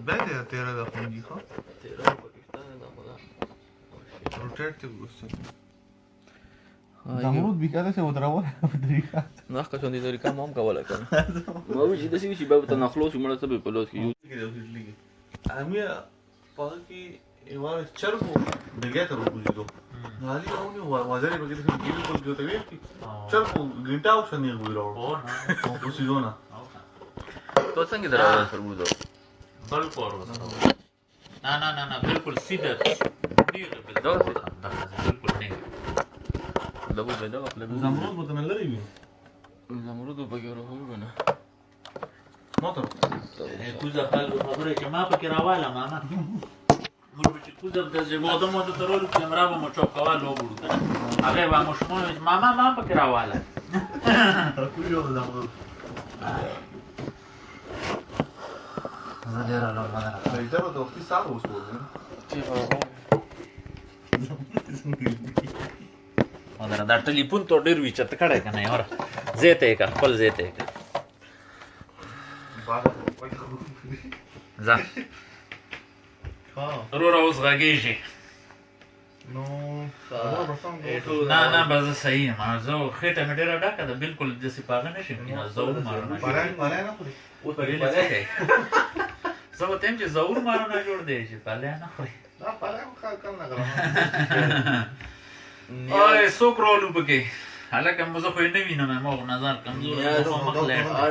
دا تیره ده خوندي ښه تیره پاکستان ده خدا روټیټ ته وګورئ زمرود بیکاله چې ودرول په طریقه نه که څنګه دې طریقه مو هم کوله کنه ما وی چې داسې چې به ته نخلوص مړه ته به په لاس کې یو امیر پاګه کې یو چرګ دګه ته وګورئ غالي اونې وازاري بګې ته کېږي په دې ته وی چرګ ګنټا او شنه وګورئ او نو سيزونه تو څنګه دراوه سر ورو بالکل نه بالکل سیده ډیر بالکل نه لبو به دا لبو زمرود به تنه لري وي زمرود په کې راغلو کنه موټر کوزه خبره چې ما پکې راواله ماما موږ چې کوزه د زموږ مو ته ترول کیمرا به مو چوک کول وګورو هغه به مو شمول ماما ما پکې راواله کوجو زمرود زه ډیر الله مدار دا ته وختي ساعت وسو مدار دا ټلیفون ته ډیر وچت کړه کنه یار زیته کا خپل زیته کا ځه ضرور اوس غږیږي نو نه بس صحیح ما زه خېټه مې ډیره ډاکه ده بالکل د سپاغه نشم زور مارنه پاره نه خوري اوس په دې لکه زه به تم چې زور مارنه جوړ دی چې پاله نه خوري دا پاره کار نه کوم اوه څوک رولو پکې حالکه مو زه خو یې نه وینم ما نظر کمزور خو مخ لټ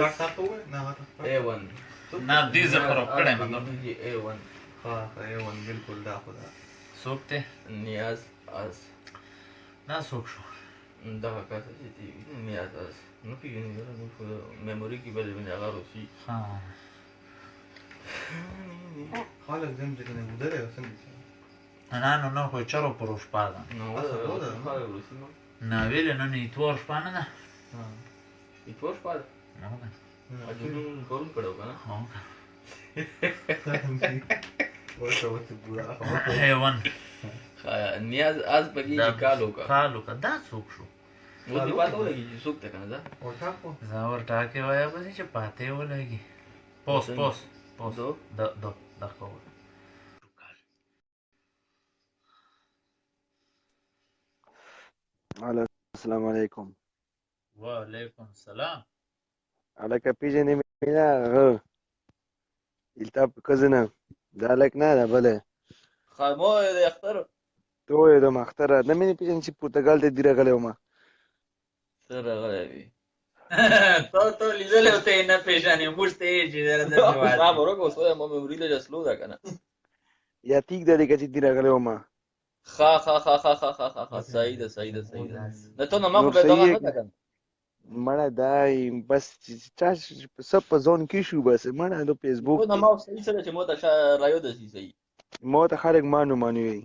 نه دې زه خراب کړم A1 ها A1 بالکل دا خدا څوک ته نیاز از دا څوک شو دا کاسه چې نیاز از نو پیږي نو په میموري کې به دې هغه روسي ها خالق زم چې کنه ودره څنګه نه خو چرو پروش پاده نو هغه روسي نو نه ویل نه نه تور شپانه ده ها ایتوش پاده اجو کورن کړو کنه ها ورته پورا حیوان نیاز از بګی کالو کا دا څوک شو و دې پاتې ولګي چې څوک ته کنه دا ورته کو زه ورته کې وایا به چې پاتې ولګي پوس د کوو السلام علیکم وعلیکم السلام الک پیژنې مې نه التاب کزنه دا الک نه ده بله خامو د اختر تو یې د مختره نه مې پیژنې چې پرتګال ته دی راغلی وم سره غلې تو لیدل ته نه پیژنې موږ ته چې درته ما ورکه اوس ما مې وريله جسلو دا کنه یا تیک د دې چې دی راغلی وم خا صحیح ده نه ته نو ما په دغه نه کنه مړه دای بس چا سب په ځون کې شو بس مړه د فیسبوک نو ما صحیح سره چې مو ته رايو د سي صحیح مو ته خلک مانو وي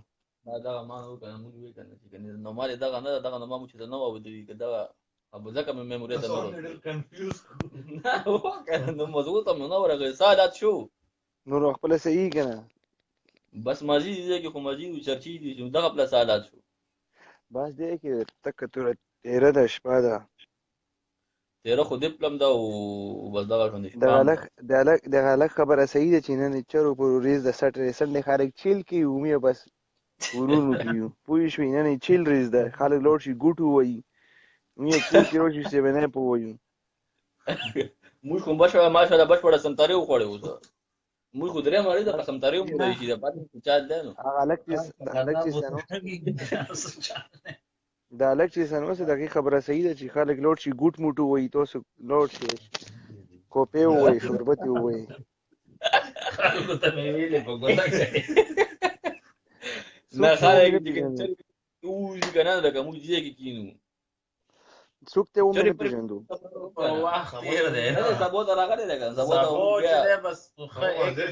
دا ما نو کنه موږ وی کنه چې کنه نو مال دغه نه دغه نو ما چې نو و دی کدا ابو ځکه مې میموري ته نو کنفیوز کنه نو مضبوط نو ورغه سادات شو نور خپل صحیح کنه بس ماضی دې کې خو ماضی چرچی دي چې دغه خپل سادات شو بس دې کې تک تور تیره د شپه ده تیره خو دې پلم دا او بس دا غوښنه د غلط خبره صحیح ده چې نن چرو پر ریز د سټرډي سنډي خارج چیل کی ومه بس ورونو کیو پوه شو نن چیل ریز ده خالق لوړ شي ګوټو وای مې کو کې روشي څه بنه پویو موږ کوم بشو ماشاءالله بش وړه سمتاري وخوړې وځه موږ خو درې مړې د سمتاري مو دی چې د پاتې چا ده نو غلط چې دا لک چې سنو څه دغه خبره صحیح ده چې خالق لوړ شي ګوټ موټو وای تاسو لوړ شي کوپه وای شربت وای خلکو ته مې ویلې په ګوته کې نه خالق دې چې کنه دا کوم دې کې کینو څوک ته ومه پیژندو واه خیر دی نه سبو ته راغلی ده کنه سبو ته چې بس خو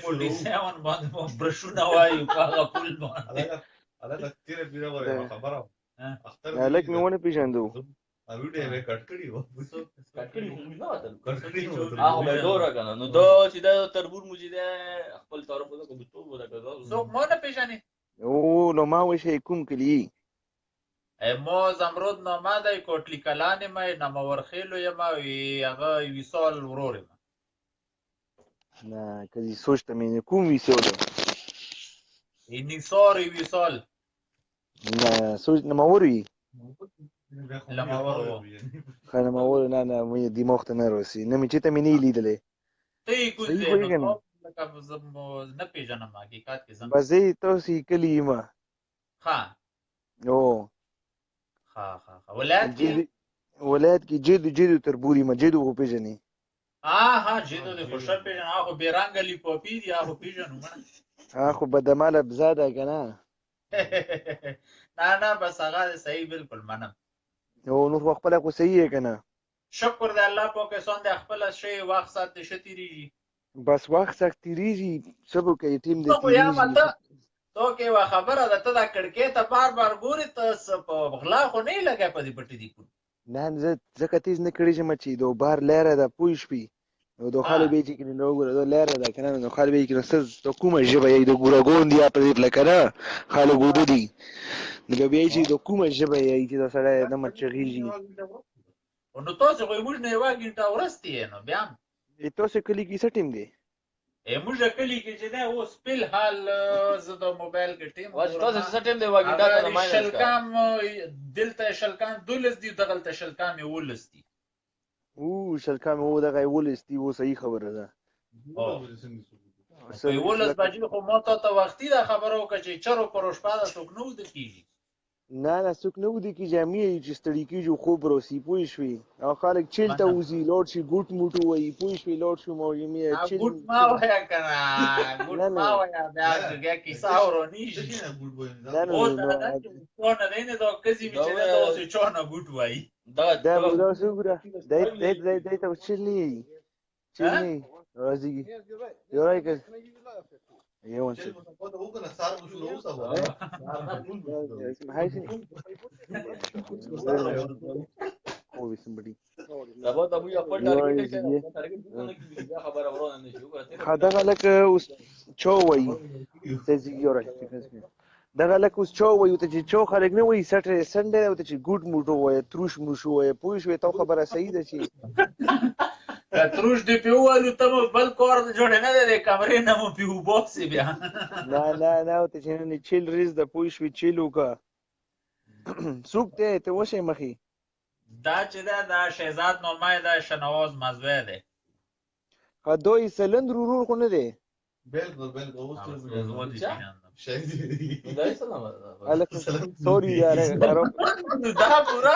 پولیسیان باندې برشونه وایي په هغه پول باندې الله تیرې بیره وره خبره اختر الک مې ونه پیژندو ا ویډیو یې کټ کړی و هغه به دورا کنه نو دا چې دا تربور موجي ده خپل طرف ته کوم څه ودا کړو څوک مو نه پیژنې او نو ما وشه کوم کلی مو زمرود نامه ده کوټلی کلانې مې نامه ورخېلو یم هغه وصال ورور یم نه کدی سوچ ته مې کوم ویسولو Inițor, Ivisol. نه سوچ نه موري Lămăvorul. خانه مور نه مې دماغ ته نه راسي نه مې چې ته مې نه لیدلې Tăi cu صحیح zi, وایي که نه nu că نه پیژنم حقیقت کې زم. بس زه تاسو کلی یم ها او ها ولایت کې ولایت کې جدو تربوري ما جدو خو پیژنې ها جدو د خوشحال پیژن هغه بیرنګ لیپوپی دی هغه پیژنم خو بدماله بزاده که نه نه بس هغه صحیح بالکل منم او نور خپله خو صحیح یې که نه شکر د الله پاک سون د خپل شی وخت سات ښه تیریږي بس وخت سخت تیریږي څه به کوي ټیم دې خو یا مته تو کې وا خبره ده ته دا کړکې ته بار ګوري ته په غلا خو نه لګا په دې پټي دی نه زه ځکه تیز نه کړی یم چې دو بار لاره ده پوه شوې نو دو خاله به چې کړي نو ګوره دو لاره ده که نه نو خاله به چې کړي ستاسو د کومه ژبه یې د ګوراګون دی په دې لکه نه خاله ګوده دي نو بیا چې د کومه ژبه یې چې دا سړی نه مچغېږي نو تاسو خو موږ نه یوه ګنټه ورستې نو بیا تاسو کلي کې څه ټیم دی موږ کلی کې چې دا اوس فل حال زه د موبایل کې ټیم تاسو څه ټیم دی واګی دا نه ماینس شلکام دلته شلکام دولس دی دغلته شلکام ولس دی او شلکام او دغه ولس دی و صحیح خبره ده ولس بجې خو ما ته وختي دا خبره وکړه چې چرو پر شپه د څوک نو د کیږي نه څوک نه ودی کې جامې چې ستړي کېږي خوب روسي پوه شوې او خلک چیل ته وځي لوړ شي ګوټ موټو وایي پوه شوې لوړ شو مو یې چیل ګوټ ما وایه که نه ګوټ ما وایه بیا کیسه اورونیږي چونه دی نه دا کزي مې چې نه اوس چونه ګوټ وایي دا څه ګوره دی ته چیل نه یي چیل نه یي راځي یورای که یو څه دغه لکه اوس چو وایي دغه لکه اوس چو وایي ته چې چو خلک نه وایي سټرډے سنډے او ته چې ګوډ موټو وایي تروش موشو وایي پوه شوې ته خبره صحیح ده چې تروش دی په وایو ته بل کار جوړ نه دی کمرې نه مو پیو باکس بیا نه ته چې نه چیل ریز د پوه شوې چیل وکړه څوک دی ته وشئ مخې دا چې دا شهزاد نورمای دا شنواز مزوی دی دوی سلند رورور خو نه دی بالکل سوري یار دا پورا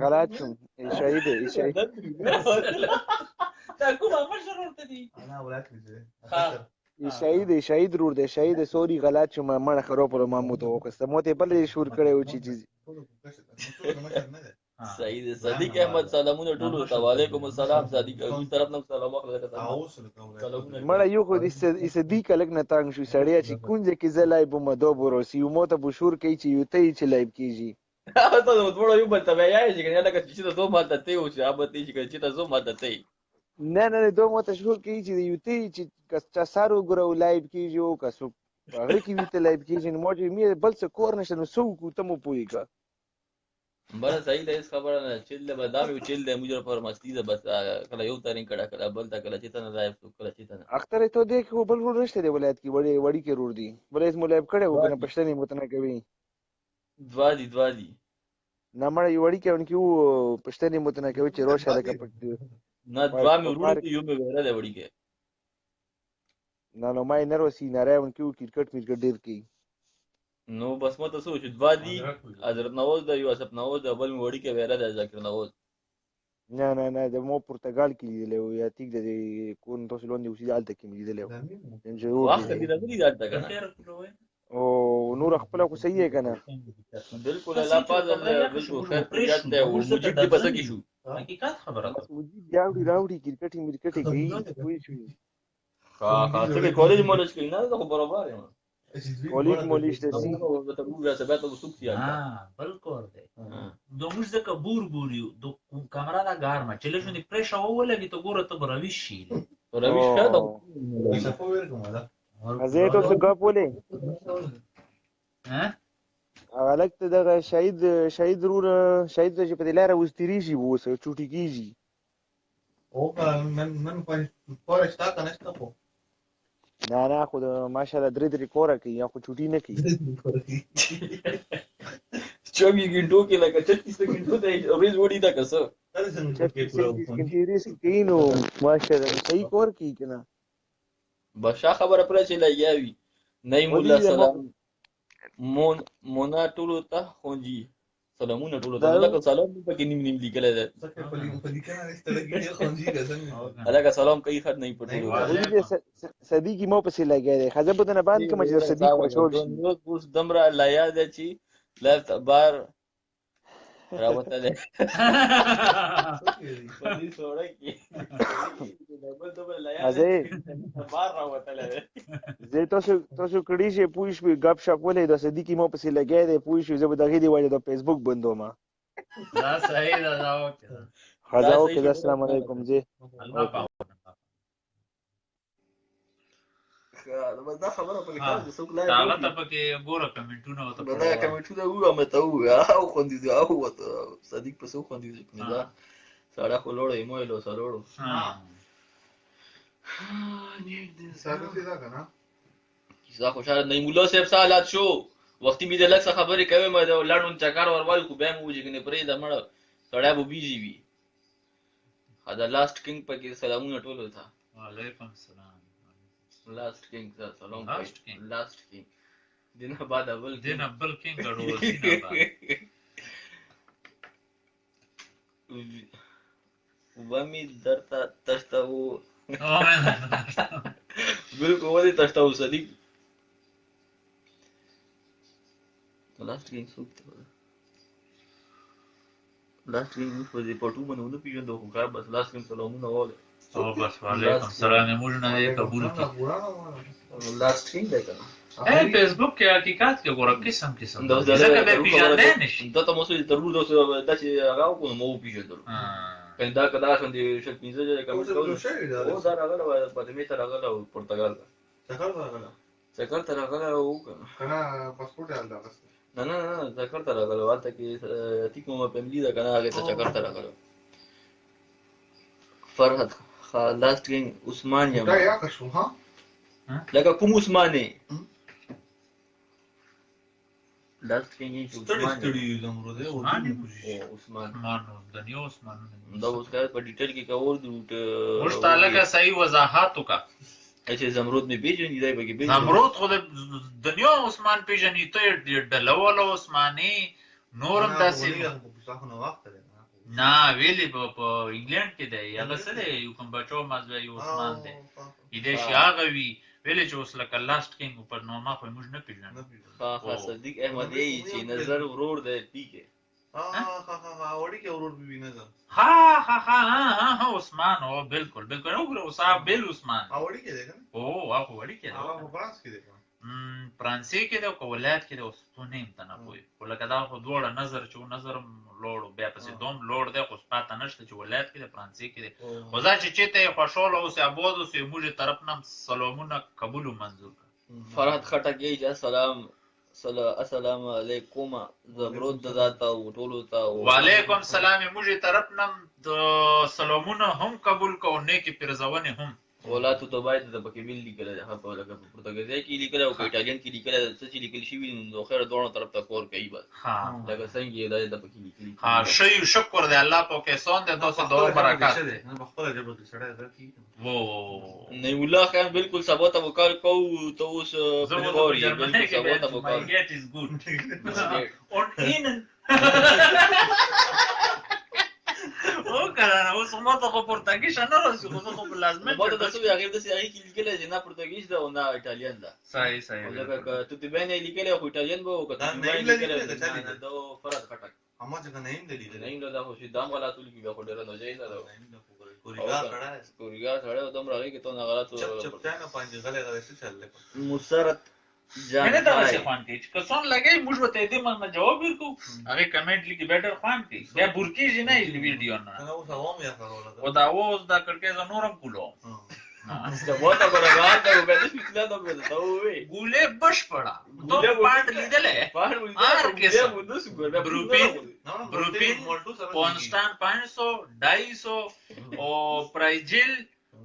غلط شم شهید دا کومه مشر ورته دی شهید رور دی شهید سوري غلط شم مړه خراب پر ما مو ته وکسته مو ته بل شور کړی و چې صحیح دی صدیق احمد سلامونه ټولو ته وعلیکم السلام صدیق کوم طرف نه سلام واخله مړه یو خو دې صدیق لګ نه تنګ شو سړیا چې کونځه کې زلای بو مدو بروسی مو ته بشور کوي چې یو ته چې لایب کیږي ته نو ټول یو بل ته وایي چې کنه لکه چې زه ماته ته او چې ابه ته چې ته زه ماته ته نه دوه مو ته شور کوي چې یو ته چې کڅ سارو ګرو لایب کیږي او کسو هغه کې وی ته لایب کیږي نو چې مې بل څه کور نشته نو سو کو ته مو پويګه بل صحیح ده اس خبره نه چیل ده بدام یو چیل ده موږ پر مستی ده بس کله یو ترين کړه کله بل تا کله چې ته نه لایب کله چې ته اختر ته دیکھ بل ور نشته دی ولایت کې وړي کې رور دي ولایت مو لایب کړه وکنه پښتني متنه کوي دوا دي نه مړ یو وړي کې انکو پښتني متنه کوي چې روشه ده کپټ نه دوا مې ورور یو مې وره ده وړي کې نه مې نه روسي نه راون کې کرکټ میرګ ډیر کې نو بس مو ته سوچ دوا دي حضرت نواز د یو اسب نواز د بل وړي کې وره ده ذکر نواز نه د مو پرتګال کې لیدل او یا تیک د کون تاسو لوندې اوسې حالت کې لیدل وخت دې راغلي دالته کنه او نور خپل خو صحیح کنه بالکل الله پاک بالکل خیر پرجات ده او مجید دې پس کې شو حقیقت خبره ده مجید راوړي کرکټ کوي کوي شو ها ته کالج مولج کې نه ده برابر یم کالج مولج ته سي ته وګورئ څه به تاسو څوک یې بالکل ده دومره ځکه بور یو د کیمرا دا ګارما چې لږه نه پرېښه ولګي ته ګوره ته رويش شي رويش کړه ازه ته څه غپ ولې ها الګ ته دا شهید رور شهید چې په دلاره وستری شي وو سه چوټي کیږي او نن په شتا کنه شتا خو نه خو ماشاءالله درې کوره کوي یا خو چوټي نه کوي 24 घंटों کې لکه 36 घंटों ته ورځ وړي دا کسه 36 घंटे ریس کوي نو ماشاءالله صحیح کور کوي کنه بشا خبره پر چې لګیاوي نه مولا سلام مونا ټولو ته خونجي سلامونه ټولو ته لکه سلام پکې نیم لیکل ده څنګه په لیکنه ستړي خونجي غزن الګا سلام کوي خد نه پټولو صدیقی مو پسې لګیا دی خزه بدن باندې کوم چې صدیق مشهور شي نو اوس دمرا لا یاد چې لفت بار راوته ده په دې سوړه کې دبل لا یاد بار راوته ده زه تاسو کړي چې پوښ په غب شپ ولې د صدیقی مو پسې لګیا دی پوښ زه به دغه دی وایي د فیسبوک بندوم دا صحیح ده دا اوکې خدا اوکې السلام علیکم جی الله پاک دا خبره په کې د څوک لا هغه ته پکې ګوره کمنټونه وته دا کمنټونه وګورم ته او خوندې دا او صدیق په څو خوندې نه دا ساړه خو لوړې مویلو سره ساده دا کنه کیسه خوشاله نه مولا صاحب سالات شو وختي می د لک خبرې کوي ما د لړون چکر ورول خو به مو وځي کنه پرې د مړ سړی به بیزي وي دا لاست کینګ پکې سلامونه ټول وتا وعلیکم السلام لاست کینګ سلام لاست کینګ دینه بعد اول دینه بل کینګ غړو دینه ومي درته تشتاو بالکل ودی تشتاو صدیق لاست کینګ سوکته لاست کینګ په دې پټو باندې نو پیژندو خو کار بس لاست کینګ سلامونه واله او بس وعلیکم السلام موږ نه قبول کی لاست کینګ دی کنه فیسبوک کې حقیقت کې ګوره قسم ځکه به پیژندل نشي دا ته مو سره ترور دا چې هغه کو مو پیژندل کنده کدا څنګه شت پیزه کوم او دا راغله په دې می تر راغله پرتګال څنګه تر راغله او کنه پاسپورت حل دا نه څنګه تر راغله واته کې تیک مو په ملي دا کنه هغه څنګه تر راغله فرحت لاست کینګ عثمان یم دا یا کښو ها لکه کوم عثمانه لاست کینګ عثمان زمرو ده عثمان دنیا عثمان دا اوس کار په ډیټیل کې کور دی مش تعالی کا صحیح وضاحت وکا اچھا زمرود نه پیژنې دی به کې زمرود خو د دنیا عثمان پیژنې ته ډلول عثماني نورم داسې نه ویلې په انګلند کې دی هغه څه دی یو کوم بچو مازوي عثمان دی دې شي هغه وی ویلې چې اوس لکه لاست کینګ په نوما خو موږ نه پیژنو ها صدیق احمدی چې نظر ورور دی پیکه وړي کې ورور بي نظر ها عثمان او بالکل او صاحب بل عثمان وړي کې ده او هغه وړي کې هغه په فرانس کې ده فرانسې کې د ولایت کې د اوسونه ته نه پوي ولکه دا خو دوړه نظر چې نظر لوړ بیا پسې دوم لوړ دی خو پاته نشته چې ولایت کې د فرانسې کې خو ځا چې ته خوشاله اوسې ابود اوسې موږ طرف نم سلامونه قبول منظور فرحت خټک یې السلام علیکم زمرود داتا او ټولو ته وعلیکم السلام موږ طرف نم د سلامونه هم قبول کو نه کې پرځونه هم ولاتو ته باید د پکې مل لیکل ده په لکه په پرتګالي کې لیکل او په ایتالین کې لیکل څه چې لیکل شي نو خیر دوه طرف ته کور کوي بس ها لکه څنګه دا د پکې لیکل ها شي شکر دی الله په کې سون ده دوه برکات نه بخپله جبه کې سړی درکې وو نه والله خان بالکل سبا ته وکال کو ته اوس بالکل سبا ته وکال get is good on in او کنه اوس مو ته په پرتګیش نه راځي خو ته په لازمه مو ته تاسو هغه د سیاحي کې لیکل چې نه پرتګیش ده او نه ایتالین ده صحیح لکه ته ته باندې لیکل او ایتالین به او کته نه لیکل دا فرق خټک اما څنګه نه ایم دلی نه دا خو شي دام غلط لیکي به خو ډیر نه ځای نه کوریګا سره دم راغی کې ته نه غلط چپ نه پنځه غلې څه چل مسرت نه دا څه خوان کې چې کسان لګي موږ ته دې ما جواب ورکو هغه کمنټ لیکي بیٹر خوان کې بیا بورکی نه ویډیو نه اوس هوا مې راغله او دا اوس دا کړکې ز نورم کولو Stămoata bărăgată, o gădești piclea domnule, tău vei. ګولې بشپړه تو پاند لیدلې Parul هر قسم. Brupin. بروپین پونستان 500 250 او پرایجل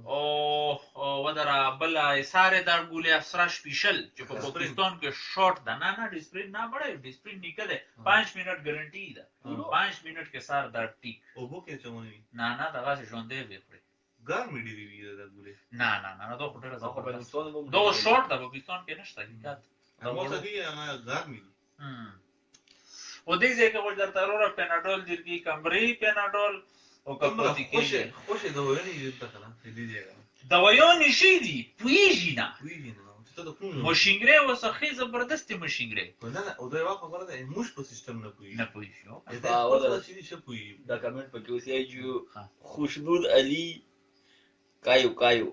او ودره بل ایساره در ګولې افسرا سپیشل چې په پاکستان کې شورت ده نه ډیسپلین نه مړی ډیسپلین نکله 5 منټ ګارانټي ده 5 منټ کې سار در ټیک او بو کې چمونی نه دغه ژوندې وي خوري ګار میډی دی دا ګولې نه دا خو ډېر زبردست دا شورت ده پاکستان کې نشته حقیقت مو ته دی هغه ګار میډی او دې ځای کې ول درته وروره پیناډول درکې کمبري پیناډول او کپوتی کې خوشې دا وایي دې ته کنه دې دی دوايان شي دي پويږي نه ویږي نو ته ته کوم مشینګره وسخه زبردست مشینګره نه او دا یو خبره ده موږ په سیستم نه پوي نه پويږي دا اوس چې پوي دا کمنټ پکې اوسې جو خوشنود علي کایو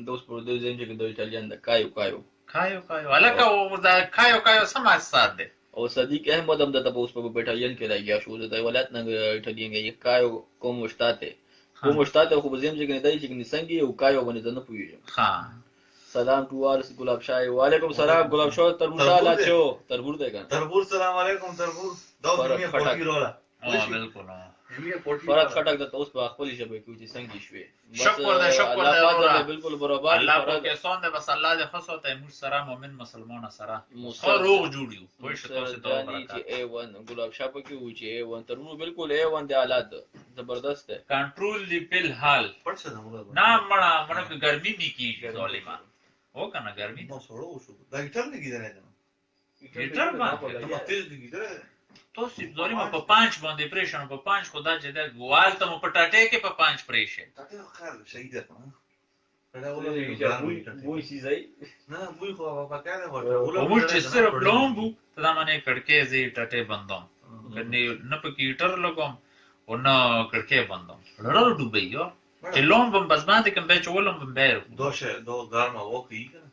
دوست پر دوی زنجه کې د ایتالین د کایو کایو الکه او دا کایو سماج سات ده او صدیق احمد هم د تاسو په بټالین کې راځي شو د ولایت نه ایتالین کې کایو کوم شتاته خو په زم کې نه دی چې څنګه یو کایو باندې نه پوهیږم ها سلام ټوال ګلاب شاه وعلیکم سلام ګلاب شاه تربور لاچو تربور دی کنه تربور سلام علیکم تربور دا دنیا پټی رولا بالکل فرات خټک د تاسو په خپل ژبه کې چې څنګه شوي شکر ده الله بالکل برابر الله په سون ده بس الله دې خاصه ته موږ سره مؤمن مسلمان سره خو روغ جوړیو وای شکر څه ته چې A1 ګلاب شاه په کې و چې A1 ترنو بالکل A1 د حالات زبردست ہے کنټرول دی په حال پټ څه نه مراد نه مړه ګرمي می کیږي ظالما او کنه ګرمي نو سوړو شو دا ګټر نه کیدل نه ګټر باندې نو تیز دی کیدل تاسو ظالما په 5 باندې پریشن په 5 خدا چې د ګوال ته په ټاټه کې په 5 پریشن تاسو خیر شهید ده دا وای شي زای نه وای خو په کاره او موږ چې صرف لومبو ته دا باندې کړکې زی ټاټه بندوم کني نه په کیټر لګوم او نه کړکې بندوم ډېر ډوبې یو چې لومبم بس باندې کوم به چولم به دوشه دو ګارما وکی کنه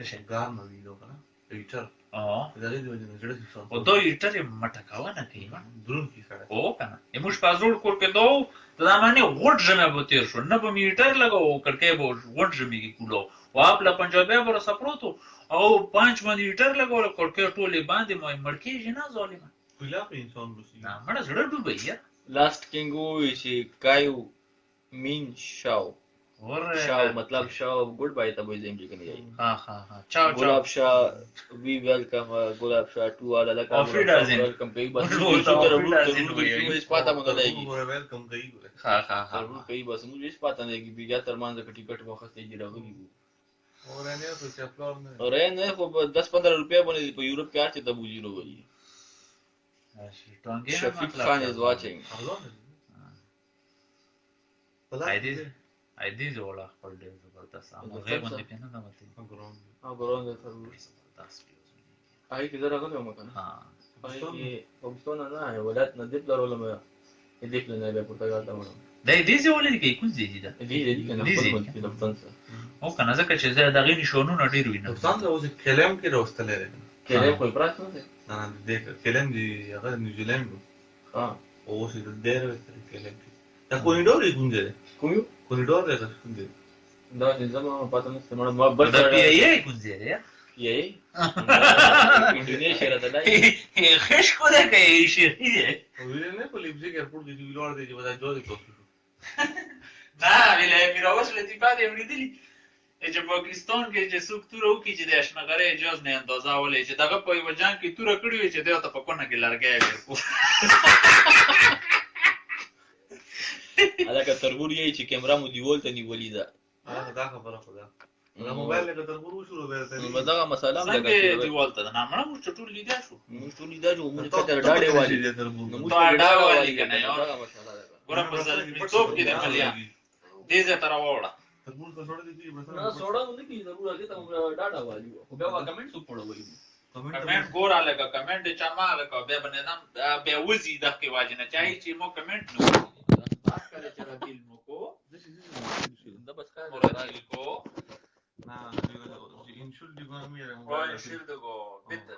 څه ګارما ویلو کنه ایټر دا دې وجه نه جوړه او دوی ایټر مټکاوه نه کوي درون کی سره او کنه موږ په زوړ کور کې دوه دا باندې غوټ جمع به تیر شو نه به میټر لګاو کړکې به غوټ جمع کی کولو واپ لا پنجابي بر سپروتو او 5 باندې میټر لګاو کړکې ټولې باندې مې مړکې جنا ظالما خلا په انسان بوسي نه مړ زړه ډوبې یا لاست کینګ وای چې کایو مین شاو मतलब Shah good bye तब जेम जी कनी हां चाओ Gulab Shah we welcome Gulab Shah to all अलग वेलकम कई बस मुझे पता मत लगेगी वेलकम कई हां कई बस मुझे पता नहीं कि बिया तरमान का टिकट वखत जी रहोगी और ने तो चपला और ने को 10-15 रुपया बने पे यूरोप के आते तब जी रहोगी Shafiq Khan is watching I did all of her days about us. I'm not going to be another thing. आई किधर आ गए मकान हां ये पाकिस्तान ना है वलायत नदीप दारोल में يديك لنا بقى برتقال تمام ده دي ولا دي يكون زي ده دي كان في فرنسا او كان ځکه چې زه دغه نشونونه ډیر وینم فرنسا اوس کلام کې راوستل لري کلام کوئی پراس نه نه دې کلام دی هغه نیوزیلند ها او څه د ډېر کلام دا کوریډور یې ګونځي کوریډور دی څنګه دا نظام پاتې نه سمړ ما بل دا پی ای ګونځي یا یې انډونیشیا راته دی خش کو ده کوي شي ویل نه په لیبزیګ ایرپورټ کې ویلور دی چې ودا جوړ کوي نه ویلې میراوس لتی پاتې وړي چې پاکستان کې چې څوک تور او کې چې د اشنغره اجازه نه اندازا ولې چې دغه په وجان کې تور کړی چې دا ته پکونه کې لارګي الکه تربور یې چې کیمرا مو دیول ته نیولې ده دا خبره خدا دا موبایل له تربور شروع ورته نو دا مساله څنګه دیول ته نه مړ مو ټول لیدا شو موږ موږ ته ډاډه والی نو ډاډه والی کنه یو ګور په ځل میټوب کې د ملیا دې زه تر وړه تربور څه وړه دي نه سوړه نه کی ضرورت دي ته ډاډه والی خو بیا کمنټ څو پړوي کمنټ ګور الګه کمنټ چا ما الګه بیا بننام بیا وزي د کې واجنه چای چې مو کمنټ نو بات करे चला दिल को da bas ka दिल को na inshul di gami era mobail inshul de go bit da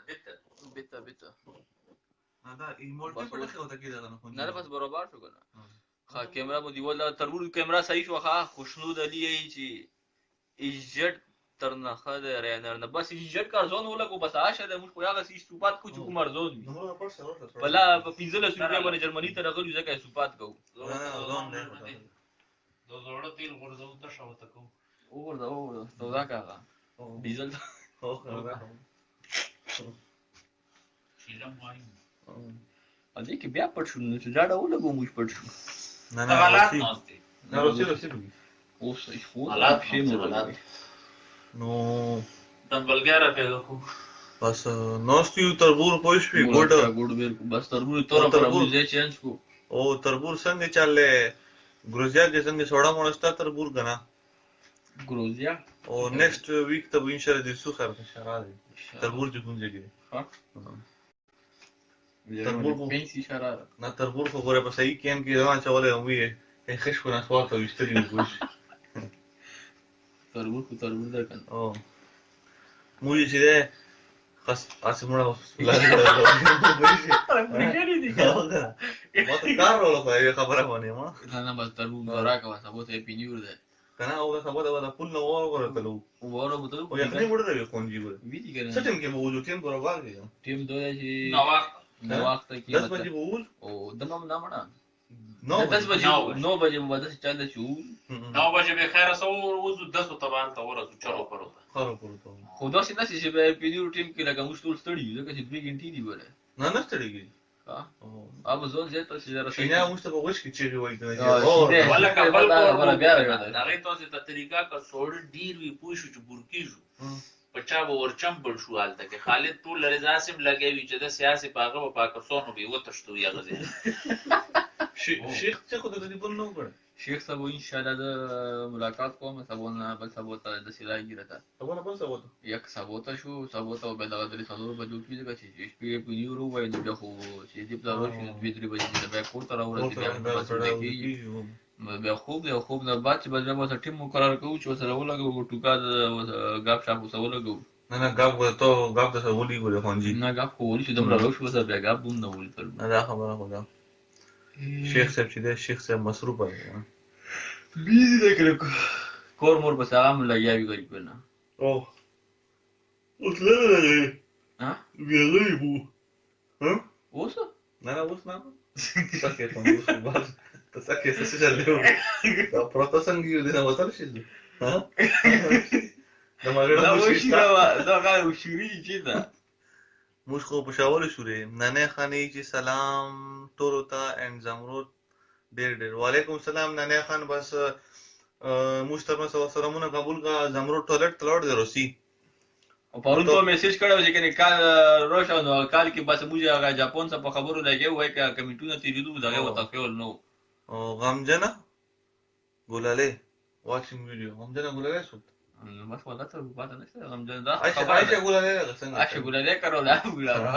multi pata ke hota ki da na نه بس برابر شو کنه ها کیمرا مو دیول تربور کیمرا صحیح شو ها خوشنود علی ای چې ایجټ تر نه خدای رینر نه بس ایجټ کار ځون ولګو بس عاشه د موږ خو هغه سي سوپات کو چې کوم ارزون وي بلا په 15 روپیا باندې جرمني ته راغلی ځکه سوپات کو د زوړه تیل ورځو ته شاو تکو اور تو دا کاغه ډیزل شیلم وایي ا دې کې بیا پټ شو نو چې جاړه ولګو موږ پټ شو حالات ناشته اوس یې فو حالات شي نو نو دنبلګاره پیدا کو بس نوستیو تربور پوښوي ګډ ګډ بیل بس تربور تور پر موږ چینج کو او تربور څنګه چاله ګروزیا کې څنګه سوډا مونستا تربور غنا ګروزیا او نیکسٹ ویک ته ان شاء الله د سو خر شراره تربور چې کوم ځای ها تربور پنسي شراره نه تربور خو غره په صحیح کېم کې روان چولې وي خش کو نه سوال ته وشتري وګوش تربور کو تربور ده کنه او موږ چې ده خاص اسمره لاره ما ته کار ولا خبره باندې ما نه بس تربور راکا سبو ته پینیور ده کنه او سبا دا پول نو ورته وره بده او یخنی وړه کوم جیګو ویدی کنه سټیم کې موجود ټیم پر باغ دی ټیم دوی چې نو وخت نو وخت کې 10 بجې وول او دمم نه مړه 9 10 بجې 9 بجې مو د چاله شو 9 بجې به خیر سو وځو 10 طبعا ته ورته چلو پروت خارو پروت خو دا څه نشي چې په پیډیو ټیم کې لکه موږ ټول ستړي یو ځکه چې 2 غنټې دی وره نه نه ستړيږي ها اب زون زه ته چې راځي شینه موږ ته وښ کې چیرې وای کنه ولا کابل ولا بیا راځي دا غي تاسو ته طریقہ کا سوړ ډیر وی پوښو چې بورکیږو پچا به ورچم بل شو حالت کې خالد ټول لري ځاسم لګوي چې د سیاسي پاغه په پاکستانو به وتشتو یا غزه شیخ څه خو د دې بل نو کړ شیخ صاحب ان شاء الله د ملاقات کوم سبونه بل سبوته د سیلای ګرته سبونه بل سبوته یک سبوته شو سبوته به د درې سلور بجو کې ځکه چې شپې په نیورو وای نو بیا خو چې دې په لور شو 2-3 بجې د بیا کوټه راوړل بیا خوب نه بعد چې بل ما ټیم مقرر کوو چې سره ولګو ټوکا د غاب شاپ سره ولګو نه غاب ته غاب ته ولي ګورې خونجي نه غاب خو ولي چې دمر راو شو سره بیا غاب بوم نه ولي تر نه دا خبره خدا شیخ صاحب چې دا شیخ صاحب مصروف دی بیزی ده کړو کور مور په سلام لګیاوی کوي کنه او اوس لږه ها ویلې بو ها اوس نه اوس نه تاسو ته اوس بار تاسو کې څه چل دی دا پروتو څنګه یو دینه وتر شي ها دا مګر دا وشي دا غواړي وشوري چې دا موږ خو په شاول شورې ننه خاني چې سلام ټولو ته اند زمرود ډېر وعلیکم السلام ننه خان بس موږ تر اوسه سلامونه قبول کا زمرود ټوالټ تلوړ دی روسي او پرون ته میسج کړو چې کنه کال روشن او کال کې بس موږ هغه جاپان څخه په خبرو لګي وای کا کمیټونه تیریدو دغه وته فعل نو او غمجنه ګولاله واچینګ ویډیو غمجنه ګولاله شو بس ولا ته پاتې نشته غمجن دا عائشه ګولاله څنګه عائشه ګولاله کړو لا ګولاله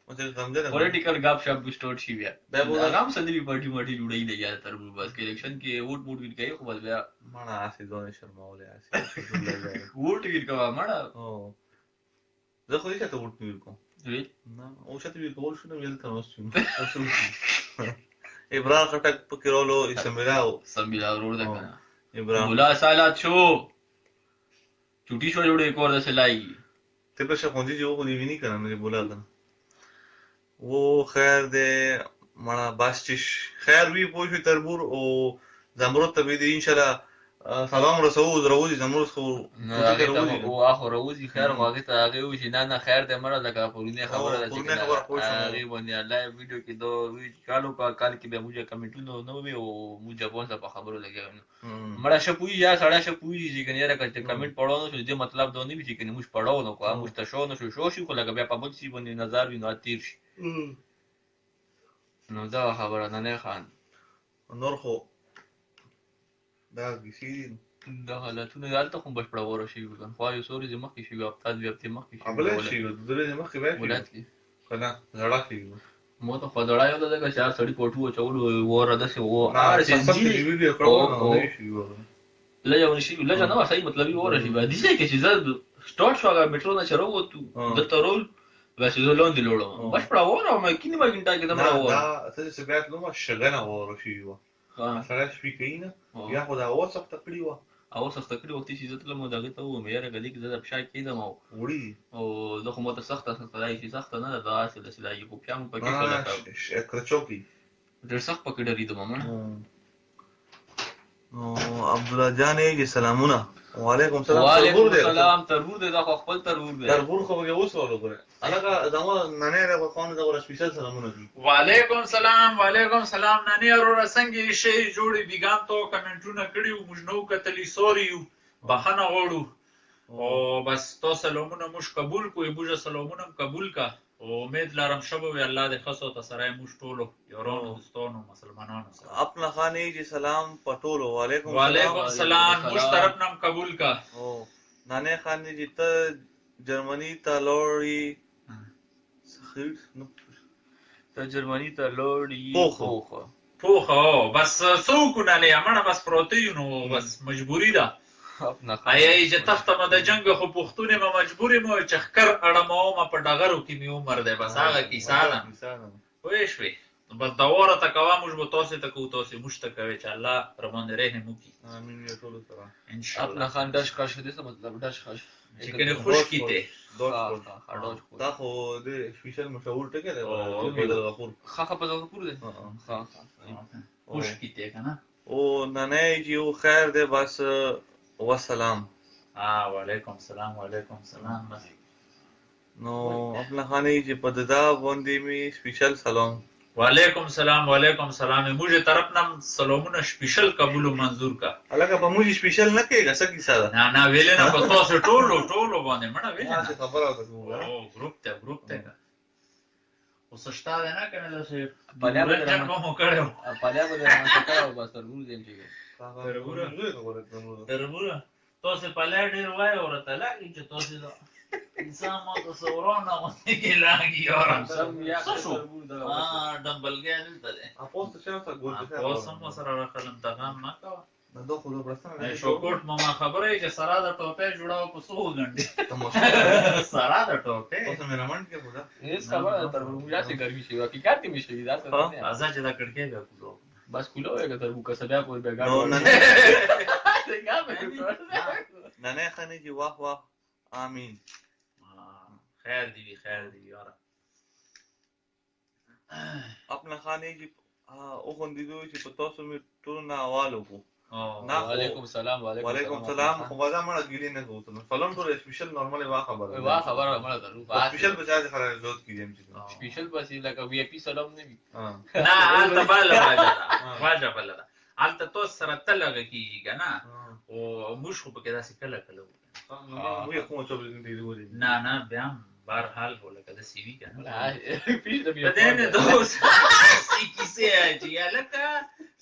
او ته غمجنه پولیټیکل غاب شاپ سٹارټ شي بیا بیا بولا غام سندري پارټي ماټي جوړی دی یا تر بس کې الیکشن کې ووټ کوي خو بس بیا مانا اسې ځونه شرماولې اسې ووټ کوي ماړه او زه خو یې ته ووټ کوم وی نه او شته وی کول شو نو ویل ته نو ابراهيم خټک پکې رولو اسمبلاو سمبلا ورور ده کنه ابراهيم مولا سالات شو چوټي شو جوړې کور د سلای ته په شپږ دی یو دی ویني کنه مې بولا کنه वो खैर दे माना बास्टिश खैर भी पोष तरबूर او زمرد ته دې ان شاء الله سلام رسول دروځي زمرد خو او اخر روزي خیر واګه ته هغه و چې نه خیر دې مړه لګه پورینه خبره ده چې هغه باندې لایو ویډیو کې دو وی کالو کا کال کې به موږ کمیټونو نو وی او موږ جاپان څخه خبرو لګي مړه شپوي یا سړا شپوي چې کنه را کړه کمنټ پړاو نو دې مطلب دونه وی چې کنه موږ پړاو نو کوه موږ ته شو نو شو شي خو لګه بیا په بل شي باندې نظر وی نو تیر شي نو دا خبره نه خان نور خو دا کسی دا حالتونه دالته خو بشپړه وره شي وګن خو یو سوري زمخ کې شي هفته دې هفته مخ کې شي ابل شي درې زمخ کې وای ولات کې کنه زړه کې مو ته خدای یو دغه چار سړی کوټو چولو وره د څه وو چې ویډیو کړو نو شي لږه ونشي لږه نو صحیح مطلب وره شي بعد دې کې چې زړه سٹارټ شو هغه میټرو نه چرو وته د ترول بس زه لاندې لوړم بشپړه وره ما کینی ما ګنټه کې دمه وره دا څه بیات نو شګنه وره شي وا ها سره شپې کینا یا خدا واسط تکړی وا او سخت کړي وختي چې زه تلم دغه ته وم یاره غدي کې زه د پښا کېدم وړي او زه خو ماته سخته دای چې سخته نه ده دا اصل د سلای کو پیام پکې کړه کرچوکی ډېر سخت پکې ډریدم مړه نو عبد الله جان یې سلامونه وعلیکم السلام وعلیکم السلام تربور دې دا خپل تربور دې تربور خو به اوس ولګره الګا دغه ننه د قانون دغه سپیشل سلامونه دي وعلیکم سلام نانی اور څنګه شي جوړي بیګان ته کمنټونه کړیو موږ نو کتلی سوري بخنه غوړو او بس تو سلامونه موږ قبول کوی بوجه سلامونه قبول کا او امید لرم شبو وی الله دې خاصو ته سره موږ ټولو یورونو دوستانو مسلمانانو سره خپل خاني جی سلام پټولو وعلیکم السلام موږ طرف نام قبول کا او نانه خاني جی ته جرمنی ته لوري ته جرمنی ته لوري پوخه بس څوک نه لې بس پروتینو بس مجبوری ده آیا چې تخته ما د جنگ خو پښتون ما مجبورې مو چې خکر اړمو ما په ډغرو کې می عمر ده بس هغه کیسه ده وې شوي بس دا وره تکوا موږ به تاسو ته کو تاسو مشت کوي چې الله رحمان رحیم وکي امين یې ټول سره ان شاء الله خپل خان داش کاش دې څه مطلب داش کاش چې کنه خوش کیته دا خو د سپیشل مشهور ټکی دی او بدل غفور خاخه په غفور دی خوش کیته کنه او ننه جی خیر ده بس والسلام وعلیکم السلام نو خپل خاني جی په ددا باندې می سپیشل سلام وعلیکم السلام موږ طرف نام سلامونه سپیشل قبول او منظور کا الګا په موږ سپیشل نه کېږي څه کیسه ده نه ویل نه په تاسو ټولو باندې مړه ویل څه خبره ده او ګروپ ته او سشتا ده نه کنه دا څه پالیا به رنجن مو کړو پالیا به نه کړو بس تربور دې چې تربور تاسو پالیا ډیر وای اورته لاګي چې تاسو دا انسان ما ته سورونه مته کې لاګي اور سم یا تربور دا ډمبلګیا دلته ده اپوست څه څه ګورته اوس هم سره راخلم تغام ما کا دا دوه خو برسنه شوکوټ ماما خبره چې سره د ټوپه جوړاو په 100 غنډه سره د ټوپه اوس مې رمن کې بودا هیڅ خبره تربور یا څه ګرمي شي واکې کارتي مې شي دا څه ازا چې دا کړکې به کولو بس کولو یې تربور کا سبا په بیګا نو ننه خاني جی واه امين خیر دی یار خپل خاني جی او خوندې دوی چې په تاسو مې ټول نه حواله کو وعلیکم السلام وعلیکم السلام خو دا مړه ګیلې نه کوته سلام ټول سپیشل نورمال وا خبره مړه درو سپیشل په ځای خبره زوت کیږم چې سپیشل بس لکه وی پی سلام نه وي نه الته بل واجب الله الته تو سره تلګه کیږي کنه او موږ خو په کې داسې کله وی کوم څه دې وری نه بیا بهر حال ولکه د سی وی کنه پیش د بیا دنه دوس سی کیسه اچي الکه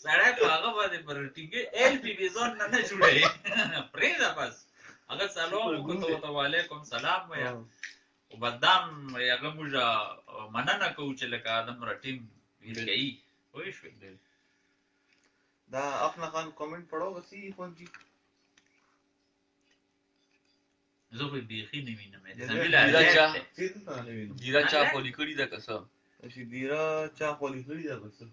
سړی په هغه باندې پر ټینګه ال پی بي زون نه جوړي پرېدا بس اگر سلام کو ته وعلیکم السلام یا او بدام هغه موږ مننه کوو چې لکه ادم را ټیم ویل کوي وای شو دا خپل خان کمنټ پڑھو وسی خون جی زه به بیخي نه وینم دیرا چا خولي کړی دا کسه چې دیرا چا خولي کړی دا کسه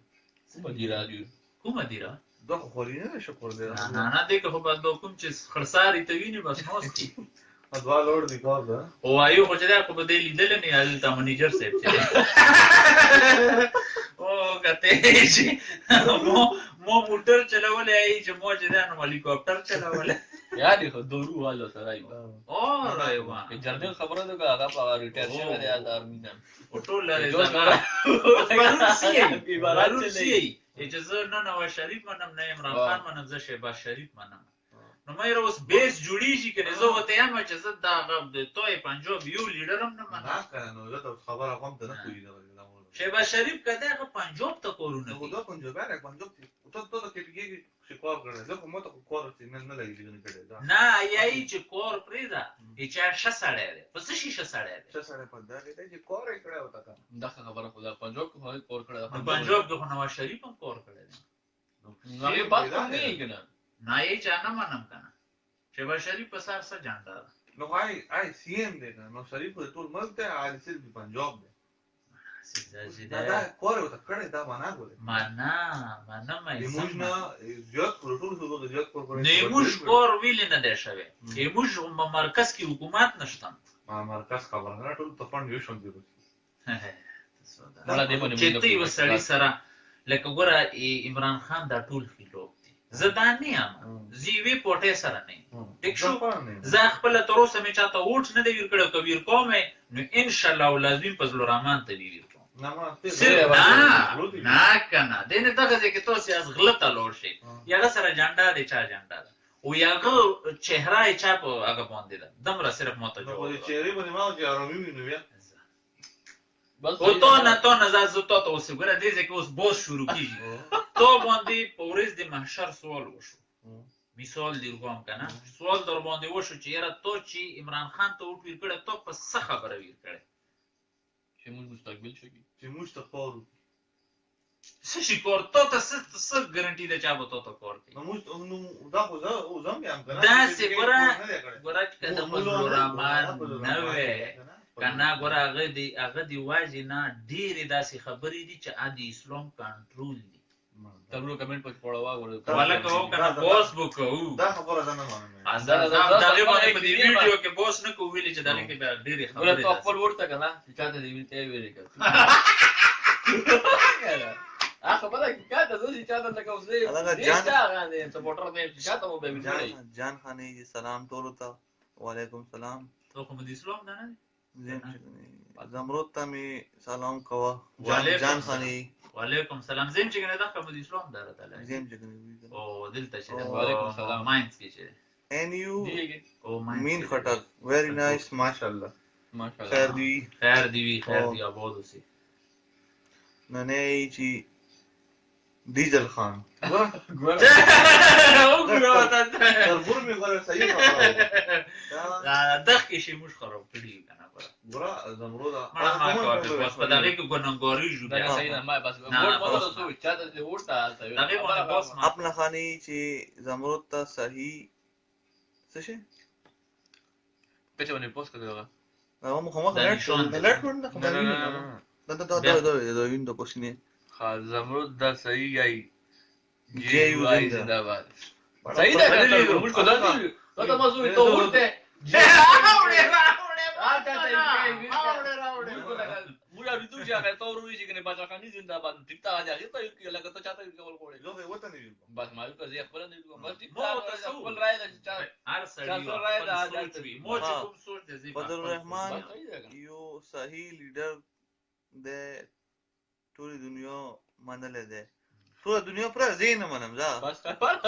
کومه دیرا دی کومه دیرا دا خولي نه شکر دی نه دې که په بندو کوم چې خرساري ته ویني بس نوستي ادوا لوړ دی کار دا او ایو خو چې دا په دې لیدل نه یال تا منیجر صاحب چې او کته چې مو موټر چلولې ای چې مو چې دا نو هلیکاپټر چلولې یاد خو دورو والو سره ایو او رايوا جنرال خبره ده هغه په ریټایر شوی دی د آرمی نه او ټول لري ځکه عبارت چي چې زه نه نواز شریف منم نه عمران خان منم زه شهباز شریف منم نو مې اوس بیس جوړیږي کنه زه وته یم چې زه دا د توي پنجاب یو لیډرم نه منم کنه زه د خبره کوم ته نه کوی شهباز شریف کده هغه پنجاب ته کورونه خو دا پنجاب نه پنجاب ته کېږي چې کار کړل زه کومه ته کار نه لګیږي نه کړی نه یای چې کور پریدا چې ش سړی دی پس شي ش سړی دی ش سړی په دا دی چې کار یې کړی وتا کا دا خبره خدا پنجاب کې کور کړی پنجاب کې نواز شریف هم کور کړی دی نه یې بات کوم نه کنه نه یې چانه منم کنه شهباز شریف په سر سره جاندار نو آی سی ایم دی نو شریف ټول ملک ته عادي صرف پنجاب دی دا کور وته کړی دا معنا ګورې معنا مې موږ نه زیات ټول څه د زیات کور نیموش کور ویل نه دی شوی نیموش مرکز کې حکومت نشته ما مرکز خبر نه ټول ته فند یو شون دی چې ته یو سړی سره لکه ګوره عمران خان دا ټول فیلوب دی زه دا نه یم زیوی پوټې سره نه ټیک شو زه خپل تر اوسه مې چاته ووټ نه دی ویر کړی که ویر کوم نو ان شاء الله ولازم په زلورمان ته ویر کوم نه کنه دینه دغه ځکه تاسو از غلطه لور شي یغه سره جنډا دی چا جنډا او یغه چهره چا په هغه باندې ده دمره صرف ماته جوړ چهره باندې ما چې آرامي وینو بیا او تو نه زه ته اوس ګره دې ځکه اوس بوس شروع کیږي تو باندې په ورځ د محشر سوال وشو مثال دی کوم کنه سوال در باندې وشو چې یاره تو چې عمران خان ته وټ ویر کړه تو په څه خبره ویر کړه چې موږ مستقبل شو چې موږ ته پاو څه شي کور ته څه ګارانټي ده چې به ته کور کوي نو موږ دا خو زم یم کنه دا سه ګره کده مزلورمان نه وې کنه ګره هغه دی واجی نه ډېرې داسې خبرې دي چې ا د اسلام کنټرول دي تاسو کمنټ په پړوا غوړو ولکه او کنه بوس بوکو دا خبره ده نه مانم دا باندې په دې ویډیو کې بوس نه کو ویلې چې دا کې ډېرې خبرې ګوره تو خپل ورته کنه چې چاته دی ویل ته ویل کړه خبره کې کاته زه چې چاته لکه اوسې دا غاندې سپورټر دې چاته مو به ویل جان خاني جی سلام ټول ته وعلیکم سلام تو کوم د اسلام نه زمرود ته می سلام کوه جان خاني وعلیکم سلام زم چې کنه دا کوم د اسلام دره تعالی زم چې او دلته چې وعلیکم سلام ماینز کې چې and you او ماینز mean khatak very nice mashallah ماشاءالله خیر دی خیر دی آباد اوسې ننه چی ډیزل خان وګوره تا تربور می غره صحیح خبره دا دغه شی مش خراب کړی کنه ګوره زمرود ما کار بس په دغه کې ګننګاری جو دا صحیح نه ما بس ووټ مو ته سو چاته دې ووټ حالت دغه باندې بس ما خپل خاني چې زمرود ته صحیح څه شي پچه باندې پوسټ کړو هغه مخ ما لټ دا وینډو پوښتنه زمرود دا صحیح یای جی یو زنده‌باد صحیح ده موږ کو دا ته مزو ته ورته موږ اړیدو چې هغه تور وی چې کنه باچا خاني زنده‌باد ټیک تا راځي ته یو لکه ته چاته کول کوړې لو وته نه ویل بس ما یو کزي خپل نه کوم بس ټیک تا خپل راي ده چې هر سړی مو چې کوم سوچ دې بدر الرحمن یو صحیح لیډر د ټول دنیا منل ده ټول دنیا پر زین منم ځا بس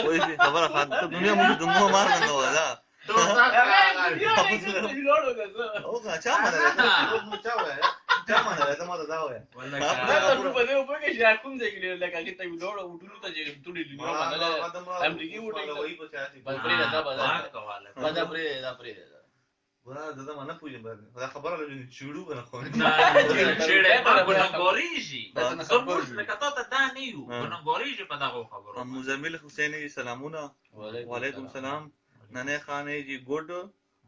کوئی خبره خاطر دنیا موږ دمو مار نه ولا او چا منل چا وای چا منل ته ما دا وای دا په دې په کې چې کوم ځای کې لکه چې ته وډوړ وټونو ته چې ټول دنیا منل امریکای وټي بس پرې دا پرې ورا دا ما نه پوهیږم دا خبره لږ چړو کنه خو نه چړې ما ګوريږي زموږ لکه ته دا نه یو ګوريږي په دغه خبرو مزمل حسینی سلامونه وعلیکم سلام ننه خانه جی ګډ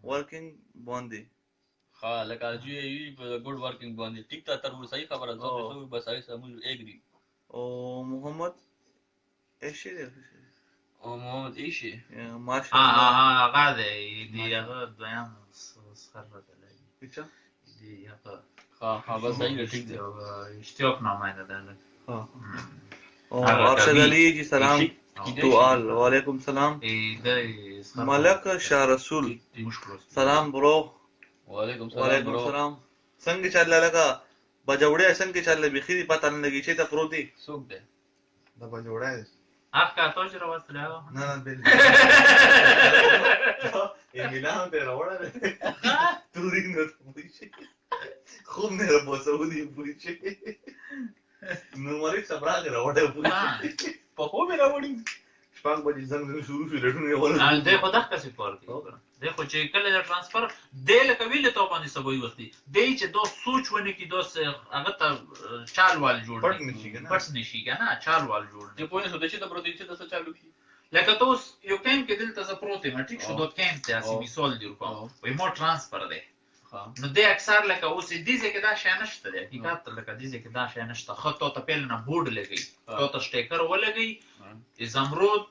ورکینګ باندې ها لکه چې په ګډ ورکینګ باندې ټیک تا تر صحیح خبره ده چې بس هغه سمون اګری او محمد ایشی او محمد ایشی ماشاءالله هغه دی هغه دویم سخره ده پچا دی هغه ها بس صحیح ټیک دی اشتیاق نامه ده او ارشد علی جی سلام تو آل وعلیکم سلام ملک شاه رسول سلام برو وعلیکم سلام څنګه چل لگا بجوړې څنګه چل بخې پته نه لګی چې ته پروتي سوق ده دا بجوړای اخا توجه راوستله نه بل میلان ته راوړل تورین نو پوښي خوب نه را بوسودي پوښي نو مالک صبره راوړل پوښي په خو مې راوړی شپږ بجې څنګه شروع شو لټونه ول دې خو دغه څه پاره دی دې خو چې کله د ترانسفر دې لکه ویل ته باندې سبوي وختي دې چې دو سوچ ونه کی دوس هغه ته چالوال جوړ پټ نشي کنه چالوال جوړ دې په نسو د چې د پروتین چې د څه چالو کی لکه توس یو کین کې دلته ز پروتین ټیک شو دوت کین ته اسی مثال دی کوم وای مو ترانسفر دی نو دې اکثر لکه اوس دې ځکه دا شی نشته دی حقیقت لکه دې ځکه دا شی نشته خو ته پیل نه بورډ لګي ته سټیکر ولګي زمرود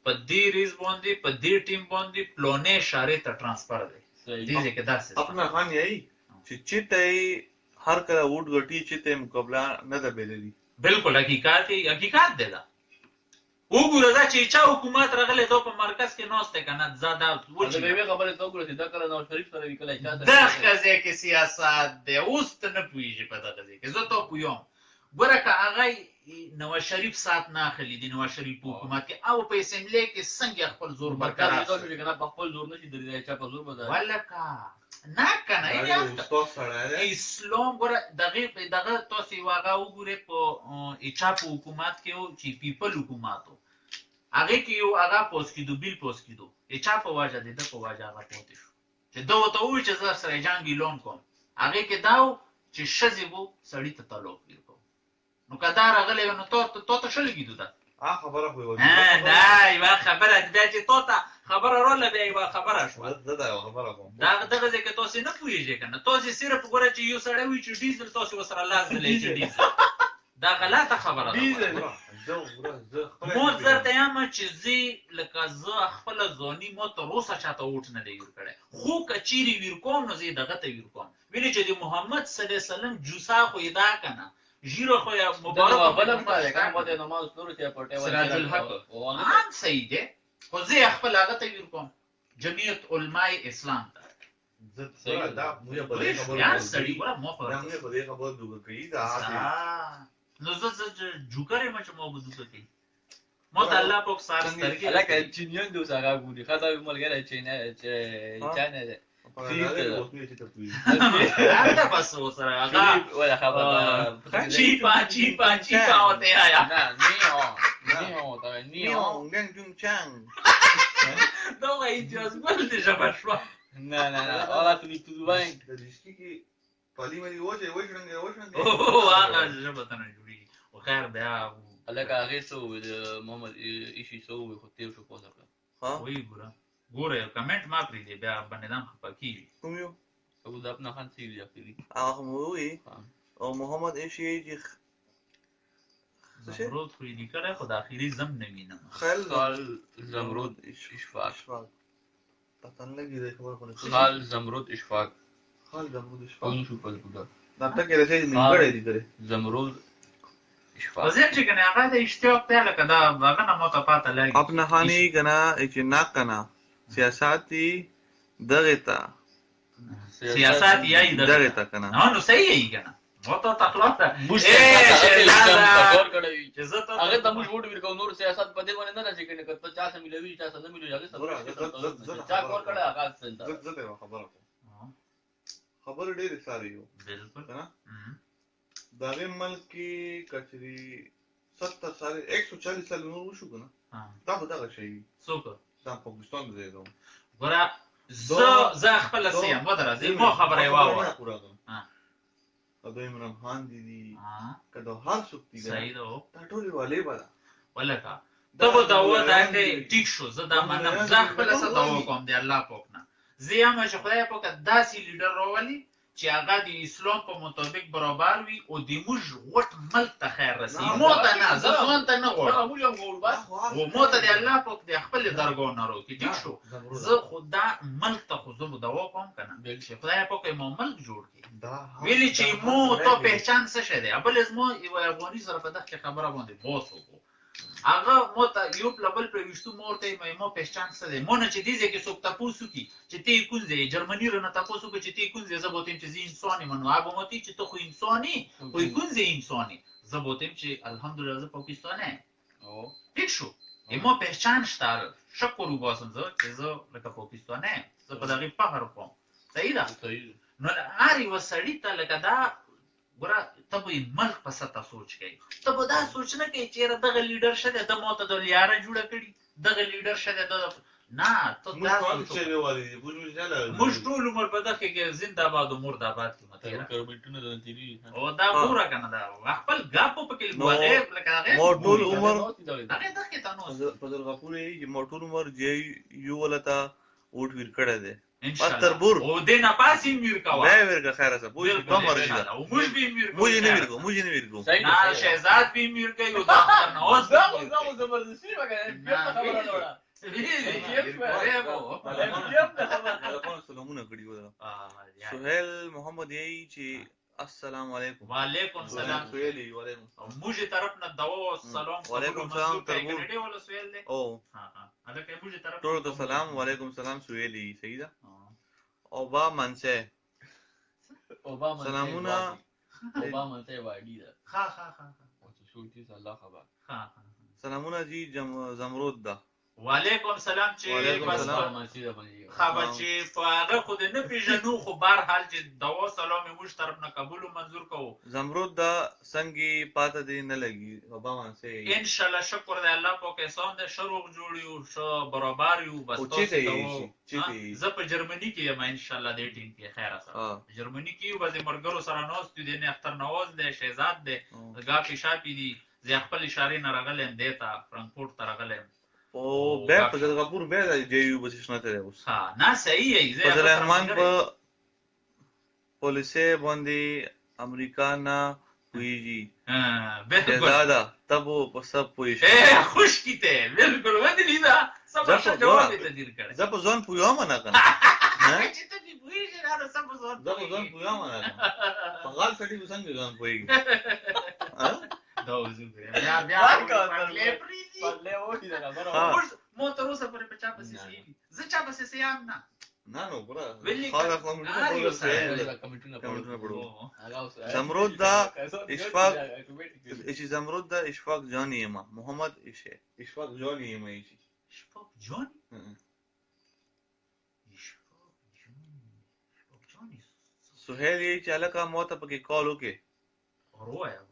په دې ریز باندې په دې ټیم باندې پلونې اشاره ته ترانسفر دی دې ځکه دا څه अपना खान यही چې چته هر کله ووټ غټي چته مقابله نه ده بللی بالکل حقیقت دی دا وګوره دا چې چا حکومت راغلی دا په مرکز کې ناشته کنه زاده ولې به خبره ته وګورئ دا کله نو شریف سره وکړای چا دا ځکه کې سیاست دی اوس ته نه پوهیږي په دغه ځای کې زه ته پویم ګوره که هغه نواز شریف سات نه اخلي د نواز شریف په حکومت کې او په اسمبلی کې څنګه خپل زور برقرار کړي کنه په خپل زور نشي درې چا په زور بدل ولکه نه کنه اسلام ګوره دغه تاسو واغه وګوره په اچا په حکومت کې او چې پیپل حکومت هغه کې یو هغه پوس کېدو بیل پوس کېدو اچا په واجه د په واجه هغه پاتې شو چې دا وته وی چې زر سره جنگ اعلان کوم هغه کې داو چې شزي وو سړی ته تعلق ورکو نو کدا راغلی نو ته شل کېدو دا خبره خو دا یو خبره ده چې ته خبره روله به یو خبره شو دا خبره کوم دا دغه ځکه تاسو نه پوهیږئ کنه تاسو صرف ګوره چې یو سړی وی چې ډیزل تاسو وسره لازم لې چې ډیزل دا غلطه خبره ده مو درته یم چې زی لکه زه خپل ځونی مو تر اوسه چاته ووټ نه دی ور کړی خو کچيري ور کوم نو زه دغه ته ور کوم ویلې چې د محمد صلی الله علیه وسلم جوسا خو دا کنه جیرو خو یا مبارک بلم پاره کنه مو ته نماز شروع شي پټه سراج الحق عام صحیح دی خو زه خپل هغه ته ور کوم جمعیت علماء اسلام ته دا مو په دې خبره یا سړی ګوره مو په دې خبره دوه کوي دا نو زه جوکرې ما چې مو بده کوي مو د الله په سار سترګې لکه چینیان دوه هغه ګوري خاطر ملګری چینه چې چانه ده هغه بس وسره هغه ولا خبر چی پا ہوتے آیا نیو نن جون چنگ دا وای چې ازمل دې جبا شو نه اولا تو دوبای د دشکی کې پالي مې وځي وښنګ او هغه جبا ته نه جوړي او خیر بیا لکه هغه سو محمد ایشي سو خو تیر شو پوسه ها وای ګوره کمنټ ما پری دی بیا باندې دم خپکی کوم یو ابو د خپل خان سی دی اخلي هغه مو وی او محمد ایشي چې زمرود خو دې کړه خو د اخیری زم نه وینم خل زمرود اشفاق پتن لګي د خبر په خال زمرود اشفاق خال زمرود اشفاق اون شو په بودا دا ټکه راځي نیمګړې دي کړې زمرود اشفاق وزیر چې کنه هغه د اشتیاق ته لکه دا هغه نه مو ته پاته لګي अपना हानि कना چې ना कना سیاساتي دغه تا سیاست یې دغه تا کنا نو صحیح یې کنه مو ته تخلاص مش هغه هغه ته موږ ووټ ورکو نور سیاست په دې باندې نه راځي کنه کته چا سم ملوي چا سم ملوي هغه چا کور کړه هغه څنګه زه خبره خبر ډېر ساري یو بالکل کنه دغه ملک کې کچري 70 سال 140 سال نور وشو کنه دا به دغه شي څوک دا پاکستان دی نو ګوره زه خپل سیم ودره زه مو خبره واوره دا عمران خان دي کله هر څوک دي صحیح ده دا ټول والے بالا ولکه دغه دا وته ټیک شو زه دا منم زه خپل څه دا وکم دی الله پاک نه زه ما چې خدای پاک داسې لیډر راولي چې هغه د اسلام په مطابق برابر وي او د موږ غټ ملک ته خیر رسي مو ته نه زه ځان ته نه غواړم موږ هم غوړ بس او مو ته د الله پاک د خپل درګاو نه راوکي ټیک شو زه خدا ملک ته خو زه دوا کوم کنه چې خدای پاک مو ملک جوړ کړي ویلي چې مو ته پہچان څه شه دی ابل از مو یو افغاني سره په دغه خبره باندې بوس وو هغه مو ته یو بل پرېشتو مورته مو پہچان څه دی مو نه چې دې کې څوک تاسو کی چې تی کونځه جرمني رنه تاسو کو چې تی کونځه زبوتیم چې زی انساني منو هغه مو تی چې ته خو انساني خو کونځه انساني زبوتیم چې الحمدلله زه پاکستاني او ټیک شو مو پہچان شته شکر وباسم زه چې زه لکه پاکستاني زه په دغه فخر کوم صحیح ده نو هر یو سړی ته لکه دا ګوره ته به ملک په سطح سوچ کوي ته به دا سوچ نه کوي چې دغه لیډر شته د مو ته د لیاره جوړه کړي دغه لیډر شته د نه ته دا موږ ټول عمر په دغه کې زنده باد او مرد آباد کې متیرا او دا پورا کنه دا خپل غاپو په کې وغه لکه هغه مو ټول عمر هغه دغه ته نو په دغه پورې مو ټول عمر یو ولتا ووټ ور کړه دي ان شاء الله تربور. او دې نه پاسې میر کوا به ورګه خیره سه پوه بالکل کوم ان مرګ شاء الله او موږ به میر موږ نه ورګو موږ نه ورګو صحیح نه شهزاد به میر کوي او دا نواز دا خو زبردستی وکړه بیرته خبره نه وړه تلفون سلامونه کړي و سهیل محمد یی چې السلام علیکم وعلیکم السلام سهیل وعلیکم موږ طرف نه دعا او سلام وعلیکم السلام تربور کینیډي ولا سویل دی او ها الکه موږ طرف ټول ته سلام وعلیکم السلام سهیل صحیح ده او با منسه اوباما سلامونه اوباما ته وایي دا ها ها ها او چې شو دې الله خبر ها سلامونه جی زمرود ده وعلیکم السلام چې وعلیکم بس السلام. مسجد باندې خبر چې په هغه خو دې نه پیژنو خو بهر حال چې دوا سلام موږ طرف نه قبول او منظور کوو زمرود ده څنګه پاته دی نه لګي بابا منسه ان شاء الله شکر دی الله پاک احسان دې شروع جوړیو شو برابر یو بس او چیرته یې چیرته یې زه په جرمني کې یم ان شاء الله دې ټیم کې خیر سره جرمني کې یو به مرګرو سره نوست دي نه اختر نواز دی شهزاد دی غاپی شاپی دي زه خپل اشاره نه راغلم دیتا فرانکفورت ته راغلم او به په دغه به دی یو پوزیشن ته اوس ها نه صحیح ای زه فضل رحمان په پولیسه باندې امریکا نه ویږي ها به شهزاده تبو په سب پویش اے خوش کیته بالکل ودی لیدا سب څه جواب ته دیر کړه زه په ځان پویا ما نه کنه چې ته دې پویږي نه سب زور زه په ځان پویا ما نه کنه په غال سړي وسنګ ځان پویږي ها دا وزو بیا پرلې پریزي پرلې وې دا خبره مو تر اوسه پورې په چا پسې سي زه چا پسې سيام نه نه نو برا ویلي خاله کومټونه کمیټونه پړو زمرود دا اشفاق ايش زمرود دا اشفاق جاني ما محمد اشفاق جاني ما ايش اشفاق جان سهيل یې چې الکه موته پکې کال وکي وروایا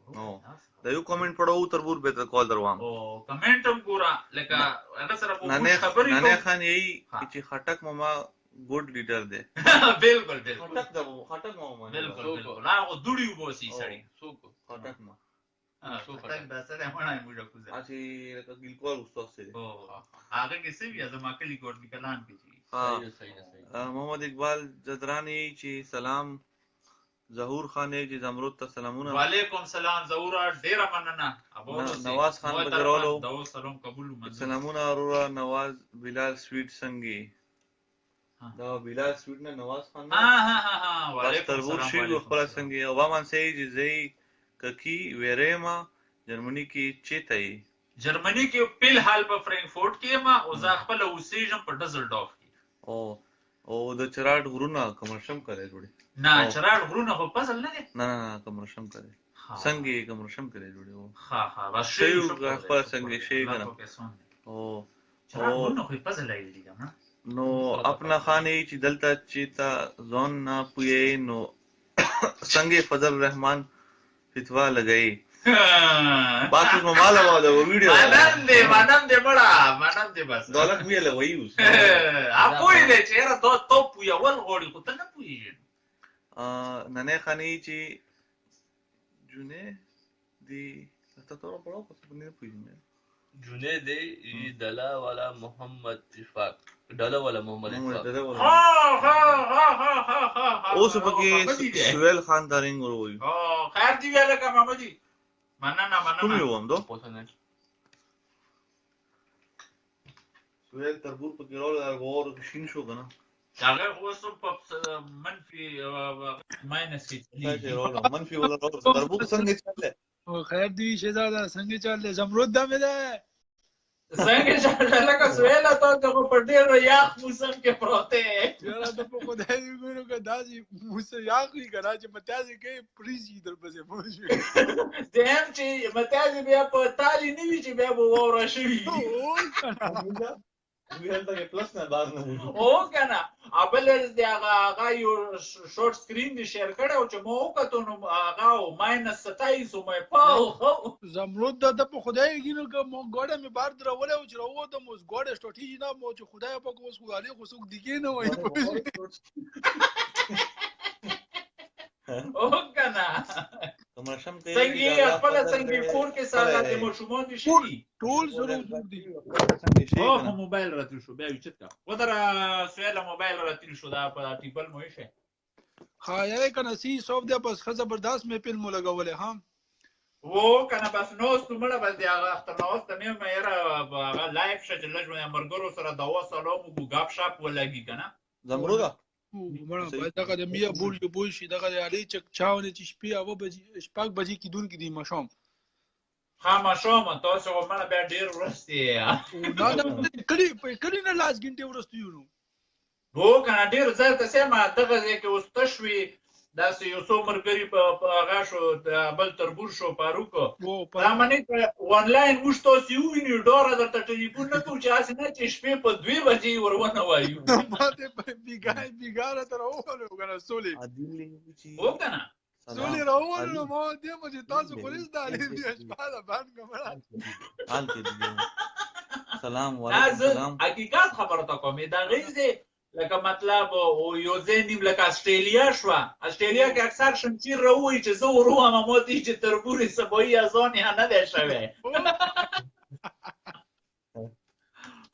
دا یو کمنټ پړو تربور به ته کال دروام او کمنټ هم ګورا لکه هغه سره په خبرې نه خان یې چې خټک ماما ګډ لیډر دی بالکل بالکل خټک ماما بالکل بالکل لا او دوړي وبوسي سړی څوک خټک ما خټک دا سره مړای موږ کوزه اسی لکه ګلکوال استاد سره او هغه کې څه بیا زما کلی ګور نکلان کې محمد اقبال جدرانی چې سلام ظهور خان چې زمرود ته سلامونه وعلیکم سلام ظهور ډیر مننه نواز خان بجرولو دا سلام قبول سلامونه اورا نواز بلال سویټ څنګه دا بلال سویټ نه نواز خان ها وعلیکم تربور شي خپل څنګه او ومان سي چې زئی ککی ویریما جرمنی کې چیتای جرمنی کې په حال په فرانکفورت کې ما او زه خپل اوسېجم په ډزلډورف کې او د چراټ غرونه کمرشم کوي جوړي نه چراټ غرونه خو پزل نه نه کمرشم کوي څنګه کمرشم کوي جوړي ها بس شي خپل څنګه شي کنه او چراټ غرونه خو پزل لایلی کنه نو خپل خاني چې دلته چیتا زون نه پوي نو څنګه فضل رحمان فتوا لګئی بس اس مالا والا وہ ویڈیو مانم دے بڑا مانم دے بس دولت بھی ہے وہی اس اپوی دے چہرہ تو پویا ول غوڑی کو ته نه پوی ننے خانی چی جنے دی تا تو پڑھو کو نہیں پوی جنے دی دلا والا محمد اشفاق ڈالا والا محمد اشفاق اوس پکې سویل خان دارنګ وروي خیر دی ویل کا محمدی مننه کوم یو هم دو پوسنه سویل تربور پکې رول اور شین شو کنه هغه اوس په منفي ماینس کې رول منفي ولا تربور څنګه چلے او خیر دی شهزاده څنګه چلے زمرود دمه ده څنګه چلے لکه سویل ته ته په ډیر یاخ موسم کې پروته یاره ته په خدای دې ګورو که داسې موسه یاخی کنه چې متازي کې پریزي در پسې پوښي دیم چې متازي بیا په تالي نه وی چې بیا ووره شي ویل ته پلس نه باز نه او کنه ابل دې هغه یو شورت سکرین دی شیر کړو چې مو وکړو نو هغه -27 مې پاو زمرود د په خدای ګینو که مو ګوډه می بار درولې او چې راوته مو ګوډه سټوټی نه مو چې خدای په کوس خو علي خو څوک دیګې نه وای او کنه کمرشم کې څنګه خپل څنګه کور کې ساده د مشومان دي شي ټول ضرور دي او خو موبایل راتل شو بیا وچت کا ودره سویل موبایل راتل شو دا په ټیبل مو شه ها یې کنه سی سوب دې بس خزه برداشت مې پیل مو لګولې هم و کنه بس نو ستمړه بس دی هغه اختر نو ست مې مې هغه لایف شته لږ مرګرو سره دا وسلو مو غاب شاپ ولګي کنه زمرودا مړه باید دغه د میا بول شي دغه د علي چک چاونه چې شپې او بجې شپږ بجې کیدون کې دی مشوم خامہ شوم تاسو مړه بیا ډیر ورستي دا کلی نه لاس ګنټه ورستي یو وو کنه ډیر ځای ته سم دغه ځکه اوس تشوي دا سه یو څو مرګري په هغه شو بل تربور شو پاروکو دا منی آنلاین موږ تاسو یو ویني ډور درته ټلیفون نه کوم چې اسې نه چې شپې په 2 بجې ورونه وایو ماته بیګاره تر اوله کنه سولې وو کنه سولې راوړل نو ما دې مې تاسو پولیس دالې دې شپه باندې کومه حال کې دي سلام علیکم سلام حقیقت خبره تا کومه دا غیزه لکه مطلب او یو ځینیم لکه استرالیا شو استرالیا کې اکثر شمشیر راوي چې زه وروه ما موتی چې تربوري سبوي ازون یا نه ده شوی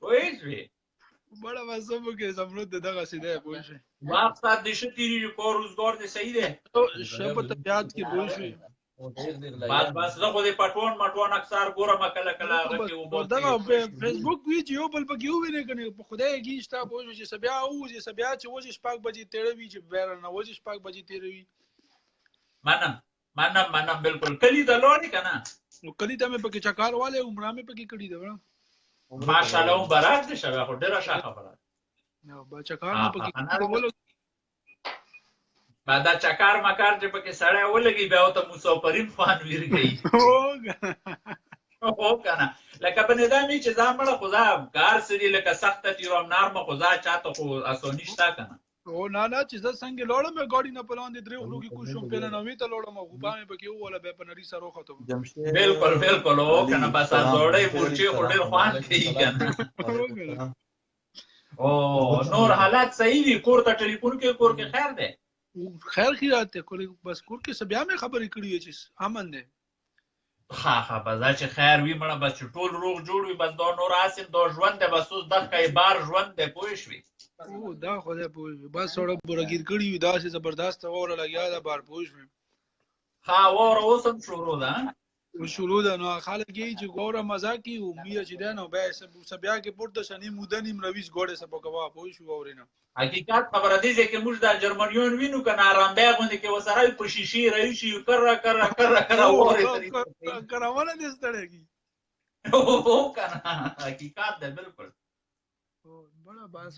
وایي بڑا واسمو کې زمرد دغه سیده پوښي واپس د شتيري کو روزګار دې صحیح ده شپه ته یاد کې پوښي بس زه خو دې پټون اکثر ګورم کله کله هغه کې وبو دغه فیسبوک ویډیو بل پکې ویني کنه په خدای کېشتا پوښي چې سبیا او چې سبیا چې وځي شپږ بجې تیروي چې بیر نه وځي شپږ بجې تیروي منم بالکل کلی د لوري کنه نو کلی ته مې پکې چکار والے عمره مې پکې کړی دا ماشاءالله مبارک دې شوه خو ډیره ښه خبره نو با چکار مې پکې بعد چکار مکار چې پکې سړی ولګي بیا ته مسافرین خوان ویری او کنه لکه په نظامي چې ځامړه خدا کار سری لکه سخت تیروم نرم خدا چاته خو اسونیشتا کنه او نه چې زه څنګه لوړم مې ګاډي نه پلاندې درې خلو کې کوشم په نوې ته لوړم او غوبا مې پکې وله به په نری سره وختم بالکل او کنه بس ازوړې پورچې خډر خوان کوي کنه او نور حالات صحیح دي کور ته ټلیفون کې خیر ده خیر خیرات کولی بس کور کې سبیا مې خبرې کړې چې امن ده ها بس چې خیر وي مړه بس ټول روغ جوړ وي بس دا نور اسیم دا ژوند ده بس اوس دغه بار ژوند ده پوه شوي او دا خو ده پوه بس سړی برګیر کړي وي داسې زبردست اوره لګیا ده بار پوه شوي ها اوره اوس هم شروع ده شروع ده نو خلک یې چې ګوره مزه کوي او میا چې ده نو بیا سبیا کې پورته شنی موده نیم رویش ګوړې سپکوا پوه شو اورینه حقیقت خبره دي چې موږ د جرمنیون وینو کنه آرام بیا غوندې کې وسره په شیشې راشي کر وره کراونه دې ستړي او کنه حقیقت ده بالکل بڑا باس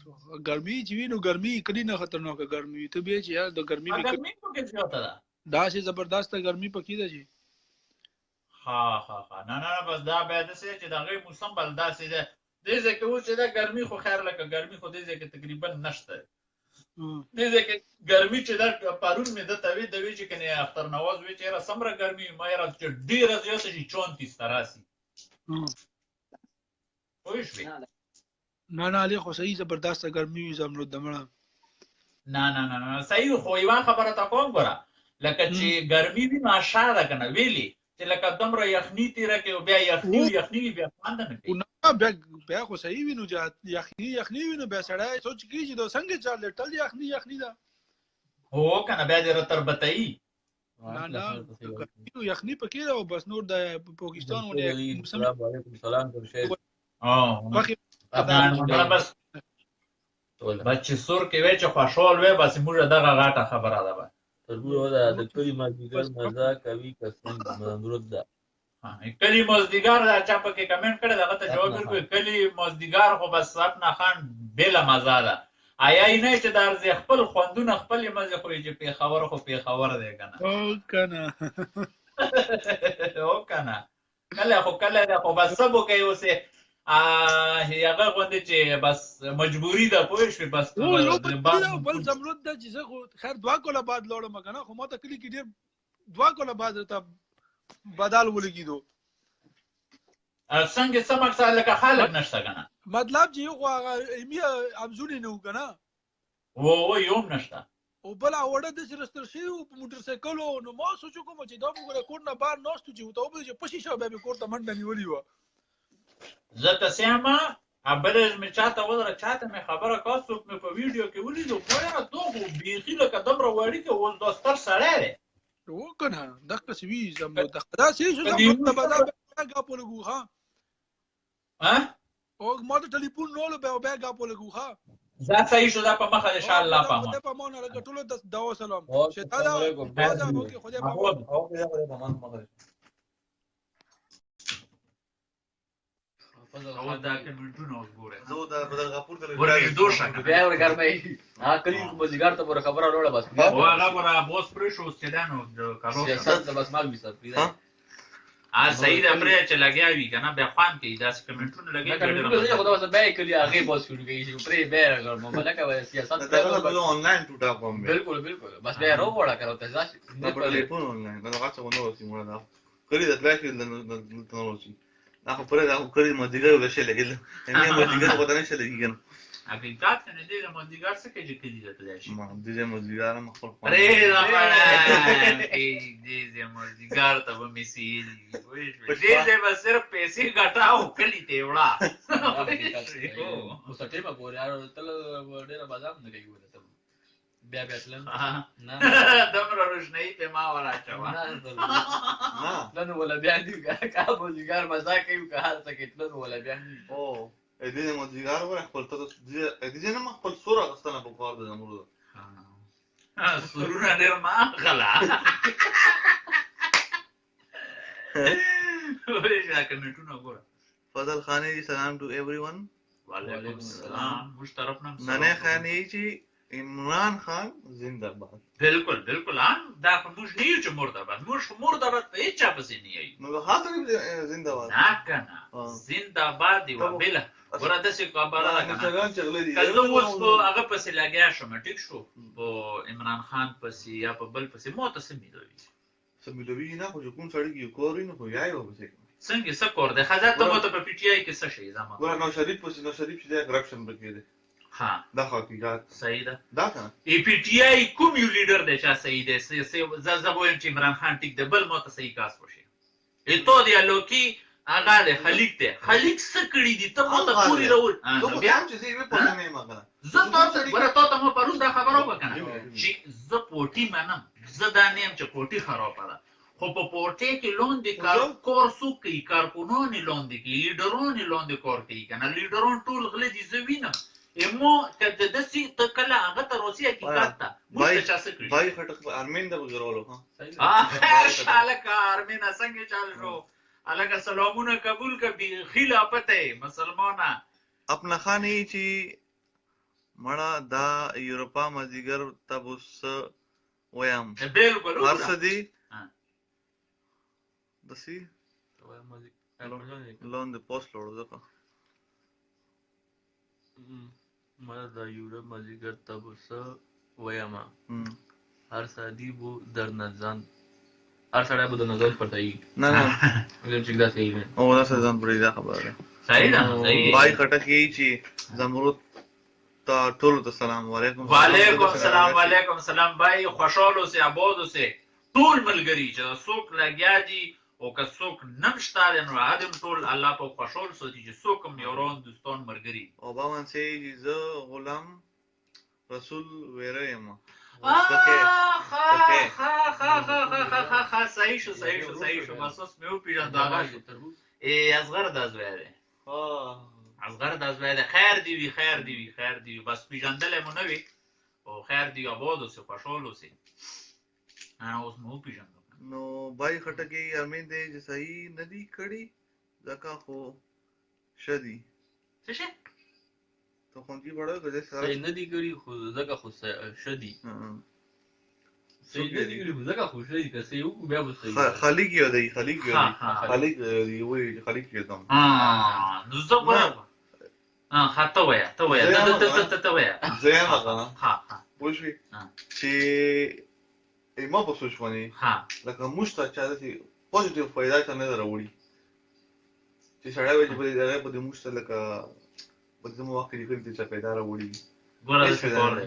ګرمي چې وینو ګرمي کلی نه خطرناکه ګرمي ته به چې یار د ګرمي په کې څه دا شي زبردست ګرمي پکې ده شي ها نه بس دا به د څه چې دغه موسم بل داسې ده دې ځکه و چې دا ګرمي خو خیر لکه ګرمي خو دې ځکه تقریبا نشته دې ځکه ګرمي چې دا پرون مې د توی د وی چې کنه اختر نواز وی چې را سمره ګرمي مې را چې ډیره زیاته شي 34 تراسي وښوي نه علی خو صحیح زبردست ګرمي زمرد دمړه نه صحیح خو یو خبره تا کوم غره لکه چې ګرمي وی ماشه ده کنه ویلي چې لکه دمره یخنی تیره کې بیا یخنی بیا پاند نه کوي بیا خو صحیح وینو چې یخنی وینو بیا سړی سوچ کی چې د څنګه چل ټل یخنی ده هو کنه بیا دې تر بتای نه یخنی پکې ده بس نور د پاکستان ولې السلام علیکم سلام کوم شي بس بچ سور کې وچ خوشحال وې بس موږ دغه غاټه خبره ده تربور دا د کلی مازدیګر مزه کوي کسن درود ده کلی مازدیګر دا چا پکې کمنټ کړی دا ته جواب ورکړي کلی مازدیګر خو بس اپنا خان بلا مزه ده آیا نه چې درځي خپل خوندونه خپل مزه خوري چې په خبر خو په خبر دی کنه او کنه کله خو بس سبو کوي اوسه هغه غوندې چې بس مجبوری ده پوه شوې بس بل زمرد ده چې زه خو خیر 2 کوله بعد لاړم که نه خو ما ته کلي کې ډېر 2 کوله بعد ته بدال ولګېدو څنګه څه مقصد لکه خلک نشته که نه مطلب چې یو خو هغه علمي ابزونې نه وو که نه و یو هم نشته او بله وړه داسې رستر شوي وو په موټرسایکل نو ما سوچ وکړم چې دا به ګوره کور نه بهر ناست وو چې ورته وبوځي چې پشي شه بیا مې کور ته منډه نیولې وه زه ته سیمه ابلز مې چاته ودره چاته مې خبره کا څوک مې په ویډیو کې ولیدو پوهه دغه بیخي لکه دمره وړي کې اوس د ستر سړی دی وکنه دغه سوي زمو دغه سي شو زمو د بازار بیګا په لګو ها او ما ته ټلیفون نو به بیګا په لګو ها زه صحیح شو دا په مخه ان شاء الله پامه خدای په مونږ لګ ټولو د دعا سلام شیطان علیکم. خدای په مونږ او دا کمنټونه اوس ګوره زه دا بدل غپور ته ورې دوشه بیا ورګرمای کلی مزګار ته پر خبره وروړه بس او هغه ورا بوس پرې شو ستدانو د کارو سیاست د بس مال میسر پیدا صحیح ده پرې چې لګیا وی کنه بیا خوان کې دا کمنټونه لګیا نه خدا بس به کلی هغه بس شروع کوي چې پرې به راګرم ملکه سیاست دا ټول آنلاین ټوټا کوم بالکل بالکل بس به رو وړه کړو ته ځاش دا په ټلیفون آنلاین دا هغه څه ونه وسی موږ دا کړی د تلاشي د ټکنالوژي دا خو پرې دا کړی مدیګر وشه لګیل نه مدیګر په دانه شل لګیږي حقیقت نه دی د مندګار څه کې چې کلی ته شي ما دې مدیګر ما خپل پرې دا دې مندګار ته به میسي دې به صرف پیسې ګټاو کلی ته وړا مو سټه په ګورې تل ډېر بازار نه کوي ته بیا بیا تل نه دمر روشنايي په ما وراچا نه نن ولا بیا دی کا مزګار مزه کوي که حال څه کې نن ولا بیا او دې مدیګر ور خپل ته دې نه خپل سوره غستنه په کار د امرو سرونه ډېر ما غلا وې دا کمنټونه ګوره فضل خانی جی سلام ټو ایوریون وعلیکم السلام مش طرف نام ننه خانی جی عمران خان زنده باد بالکل بالکل ان دا موږ نه یو چې مرداباد موږ مرداباد په هیڅ چا پسې نه یو نو خاطر زنده باد نه کنه زنده‌باد دی وبله ورته څه خبره ده کنه څنګه چغلې دي کله اوس په هغه پسې لګیا شم ټیک شو په عمران خان پسې یا په بل پسې مو ته سمې دوی سمېلوي نه خو کوم سړی یو کورینو خو یای و بس څنګه څه کور ده خزه ته مو ته په پی ټی آی کې څه شي زما ګور نو شریف پسې نو شریف چې کرپشن بکې دي ها دا حقیقت صحیح ده دا کنه ای پی ټی آی کوم یو لیډر دی چې صحیح دی زه وایم چې عمران خان ټیک دی بل مو ته صحیح کاس وشي اته دی لوکی هغه د خلیق ته خلیق څه کړی دي ته مو ته پوری راول بیا چې زه په نه مګنه زه تاسو ورته ته مو پرون دا خبرو وکنه چې زه پوټي منم زه دا نیم چې پوټي خراب ده خو په پورټې کې لاندې کار څوک کوي کارکونان لاندې کوي لیډران لاندې کار کوي کنه لیډران ټول غلي دي زه وینم امو کده دسي ته کله هغه ته روسي حقیقت ته مو څه څه کوي بای خټک ارمین د وګورولو ها خیر شاله کار مینه څنګه چل شو الګا سلامونه قبول کبي خلا پته مسلمانه اپنا خاني چې مړه دا یورپا مزیګر تبوس ویم بالکل هر څه دي دسی لون د پوسټ لوړ ځکه مړه دا یورپ مزیګر تبوس ویم هر سادي بو در نزان هر سړی به د نظر پټای نه نه چې دا صحیح نه او دا څه ځان پرې دا خبره صحیح ده صحیح بای خټکی چې زمرد تا ټول ته سلام علیکم وعلیکم السلام وعلیکم السلام بای خوشاله سي آباد سي ټول ملګری چې څوک لګیا دي او که څوک نمشته نو ادم ټول الله په خوشاله ساتي چې څوک هم یوران دوستان مرګري او باون سي چې غلام رسول ویرم صحیح شو بس اوس مې وپیژند دا اصغر د ازویره اصغر د ازویره خیر دی وی بس پیژندل مو نه وی او خیر دی آباد اوسه خوشاله اوسه انا اوس مو پیژند نو بای خټکی امین دې چې صحیح ندی کړي ځکه خو شدي څه شي ته خونځي وړو که صحیح نه دی کړي خو ځکه خو شدي صحیح نه دی کړي خو ځکه خو شدي که صحیح وکړو بیا به صحیح خلیق یو دی خلیق وایي خلیق یو دم نو زه وایم ته وایه ته وایه زه یم هغه ها پوه شوې چې ما په سوچ باندې لکه موږ ته چا داسې پوزیټیو فایده ته نه ده راوړي چې سړی وایي چې په دې په دې موږ ته لکه په دې وخت کې لیکلي چې پیدا راوړي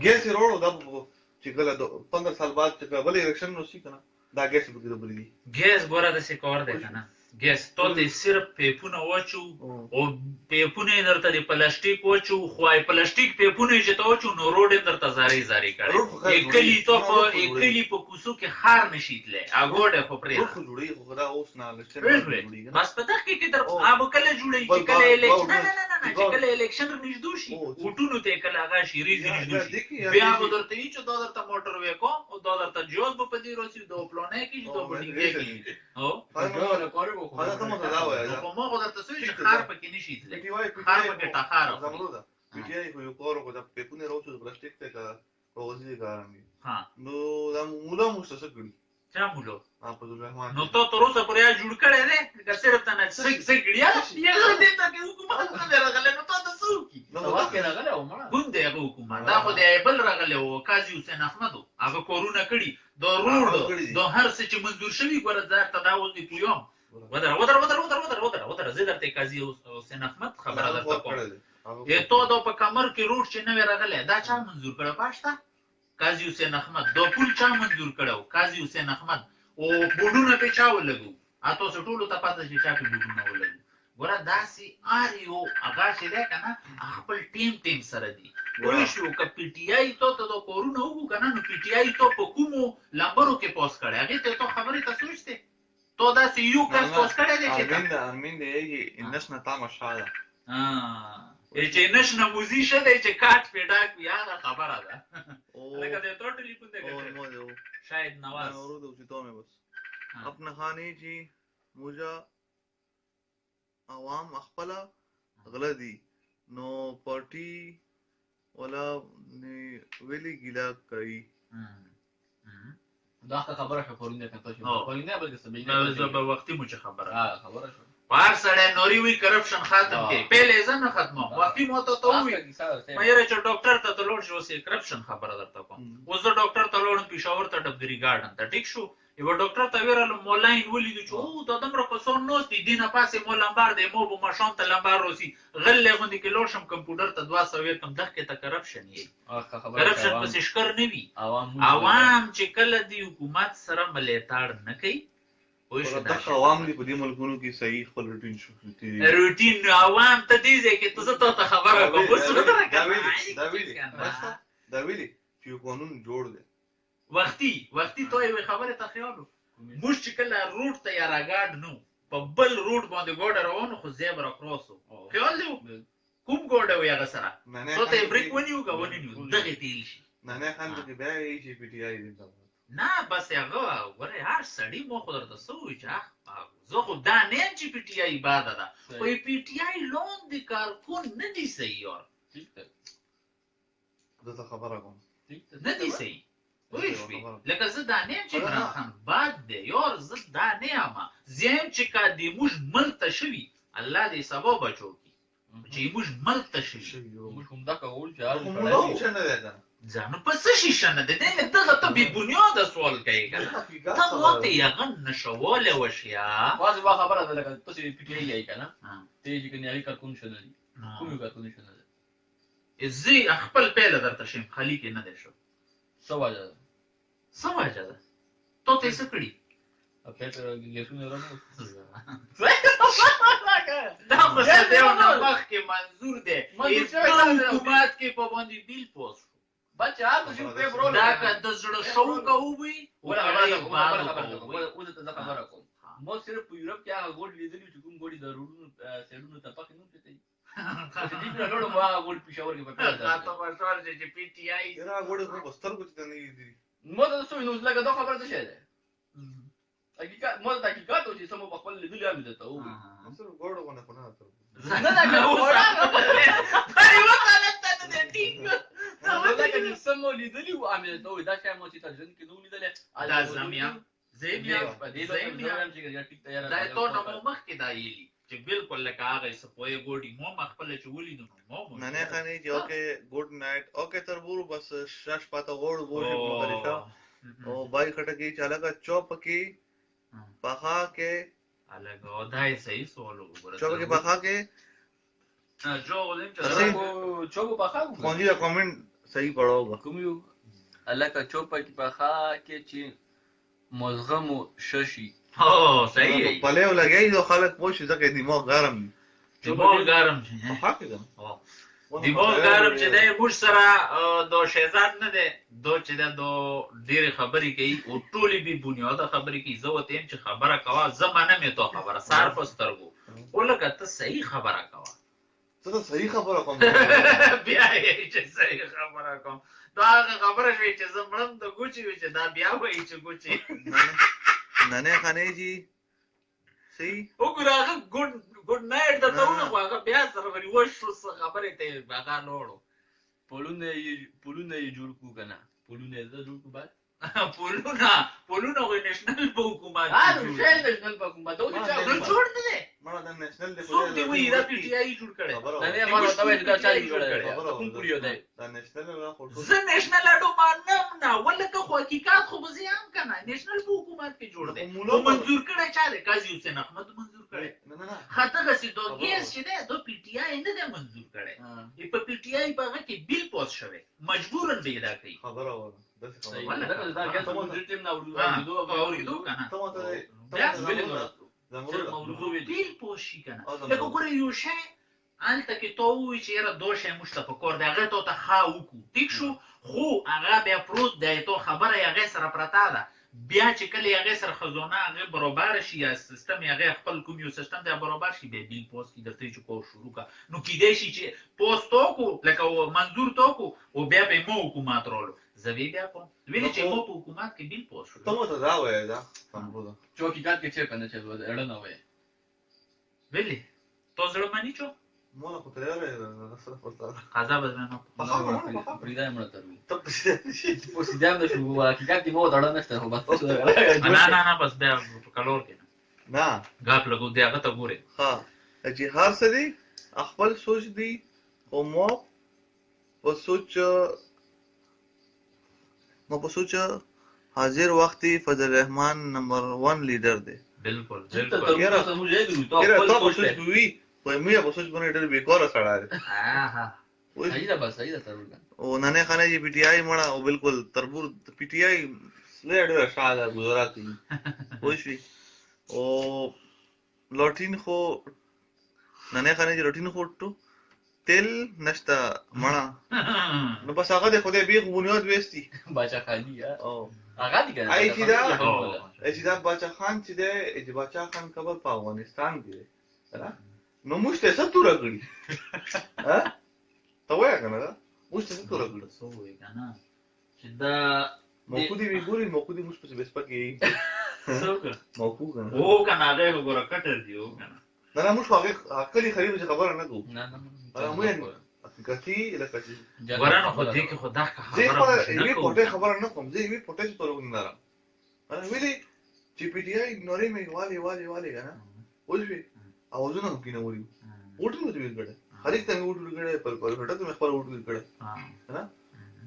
ګیس یې راوړو دا چې کله 15 سال بعد چې بل الیکشن نو شي که نه دا ګیس به کېدو بلې دي ګیس ګوره داسې کار دی که نه ګیس ته ته صرف پیپونه واچو او پیپونه درته د پلاستیک واچو خو ای پلاستیک پیپونه چې ته واچو نو روډ درته زاري زاري کړي اکلی ته په اکلی په کوسو کې خار نشیتله اګوډه خو پرې خو جوړي خو دا اوس نه لکه بس په دغه کې در اب کله جوړي چې کله الیکشن نه چې کله الیکشن نږدې شي وټونو ته کله هغه شي ریز نږدې شي بیا به درته چې دا درته موټر وکو او دا درته جوز په دې روسي دوه پلانې کې دوه بډینګ کې او هذا ته مو دا وایي خو ما خو درته سوي چې خار پکې نشي تللی خار پکې ټخار زمرده پیټي خو یو کور کو دا پیپونه راوځي پلاستیک ته کا اوځي کارامي ها نو دا مولا مستسه کړی چا مولو په دغه نو ته تر اوسه پورې جوړ کړی دی که صرف ته نه سګړیا یا دې ته کې حکومت نه راغله نو ته څه وکي نو واکه راغله او مړه کوم دی هغه حکومت دا خو دی بل راغله او قاضي حسین احمدو هغه کورونه کړي د روډ د هر څه چې منظور شوی ګوره دا تداول دی پویوم ودر زه درته قاضي حسین احمد خبره درته کوم ته دا په کمر کې روډ چې نه راغله دا چا منظور کړو پاشتا قاضي حسین احمد دو پول چا منظور کړو قاضي حسین احمد او بوډونه په چا ولګو اته ټولو ته پاتې چې چا په بوډونه ولګو ګوره داسې آریو هغه چې ده کنه خپل ټیم سره دی وای شو ک پی ټی آی ته د کورونو وګو کنه نو پی ټی آی ته په کومو لمبرو کې پوس کړي هغه ته خبرې ته سوچته تو داسې یو کس پوس کړي دی چې ارمین دی الناس نتام شاده چې نشنه موزي شه دی چې کاټ پیډا یا خبره ده لکه د تو ټلیفون دی شاید نواز اورو د تو میں بس اپنا خانی جی موجا عوام خپل غلدي نو پارټي ولا ویلي ګیلا کوي دا خبره شو پرونده کته شو پرونده بل څه به وختي مو خبره شو بار سره نوري وی کرپشن ختم کې پهله ځنه ختمه وختي مو ته وی مې چې ډاکټر ته تلور شو سي کرپشن خبره درته کوم اوس ډاکټر ته لوړ پېښور ته ډبګری ګارډن ته ټیک شو یو ډاکټر ته ویرل مولاین ولید چې او د دمر په سون نو دي دینه پاسه مو لمبار دی مو به مشام ته لمبار روسي غلې غوندي کې لوشم کمپیوټر ته 200 کم دغه ته کرپشن یې کرپشن په شکر نه وی عوام چې کله دی حکومت سره مليتاړ نه کوي وای شو دا عوام دی په دې ملکونو کې صحیح خپل روټین شو روټین عوام ته دې ځکه ته خبره کوم دا ویلي چې قانون جوړ دی وختي ته یو خبره ته خیالو موږ چې کله روټ ته یا راګاډ نو په بل روټ باندې ګوډ روانو خو زیبر کروسو خیال دی کوم ګوډ وي هغه سره ته بریک ونیو غوونی نیو دغه تیل شي نه خان دې بیا یې چې پی ټی آی دی نه بس هغه ګوره هر سړی مو خو درته سوې چې زه خو دا نه چې پی ټی آی باده ده خو پی ټی آی لون دی کارکون نه دی صحیح یار دا خبره کوم نه دی صحیح وای شو لکه زه دا نه چې عمران خان باد دی یار زه دا نه اما زم چې کا دی موږ ملته شوی الله دې سبب بچو کی چې موږ ملته شوی موږ هم دا کول چې نو څنګه ده ځانو په څه شي شنه ده دې دغه ته به بنیاد سوال کوي کنه ته وته یغه نشواله وشیا واځه با خبره ده لکه تاسو پی ټی آی کنه ته چې کنه یاري کارکون شنه دي کومه کارکون شنه ده زی خپل پیله درته شم خالی کې نه ده شو سواجه ده ته څه کړی اپیټر ګیسونه راځي دا خو څه دی نو مخ کې منظور دی حکومت کې په باندې بیل پوس بچا هغه چې په برول دا که د زړه شو کوي ولا خبره کوم مو صرف په یورپ کې هغه ګوډ لیدلی چې کوم ګوډي د روډونو سیډونو ته پخې نه پته چې دې ټول ما ګوډ پېښور کې په پیدا تاسو ورسول چې پی ټی آی دا ګوډ خو بستر کو چې نه دی مو دا څه نو لکه دا خبره څه ده حقیقت مو دا حقیقت چې سمو په خپل لیدلی هم ده ته و سر ګوډ غونه کنه ته نه دا ګوډ پای وته ته دې ټینګ نو دا چې سمو لیدلی و امه ته دا چې مو چې تاسو کې نو لیدل دا زمیا په دې زمیا چې ټیک تیار دا ته نو مخ کې دا یلی چې بالکل لکه هغه سپوی ګوډي مو خپل چې ولیدو مو نه خاني چې اوکے ګډ نایټ اوکے تربور بس شاش پاته ګوډ مغرشا او بای خټکی چالاګه چوپ کې پخا کې الګ ودای صحیح سوالو وګوره چوپ کې پخا کې جو ولین چوب پخا کونجی دا کمنٹ صحیح پڑھا ہوگا کومیو الله کا چوپ کې پخا کې چې مزغم ششي او صحیح دی په لیو لګی نو خلک پوه شي ځکه دماغ ګرم وي دماغ ګرم شي پخا کې ده دماغ ګرم چې دی موږ سره دو شهزاد نه دی دو چې دی دو ډېرې خبرې کوي او ټولې بې بنیاده خبرې کوي زه ورته یم چې خبره کوه زه منم یې تو خبره سار په سترګو او لکه ته صحیح خبره کوه ته ته صحیح خبره کوم بیا یې چې صحیح خبره کوم دا هغه خبره شوې چې زه مړم د ګوچې وي چې دا بیا وایي چې ګوچې ننه خانې جی صحیح وګوره هغه ګډ نایټ درته ونه هغه بیا سره وري وشو څه خبرې ته هغه لوړو پولونه یې جوړ کړو که نه پولونه یې زه جوړ کړو بعد پولونه خو نېشنل په حکومت نېشنل په حکومت جوړ نه دی مړه د نېشنل دی څوک دی وایي دا پی ټي آی جوړ کړی نه ما ورته وایي چې دا چا جوړ کړی کوم پولیو دی دا نېشنل نه خو زه نېشنل اډو مانم نه ولکه خو حقیقت خو به زه هم که نه نېشنل په حکومت کې جوړ دی خو منظور کړی چا دی قاضي حسین احمد منظور کړی ښه دغسې دوګیز چې دی دو پی ټي آی نه دی منظور کړی په پی ټي آی په هغه کې بیل پاس شوی مجبورن به یې دا کوي خبره وره بیل پوس شي که نه لکه ګوره یو شی هلته کې تا ووایي چې یاره دا شی موږ ته پکار دی هغه تا ته ښه وکړو ټیک شو خو هغه بیا پروت دی تو خبره یې هغې سره پرته ده بیا چې کله یې هغې سره خزانه هغې برابره شي یا سیستم یې هغې خپل کوم یو سیستم ته برابر شي بیا بیل پوس کړي درته چې کار شروع کړه نو کیدای شي چې پوس تا وکړو لکه منظور تا وکړو او بیا به یې ما حکومت رالو زه بیا کوم ویلې چې ما په حکومت کې بیل پوس شو ته ماته دا وایه دا سمروده چې حقیقت کې چېرته نه چې اړه نه وایي ویلې تا زړه مني چو مونه خو تیاره ده سره پرته قضا به زما پریدا یې مړه تروي خو سیده هم نه شو حقیقت کې ما اړه نشته خو بس نه بس بیا په کلور کې نه غاپ لګو دی هغه ته ګورې ها چې هر څه دی خپل سوچ دی او ما په سوچ حاضر وختي فضل الرحمن نمبر 1 لیډر دی بالکل یاره تا په سوچ وی خو مې په سوچ باندې ډېر بیکاره سړی دی صحیح ده بس صحیح ده ترور او ننه خانه جی پی ټی آی مړه او بالکل تربور پی ټی آی له ډېر شاده گزارا کوي وښوي او لوټین خو ننه خانه جی لوټین خو ټو تل نشتا مړه نو بس هغه د خدای بیخ بنیاد وېستي باچا خانی او هغه دي کنه ای چې دا باچا خان چې دی چې باچا خان قبر په افغانستان کې دی نو موږ ته څه تور کړی ها ته وایې کنه دا موږ ته څه تور کړی سو وایي کنه چې دا موکودی وی ګوري موکودی موږ په بسپا کې څوک موکو کنه او کنه هغه وګوره کټر دی او کنه نه موږ هغه کلی خریب چې خبره نه کوو نه موږ حقیقتي لکه چې ورانه خو دې کې خدا کا زه خبره یوې پټه خبره نه کوم زه یوې پټه چې تور نه رام انا ویلي چې پی ټی آی نورې مې والي کنه وځي او زه نه کینې وری وټو دې وکړه هر ایک ته وټو وکړه پر هټه ته خبر وټو وکړه ها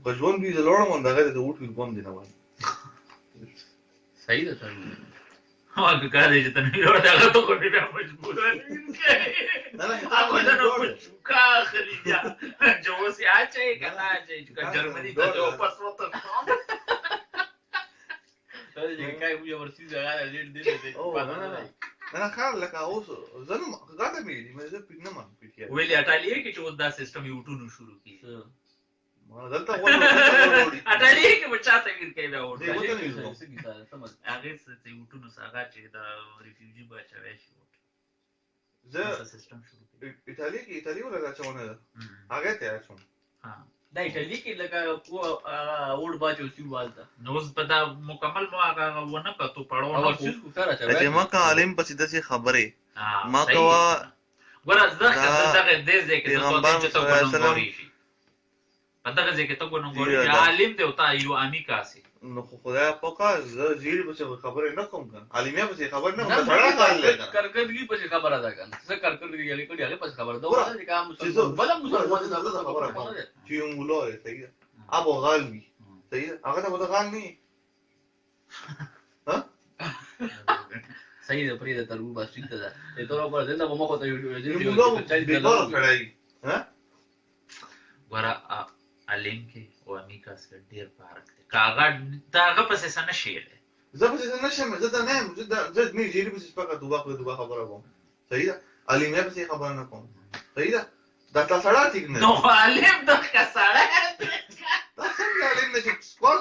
په ژوند کې زلوړم دغه ته وټو کوم دي نه وای صحیح ده ترور هغه کار دی چې تنه یو دا ته کو بیا مجبور نه هغه نه پچکا خريجا جو سي اچي کنه چې جرمني ته واپس وته دا چې کای وي ورسي زغاله ډېر نه خال لکه اوس زنه غاټه مې مې زه پینه ما پټیا ویلې اټالیا کې چې دا سیستم یو ټونو شروع کړي ما دلته وړو اټالیا کې بچاته ویل کوي دا وړو هغه څه یو ټونو څنګه چې دا ریفیوجی بچاوي شي زه سیستم شروع کړي ایتالیا ولا چونه هغه ته اچوم ها دا ایټالیا کې لکه اور باچو سیوالتا نو اوس په دا مکمل مو هغه ونه کتو پړو او څه کو سره چې ما کا عالم پسې د خبره ما کوا ګور دغه دې ځکه چې ته ګورې شي پدغه ځکه ته ګورې عالم دی او تا یو امیکا سي نو خدای پاکه زه جیل په خبره نه کوم کنه عالمیا په خبر نه کوم سره کار لګا کرکدګي په خبره ده کنه څه کرکدګي یې کوي هغه په خبره ده چې کوم مسلمان بل مسلمان ده خبره کوي چې یو مولای صحیح ابو غالبي صحیح هغه ته ودا غال نه ها صحیح ده پرې ده ترور بس ټیک ده ته تور په دې نه مخ ته یو مولای بیکار کړای ها ورا علم کې او امیکا سره ډیر فرق دی کاغه داغه پسې سن شي زه به څه نشم زه دا نه یم زه نه جیري به سپکه دوبه خبره کوم صحیح ده علیمه به خبره نه کوم صحیح ده دا تا سړی ټیک نه نو عالم دغه سړی دا څنګه عالم نه چې سکور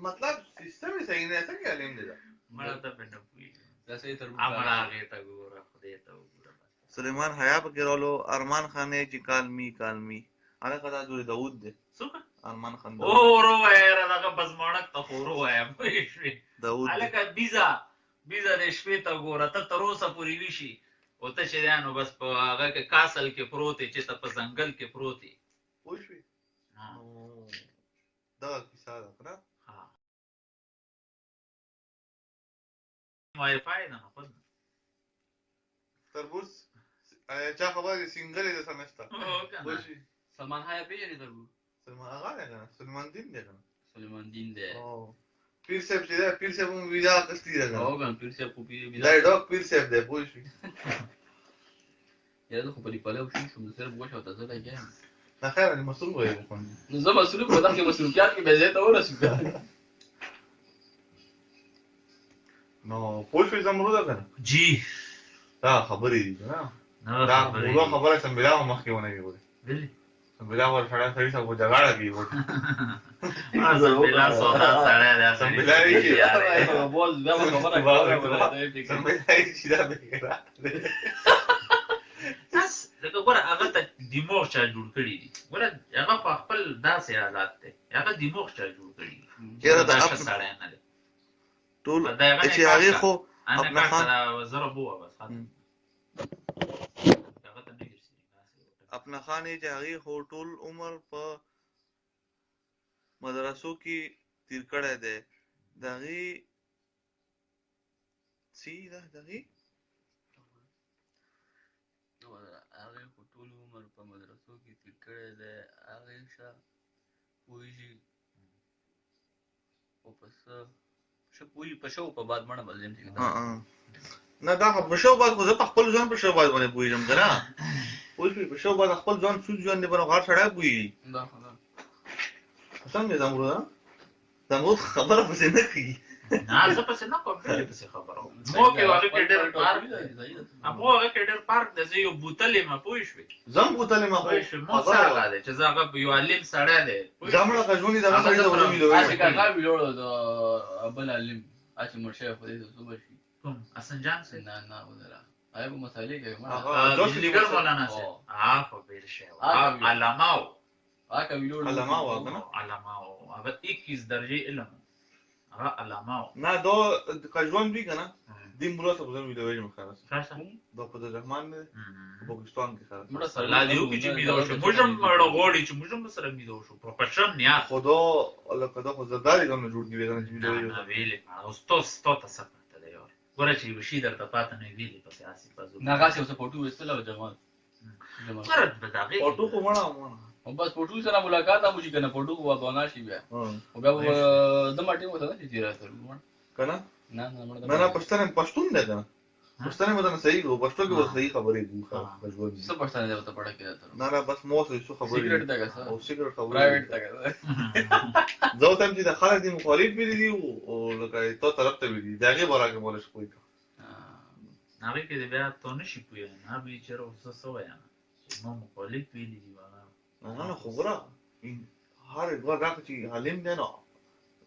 مطلب سیستم یې صحیح نه څنګه عالم دی دا مړه ته په نه پوهېږم دا صحیح تربور امړه هغې ته ګوره خدای ته وګوره سلیمان حیا پکې رالو ارمان خان یې چې کالمی هغه کدا جوړ داوود دی څوک ارمان خان او ورو وایره دغه بزمړک ته ورو وایم پوه شوې داوود هلکه بیزه د شپې ته ګوره ته تر اوسه پورې ویشي او ته چې دی نو بس په هغه کې کاسل کې پروت یې چې ته په ځنګل کې پروت یې پوه شوې دغه کیسه ده که نه وایفای ده نو خود تربوز چا خبره دی سینګل یې دسه نشته پوه شوې سلمان حیا پیژنې تربور سلمان هغه دی که نه سلمان دین دی که نه سلیمان دین دی پیر صاحب چې دی پیر صاحب هم ویدا اخیستې ده که او ګان پیر صاحب خو نه دا ډاک پیر صاحب دی پوه شوې یاره زه خو په دې پلو شوم شوم د صرف غوښه او تازه لګیا نه خیر دی مصروف وایي نو زه مصروف په دغه مصروفیات کې به ځای ته ورسېږم نو پوه شوې زمرو ده که نه جی دا خبرې دي که نه دا موضوع خبره سمبلا هم مخکې ونه وي بلی سمبلا ور سړی سره په جګړه کې وي سمبلا سودا سړی دی سمبلا یې بوز بیا به خبره کوله سمبلا یې چې دا به لکه ګوره هغه ته دماغ چا جوړ کړي دي ګوره هغه په خپل داسې حالات دی هغه دماغ چا جوړ کړي دي چېرې دا د ښه سړی نه دی ټول چې هغې خو انا خان سره زره بوه بس ختم هغه ته نه ګرځي اپنا خان یې چې هغې خو ټول عمر په مدرسو کې تیر کړی دی د هغې څه ده د هغې هغې خو ټول عمر په مدرسو کې تیر کړی دی هغې ښه پوهېږي خو په څه ښه پوهېږي په شو په باد مړه بلیم نه دا خو په شو باد خو زه په خپل ځان په شو باد باندې پوهېږم که نه پوه شوې په شو باد خپل ځان سود ژوند دی به نو هر سړی پوهېږي دا خو ده څنګه زمرود زمرود خبره پسې نه کوي نه زه پسې نه کوم بلې پسې خبره وم مو کې هغه کې ډېر پارک دی مو هغه کې ډېر پارک دی زه یو بوتل یم پوه شوې زه هم بوتل یم پوه شوې مو څه هغه دی چې زه هغه یو عالم سړی دی زمړه که ژوند یې دغه سړي ته ونه هسې کاکا ویلوړو د بل عالم هسې مړ شوی خدای ته څه به شي کوم حسن جان صاحب نه ودره هغه به مسالې کوي بجلیګر مولانا صاحب خو بېل شوی علماو هغه ویلوړو علماو هغه نه علماو هغه 21 درجې علم هغه علماو نه دا که ژوند وي که نه دې ملا صاحب زه ویډیو ویډیو خلاص ښه دا په الرحمن دی په پاکستان کې خلاص مړه سره الله دې وکړي چې میدو شو موږ هم مړه غواړي چې موږ هم سره میدو شو پروفیشن نه خدا لکه دا خو زرداري ګم نه جوړ کړي کنه چې ویډیو نه ویلې او ستو ته څه پته دی یار ګوره چې وشي درته پاته نه ویلې په سیاسي پزو نه غاسي اوس فوټو وستل او جمال ګوره د دغه فوټو خو مړه او بس فوټو سره ملاقات هم شي کنه فوټو کو غوانا شي بیا او بیا د ماټي وته نه چې راځي کنه نه نه پښتون دی کنه پښتون مده صحیح وو پښتو کې وو صحیح خبرې دي خو څه پښتون دی ته پړه کې نه بس مو څه خبرې سیګریټ دا او سیګریټ خبرې پرایویټ دا زه ته چې د خلک دي مخالف ویلي دي او لکه ته طرف ته ویلي داګه برابر مولش کوی هغه کې بیا ته نشي پوهه نه به چیرې اوس څه وایم چې مو مخالف ویلي دي نه خبره هر دوه راځي عالم دی نو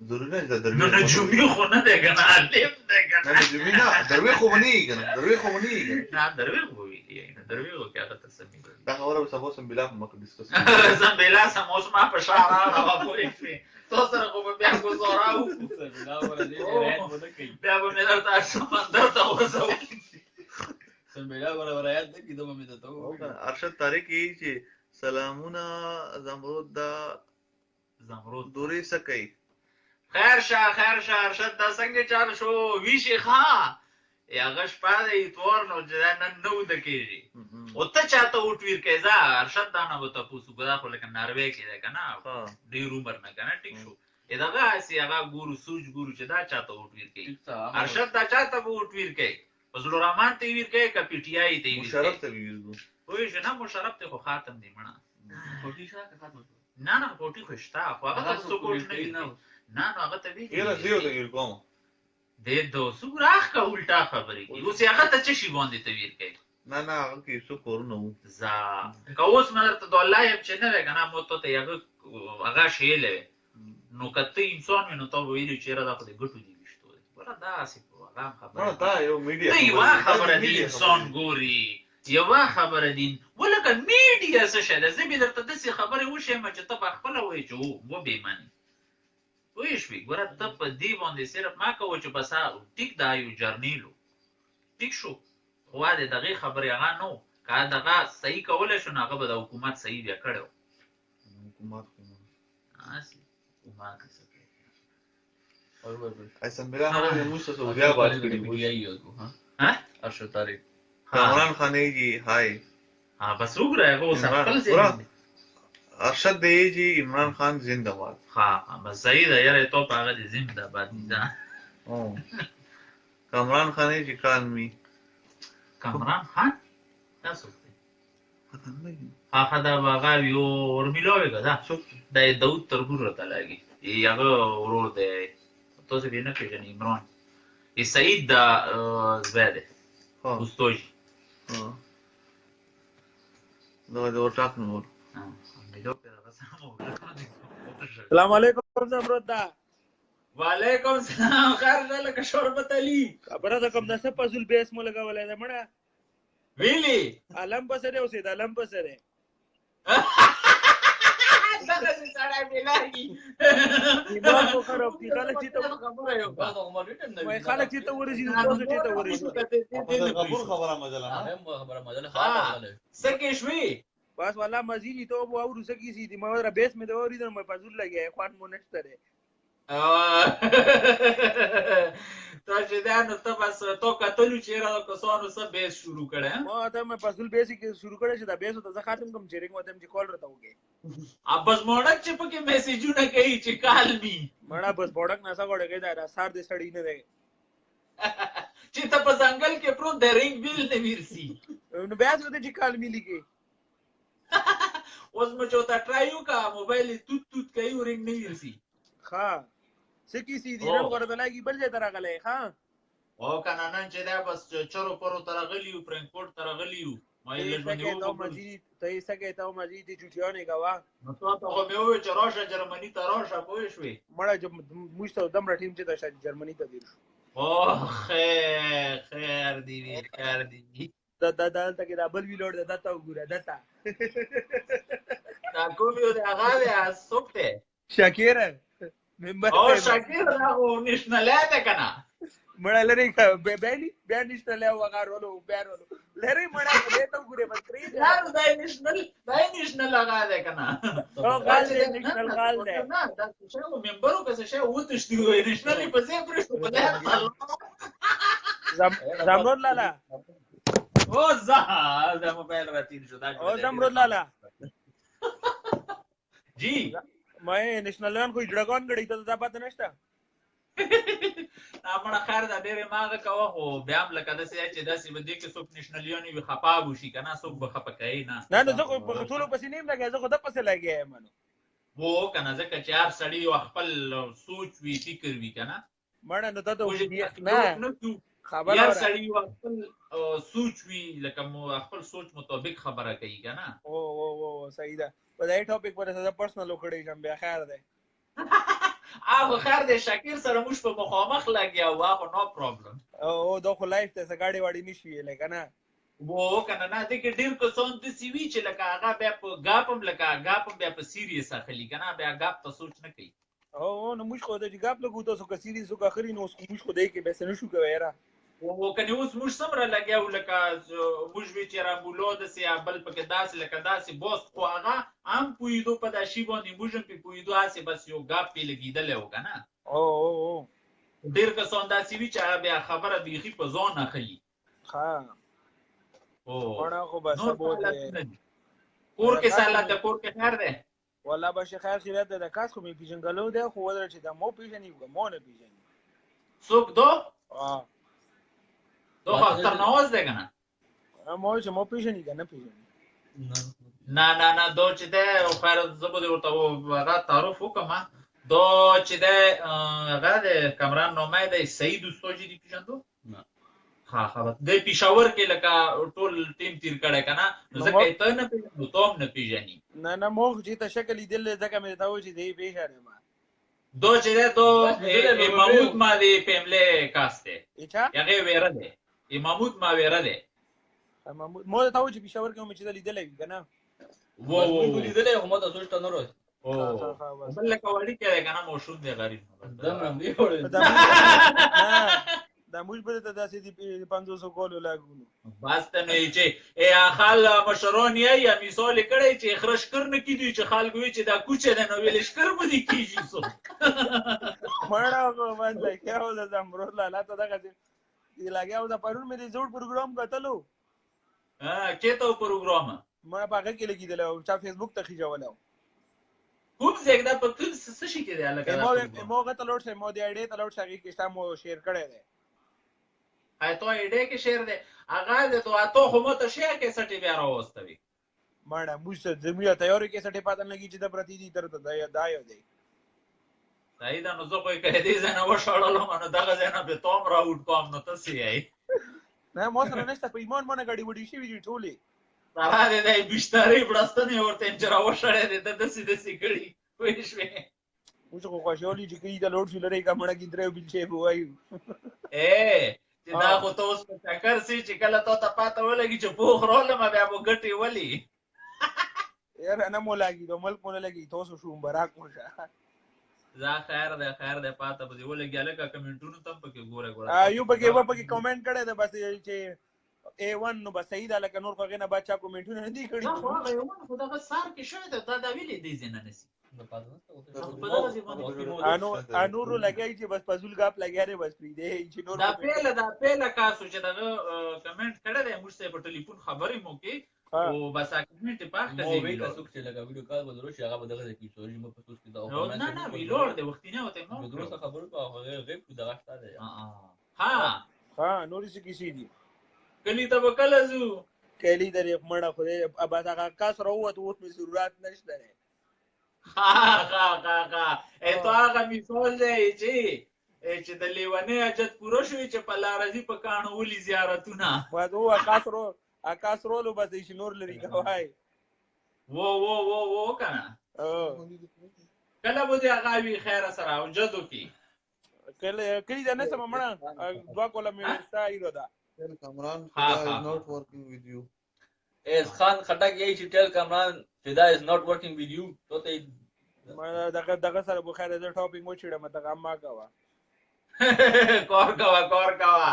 ضروري نه ده نو نجومي خو نه دی کنه عالم دی کنه نه نجومي نه دروي خو ونی کنه دروي خو ونی نه دروي خو وی دی نه دروي خو کې هغه تسمي دا خبره به سبا سم بلا مکه ډیسکس زم بلا سم اوس ما په شعر راو پوری شي تو سره خو بیا کو زوراو دا ورته رات مده کوي بیا به مې درته سمندر ته وځو سم بلا ور یاد دې دوه مې ته او ارشد تاریخ یې چې سلامونه زمرود دا زمرود دوری سکي خیر شه ارشد دا څنګه چل شو ویشي ښا یا غش پاره تور نو نن نو د کېږي او ته چاته وټویر کې ځا ارشد دا نه وته پوسو ګدا خو لکه ناروې کې ده کنه ډیر عمر نه کنه ټیک شو دغه اسی هغه ګورو سوج ګورو چې دا چاته وټویر کې ارشد دا چاته وټویر کې فضل الرحمن ته ویر کې ک پی ټی آی ته ویر مشرف ته ویر وای جنا مشرف ته خو خاتم دی مړه فوټی شاه که خاتم نه فوټی خوشتا خو هغه څه کوټ نه نه هغه ته وی یره زیو ته ویر کوم د دوسو راخ کا الټا خبرې کوي اوس هغه ته څه شي باندې تویر کوي نه نه هغه کې څه کورونه وو زا که اوس مې درته د الله یب چې نه وی کنه مو ته هغه شی لې نو کته انسان نو ته ویلو چې را د ګټو دی وشتو ورته دا سی په هغه خبره دا یو میډیا دی وا خبره دی انسان ګوري یو خبره دی ولکه میډیا څه شه ده زه به درته داسې خبرې وشم چې ته په خپله وایې چې و به معنی پوه شوې ګوره ته په دې باندې صرف ما کوه چې بس ټیک دا یو جرنیلو ټیک شو خو د دغې خبرې هغه نو که دغه صحیح کولی شو نو هغه به د حکومت صحیح بیا کړی حکومت هسې حکومت څه کوي ایسا میرا ہمارے منہ سے سعودیہ بات کری ها ارشد طارق عمران خان جی ہائے ها بس وګوره هغه اوس خپل ځای دی. ارشد دی جی عمران خان زندہ باد ها بس صحیح ده یاره تو په هغه دې زنده باد نه کامران خان جی کالمی کامران خان تاسو پتہ نہیں هغه دا هغه یو ورمیلوي دا د داود ترګور ته لاګي هغه ورور دی تاسو به نه پیژنئ عمران ای سعید دا زباده استوجی دا د ورټاک نور السلام علیکم زمرد دا وعلیکم السلام خیر ده لکه شوربت علی خبره ده کوم داسه پزول بیس مو لګولای ده مړه ویلی علم بسره اوسې د علم بسره دغه سړی ملایي دماغ خو خراب دي خلک چې ته خبره یو وای خلک چې ته ورسې تاسو چې ته ورسې غفور خبره مجله خبره مجله سکه شوي بس والله مزيدي تو ابو اورو سکی سي دي ما بیس مې د اوري د مې پزول لګي خوان مو نشته ده تا چې دا نو ته بس تو کتلو چې را کسانو سب بیس شروع کړه ما ته مې پزول بیس کې شروع کړه چې دا بیس ته خاتم کوم چې ریک مته چې کال راته وګي اب بس موړک چې پکې میسیجونه کوي چې کال می مړه بس بوډک ناسا غوړه کې دا سار دې سړی نه دی چې ته په ځنګل کې پرو د رینګ بیل نه ورسي نو بیا څه چې کال ملي کې اوس مې چوتا ټرایو کا موبایل توت توت کوي رینګ نه ورسي ها سکی سي دي نن ورته لګي بل ځای تر غلې ها او کنه نن چې دا بس چرو پرو تر غلیو فرانکفورت تر غلیو ما یې لږ ته مزید ته یې سکه ته مزید چټیانه غوا نو ته خو مې وې چې راشه جرمني ته راشه پوه شوې مړه موږ ته دمره ټیم چې د جرمني ته دی او خیر دی خیر دی دا دلته کې دا بل ویلوړ ده دته وګوره دته دا کوم یو د هغه د سوکته شاکر ممبر او شاکر راغو نشنل ده کنه مړه لري بیا نشنل وغارولو بیرولو لري مړه دې ته وګوره بس کړی یار دای نشنل هغه ده کنه او غال دې نشنل غال ده نه دا څه ممبرو که څه وتشتي وای نشنل په ځای پرشتو په ځای زمرد لالا او دا موبایل راتین شو دا او زمرد لالا جی مې نېشنلان خو ډراګون غړي ته دا پته نشته امړه خیر دا ډېر ماغه کوه خو بیا هم لکه داسې چې داسې بده کې څوک نېشنلیان وي خپا وشي کنه څوک به خپه کوي نه نه زه خو په ټولو پسې نیم لګي زه خو د پسې لګي منو وو کنه ځکه چې هر سړی خپل سوچ وی فکر وی کنه مړه نو ته نه خبر یار سړی خپل سوچ وی لکه مو خپل سوچ مطابق خبره کوي کنه او صحیح ده په دې ټاپک پر څه پرسنل وکړی کوم بیا خیر ده هغه خیر ده شاکر سره موږ په مخامخ لګیا و هغه نو پرابلم او دا خو لایف ته سګاډي واړی نشي لکه نه وو کنه نه دې کې ډیر کسان د سی وی چې لکه هغه بیا په غاپم بیا په سیریس اخلي کنه بیا غاپ ته سوچ نه کوي او نو موږ خو د غاپ لګو تاسو که سیریس وکړی اخري نو موږ خو دې کې به څه نشو کوي را وو کنه اوس موږ سمره لګیاو لکه موږ وی چې را بولو د سی بل پکې داس لکه داسې بوس خو هغه ام پویدو په داشي باندې موږ په پویدو اسه بس یو غاپ پی لګیدل و کنه او ډیر کسان داسې وی چې بیا خبره بیخي په ځون اخلي ها او ورنه خو بس بوله کور کې سالات د کور کې خیر ده والله به خیر خیرات ده کاس خو می پیژنګلو ده خو ودر چې دا مو پیژنې مو نه پیژنې څوک دو دو خاطر نواز ده کنه مو چې مو پیژنې کنه پیژنې نه دو چې ده خیر زبده ورته را تعارف وکما دو چې د هغه د کامران نومه دی سعید استوجي دی پیژندو نه. ها د پېښور کې لکه ټول ټیم تیر کړی کنه نو ځکه ته نه پیژنې ته هم نه پیژنې نه موږ چې ته شکل لیدل ځکه مې ته و چې دی پیژنې ما دو چې دی دو محمود ما دی پیمله کاسته اچھا هغه ویره دی محمود ما ویره دی محمود مو ته و چې پېښور کې مې چې لیدل وی کنه وو وو لیدلې هم ته سوچ ته نه راځي او بل لکه وړي کې کنه موشون دی غریب دم هم دی وړي دا موږ به ته داسې دی 500 کولو لاګونو بس ته نه چې ای خال مشرون یا مثال کړي چې خرش کرن کیږي چې خلک وي چې دا کوچه د نو ویل شکر بده کیږي سو مړه باندې کیا و د زمرو لاله ته دغه دی لاګیاو دا پرون مې جوړ پروګرام غتلو کېته پروګرام ما باغه کې لګیدل او چا فیسبوک ته خېجولم کوم ځای دا په ټول څه شي کې دی الګا مو غته لوټ سه مو دی اډې ته لوټ شي کې ستا مو شیر کړی دی ته اډې کې شیر دی هغه د تو خو مو ته شیر کې سټي بیا راوستوي مړه موږ زميا تیاری کې سټي پاتن لګی چې د پرتی دي تر ته دایو دی صحیح دا نو زه خو کې دې زنه وشړلم نو دغه زنه به توم راوټ کوم نو تاسو یې نه مو سره نشته په ایمان باندې غړي وډی شي وی ټولي سره دې بشتاري بړستنه ورته چې راوشړې دې د سیده سیکړي وې شوې موږ خو خوشالي چې کې د لوټ شو لري کومه کې درې بل شي وایو چې دا خو ته اوس په چکر سي چې کله ته پاته ولګي چې پوخ رولم بیا به ګټي ولي یار انا مو لاګي د ملک مو لاګي تاسو شو براک مو شه زه خیر ده پاته به ولګي الکه کمنټونو تم پکې ګوره یو پکې کمنټ کړه ده بس چې A1 نو بس صحیح ده لکه نور خو غنه بچا کومنټونه نه دي کړی خو دا سار کې شوی دا ویلې دي زنه نسی انور لګای چې بس پزول غاپ لګیاره بس پری دی چې نور دا پیله کاسو چې دا کمنټ کړه ده موږ ته په ټلیفون خبرې مو کې او بس کمنټ پاک کړي مو وی کاسو چې لګا ویډیو کال بدرو شي هغه بدغه کی سوري مو پسوس کې دا نه ویلور د وخت نه وته مو بدرو څه خبرو په غیب کو دغه شته ده ها نور څه کیسې دي کلی ته وکړه زو کلی درې مړه خو دې ابا دا کاس راوته اوس می ضرورت نشته اته هغه مثال دی چې د لیوانې اجت پوره شوی چې په لارځي په کانو ولي زیارتونه واځو اکاس رولو بس شي نور لري کوي وو کنه کله به دی هغه وی خیر سره او جدو کی کلی دا نه سم مړه دوا کوله مې سایرو دا Kamran, Fida is not working with you. اس خان خټک یې چې ټیل کامران فدا is not working with you ته دغه سره بو خیر د ټاپینګ و چیړه مته ما کوا کور کوا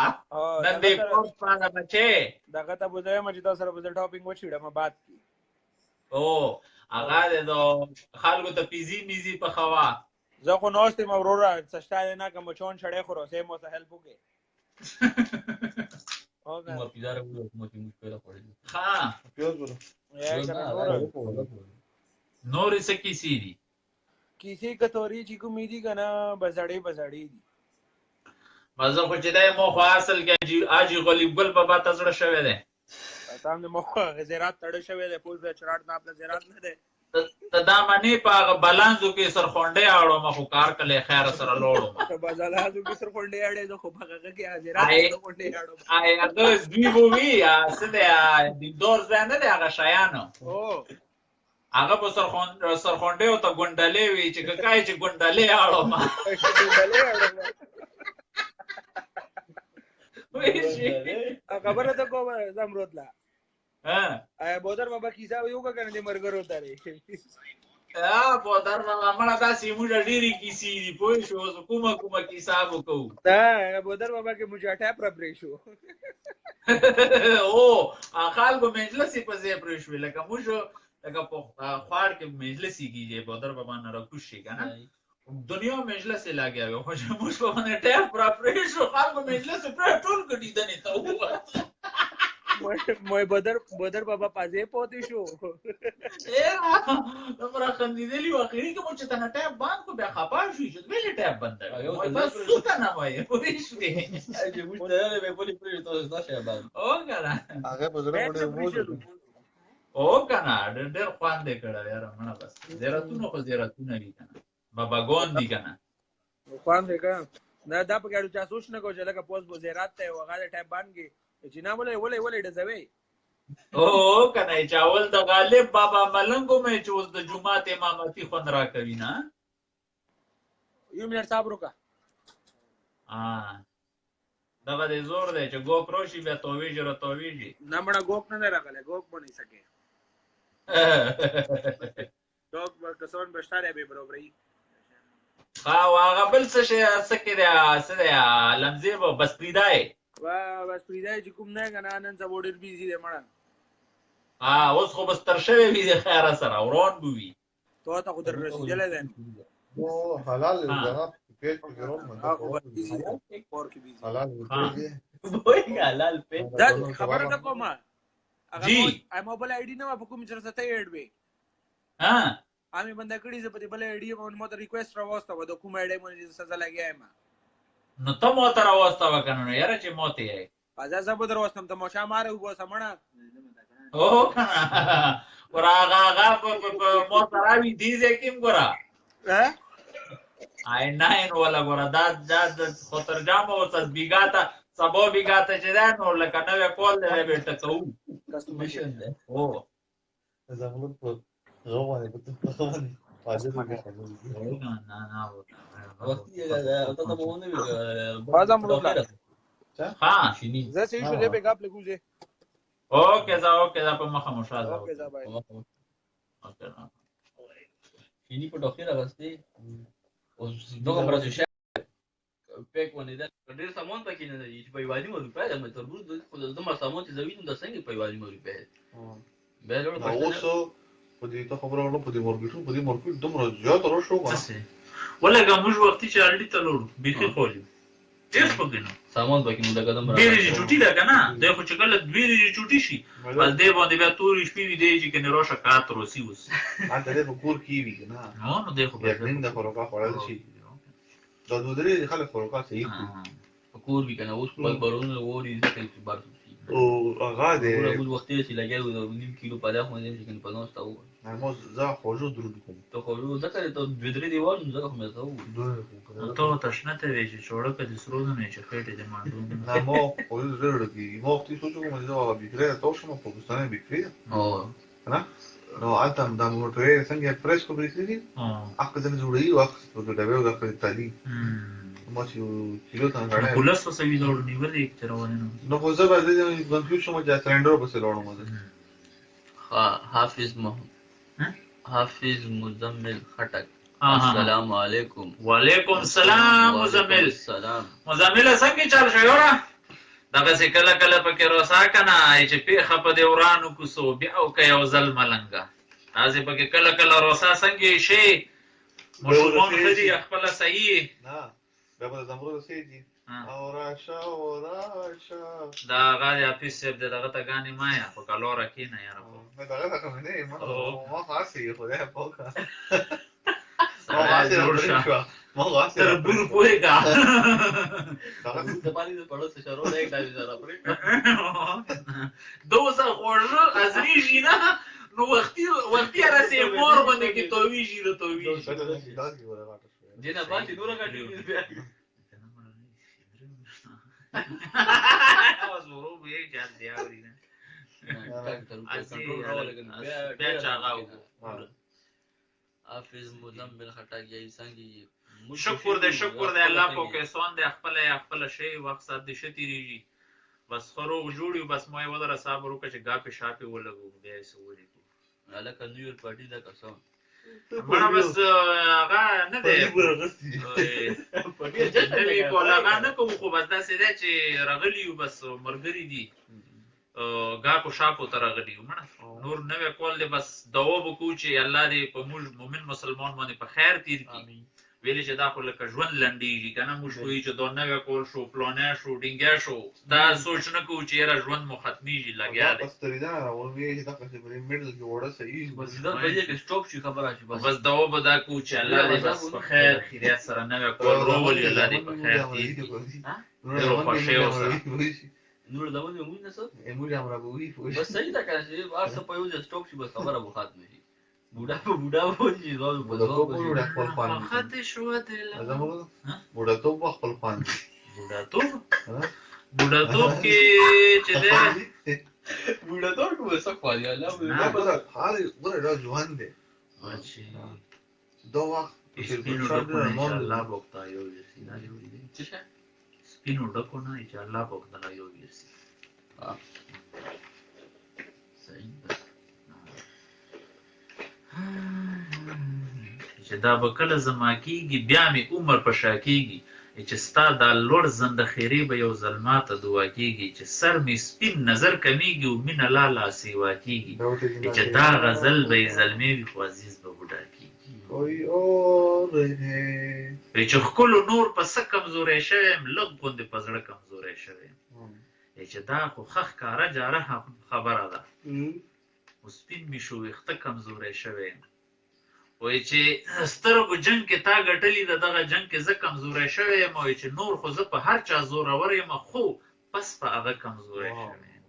نن دې کوم پانا بچي دغه ته بوځه ما چې تاسو سره بو ټاپینګ و چیړه ما بات کی او هغه د خلکو ته پیزي میزي په خوا زه خو نوستم اورورا سشتای نه کوم چون شړې خو سه مو سه هیلپ وکي مو پیدار وو مو کې مشکل پړې ها Pure bro. نور څه کیسې دي کیسې کتوري چې کومې دي کنه بزړې دي مزه خو چې دای مو خو اصل کې اجي غلیب ګل بابا تزړه شوی دی تاسو مو زیرات تړ شوی دی پوز چراټ نه خپل زیرات نه دی ته دا منی په بلانزو کې سرخونډې اړو ما خو کار کله خیر سره لوړو په بازالازو کې سرخونډې اړې زه خو هغه کې حاضرات سرخونډې اړو هغه دوی وی څه دی د دور ځای نه دی هغه شایانو هغه په سرخونډې او ته ګونډلې وی چې کای چې ګونډلې اړو ما خبره ته کومه زمرودلا بودر بابا کیسه یو کنه د مرګرو تاري بودر بابا مړه تاسو موږ ډېری کیسې دي پوه شو کومه کیسه وکړو دا بودر بابا کې مجاټه پر شو او خلکو مجلس په ځای پر شو لکه موږ لکه په خوار کې مجلس کیږي بودر بابا نه راکوشي کنه دنیا مجلس لاګیا و خو موږ په باندې ټاپ پر شو خلکو مجلس پر ټول ګډي دنه ته مې بدر بابا پازې پوتې شو نمبر خندېدلی و اخري کې مو چې تنه ټاپ باندې کو بیا خپه شو چې ویلې ټاپ بند یو بس څه نه وایي پوری شو چې موږ ته به پولی پوری تاسو نشه باندې او کنه هغه بزرګ وړي وو او کنه ډېر خوان دې کړه یار مړه بس زیراتونه خو زیراتونه وی کنه باباګون دي کنه خوان دې کا نه دا په ګاډو چا سوچ نه کو چې لکه پوز وزیرات ته وغاله ټایپ باندې چې نه ولې ډزوي او کنه چاول د غالب بابا ملنګو مې چې اوس د جمعه امامتي خوند را کوي نه یو منټ صاحب روکا دغه دې زور دی چې ګوک روشي بیا توویږي نه مړه ګوک نه راغله ګوک به نه سکے ګوک به کسون بشتاره به برابرۍ هغه بل څه شي سکه دی لمزه به بس پریدای بس پریدای چې کوم نه کنه نن سبا ډیر بیزی دی مړه اوس خو بس تر شوی وي د خیره سره ورون بوي ته خو در رسیدلې ده او حلال جناب پیټ کې ګرام حلال وای حلال پیټ دا خبره ده کومه جی موبایل آی ډی نه په کوم چر سته ایډ وي امي بندا کړي زه په دې بل آی ډی باندې مو ته ریکوست راوسته و د کوم آی ډی باندې سزا لګیایم نو ته مو ته راوسته وکنه نو یاره چې موته یې پازا زه به دروستم ته مو شا ماره وګو سمړه او ورغه په مو تراوی دي زکیم ګورا آی ناین ولا ګورا دا خطر جام او تطبیقات سبو بیګاته چې دا نو لکه نو کول دی به ټکو کسټمیشن ده او زموږ په غوونه په غوونه واجب ها زه سې شو دې به غاپ لګوځه اوکے دا په مخه مشاهده اوکے دا بای شینی په ډوخي راغستې اوس دغه برازو شي پیک ونی دا ډیر سامان پکې نه دی چې په وادي مو په دې مې تربوز د دمر سامان چې زوینم د څنګه په وادي مو په به له اوس په دې ته خبره ورو په دې مارکیټ دومره زیات راشو ولګه موږ وختي چې اړلی ته لور بيخي خولي ډیر پګنو سامان پکې نو دغه دمر ډیر چټي ده کنه دا خو چې کله دوی چټي شي بس دې باندې بیا تور شپې وي دی چې کنه روشه کات روسي وس انت دې په کور کې وی کنه نو دې خو بیا نن د خوراک خوړل شي دا دوه درې خلک خوراک صحیح په کور وی کنه اوس په برونه ووري چې بار او هغه دې ټول وخت چې لګیاو د نیم کیلو په دغه باندې چې کنه په نو تاو مو زه خوجو درود کوم ته خوجو ذکر ته د درې دیوال زه کوم تاو ته تشنه ته وی چې جوړه کړي سرونه نه چې خېټه دې مانډو نه مو خوجو زړه کې مو وختي سوچو کوم دا بيکره تاسو شمو په پاکستان بيکره نه نو البته د موټرې څنګه پریس کو بریسي اخ دې جوړي وخت په دغه وخت تعلیم ما چې کیلو ته غړې پولیس وسې ویلو نیولې چې روانه نو خو زه به دې کنفیوز شوم چې سلندر په سلوړم حافظ مزمل خټک السلام علیکم وعلیکم السلام مزمل څنګه چل شو یورا دغه څه کله پکې روسا کنه چې په خپه دی ورانو کوسو بیا او کې یو ځل ملنګا راځي پکې کله روسا څنګه شي مشمون خدي خپل صحیح نه دا به زمرو سيدي او راشه دا غالي اپیس دغه ته غانې مایا په کالورا کې نه یاره مې دغه کوم نه ما خاصه خو ده پوکا ما خاصه تر بور پوهیږه د باندې په اړه څه شروع دی دا زرا پرې دوزه خورجو ازري جینا نو وختي راځي مور باندې کې توویږي د توویږي جنا باندې نور غاټي بیا اواز ورو به جان دی اوري بیا چاغاو حافظ مزمل خټک یې څنګه شکر دې الله په کې سون دې خپل شی مقصد دې شتیریږي بس خروغ جوړیو بس مې ودره صاحب ورو چې غاپې شاپې ولګو بیا سووري الکه نیو پارټي دا قسم مړه بس هغه نه دی پټي چې کولا نه کوم خو بس دا سې چې راغلیو بس مرګري دي غاپو شاپو تر غلیو مړه نور نه کول دي بس دعا وکړو چې الله دې په موږ مؤمن مسلمان باندې په خیر تیر کړي ویلې چې دا خو لکه ژوند لنډیږي کنه موږ کوی چې دا نه کول شو پلانې شو ډینګیا شو دا سوچ نه کوو چې را ژوند مو ختميږي لګیا دی بس تریدا راوړې چې دا څه په میډل کې وړه صحیح بس دا په دې کې سټاپ شي خبره شي بس دعا به دا کوو چې الله دې بس په خیر خیریت سره نه کول روولي الله دې په خیر تیر نور دا ونه موږ نه څه موږ هم راوړي بس صحیح دا کنه چې ارڅ په یو ځای سټاپ شي بس خبره به ختمه شي بوډا په بوډا وځي زو په بوډا زو ټوپ وړه خپل خوان خاطر شو دل زموږ بوډا ټوپ خپل خوان بوډاتوب کې چې ده بوډا ته ټول څه خالي الله نه بره حال بره را ځوان دی اچھا دو وخت سپینو ډکو نه چې الله بوختا یو یسی دا یو دی څه شي سپینو ډکو نه چې الله بوختا یو یسی صحیح چې دا به کله زما کېږي بیا مې عمر په شا کېږي چې ستا دا لوړ زنده خیرې به یو ځل ماته دعا کېږي چې سر مې سپین نظر کمیږي او مینه لالا سیوا کېږي چې دا غزل به یې زلمې وي خو عزیز به بوډا کېږي چې ښکلو نور په څه کمزوری شوی یم لږ غوندې په زړه کمزوری شوی یم چې دا خو ښه ښکاره جاره خبره ده خو سپین مې شو ویښته کمزوری شوی یم وایي چې سترګو جنګ کې تا ګټلي د دغه جنګ کې زه کمزوری شوی یم وایي چې نور خو زه په هر چا زورور یم خو پس په هغه کمزوری شوی یم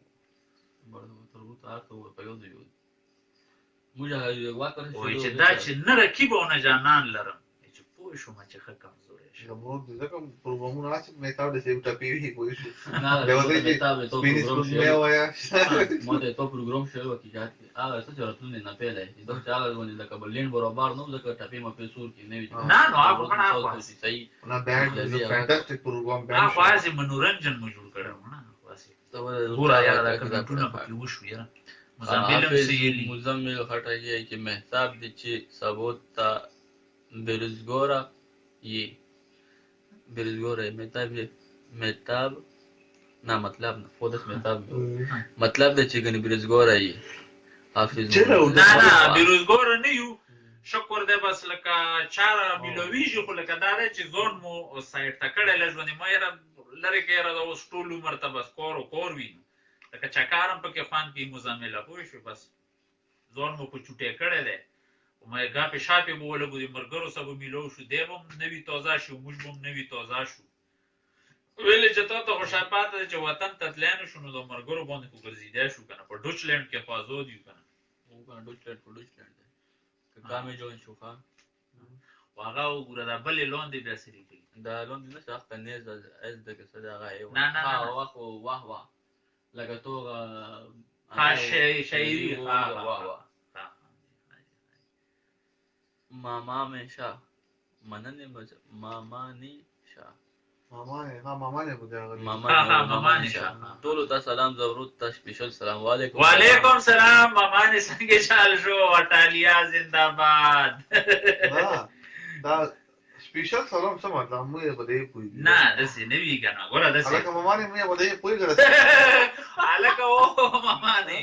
وایي چې دا چې نه رقیب او نه جانان لرم چې پوه شوم چې ښه کمزوری شوی زموږ ځکه پروګرامونه هسې میتاب د سیو ټپې وي پوه شو نه سپینې سپوږمۍ وایه ما ته تو پروګرام شوی و کې جات هغه څه چرته نه نه پیلای دا چې هغه باندې لکه بلین برابر نو ځکه ټپې ما په سور کې نه وي نه نو هغه خو نه هغه صحیح نه بیانډ فانټاستیک پروګرام هغه خو هسې منورنجن مو جوړ کړی و نه ګوره یاره دا کمنټونه پکې وشو یاره مزمل هم سیلي مزمل خټایي کې محتاب دي چې ثبوت تا برزګورا یې برزګورا محتاب نه مطلب نه خودت محتاب مطلب د چې ګنې برزګورا یې حافظ نه بیروزګور نه یو شکر دی بس لکه چاره میلویږي خو لکه دا دی چې ځون مو سایډ ته کړی لږ باندې ما یاره لرې کې یاره د اوس ټول عمر ته بس کور و کور وي لکه چکارم پکې خوند کوي مزمله پوه شوې بس ځون مو په چوټې کړی دی ما یې ګاپې شاپې به ولګو د ملګرو سره به میلو شو دی به هم نوي تازه شو موږ به هم نوي تازه شو ویلې چې تا ته خو شا پاته دی چې وطن ته تللی نه شو نو د ملګرو باندې خو ګرځېدی شو که نه په ډوچلینډ کې خو ازاد یو که نه ډوچلینډ دی که کامې جوړ شو ښه خو هغه وګوره دا بلې لاندې بیا سرې کوي دا لاندې نه شته هغه نیز از د کسه د هغه نه نه نه واه واه لکه تو شاعري واه واه ماما میں شاہ مننے ماما نی شاہ ماما نه بده ماما نی شاہ ټول ته سلام ضرورت ته سپیشل سلام علیکم وعلیکم سلام ماما نے څنګه چال شو اټالیا زنده باد دا سپیشل سلام څه مطلب مې بده پوي نه دسې نه وی کنه ګوره دسې هغه ماما نه مې بده پوي ګره الکه او ماما نه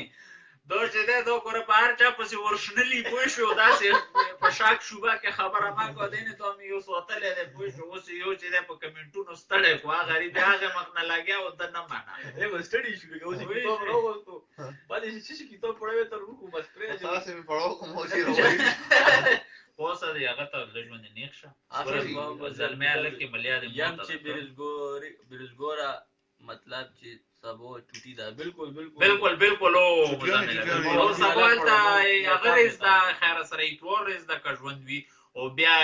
دو چې ده دو ګوره په هر چا پسې ورشنلي پوه شو داسې په شاک شوبه کې خبره ما کو دی نه ته مې یو سوتلی دی پوه شو اوس یو چې دی په کمنټونو ستړی خو هغه غریب هغه مخ نه لګیا او ده نه منه स्टडी शुरू किया उसी किताब पढ़ो तो बाद में किसी किताब पढ़े तो रुको बस प्रे تاسو مې پړاو کوم چې پوسه دی هغه ته لږ باندې نیک شه زلمی هلک کې ملیا دی یم چې بیرزګورا مطلب چې سبو ټوټی دا بالکل او سبو هلته هغه ریز دا خیر سره ایتوار ریز دا که ژوند وي او بیا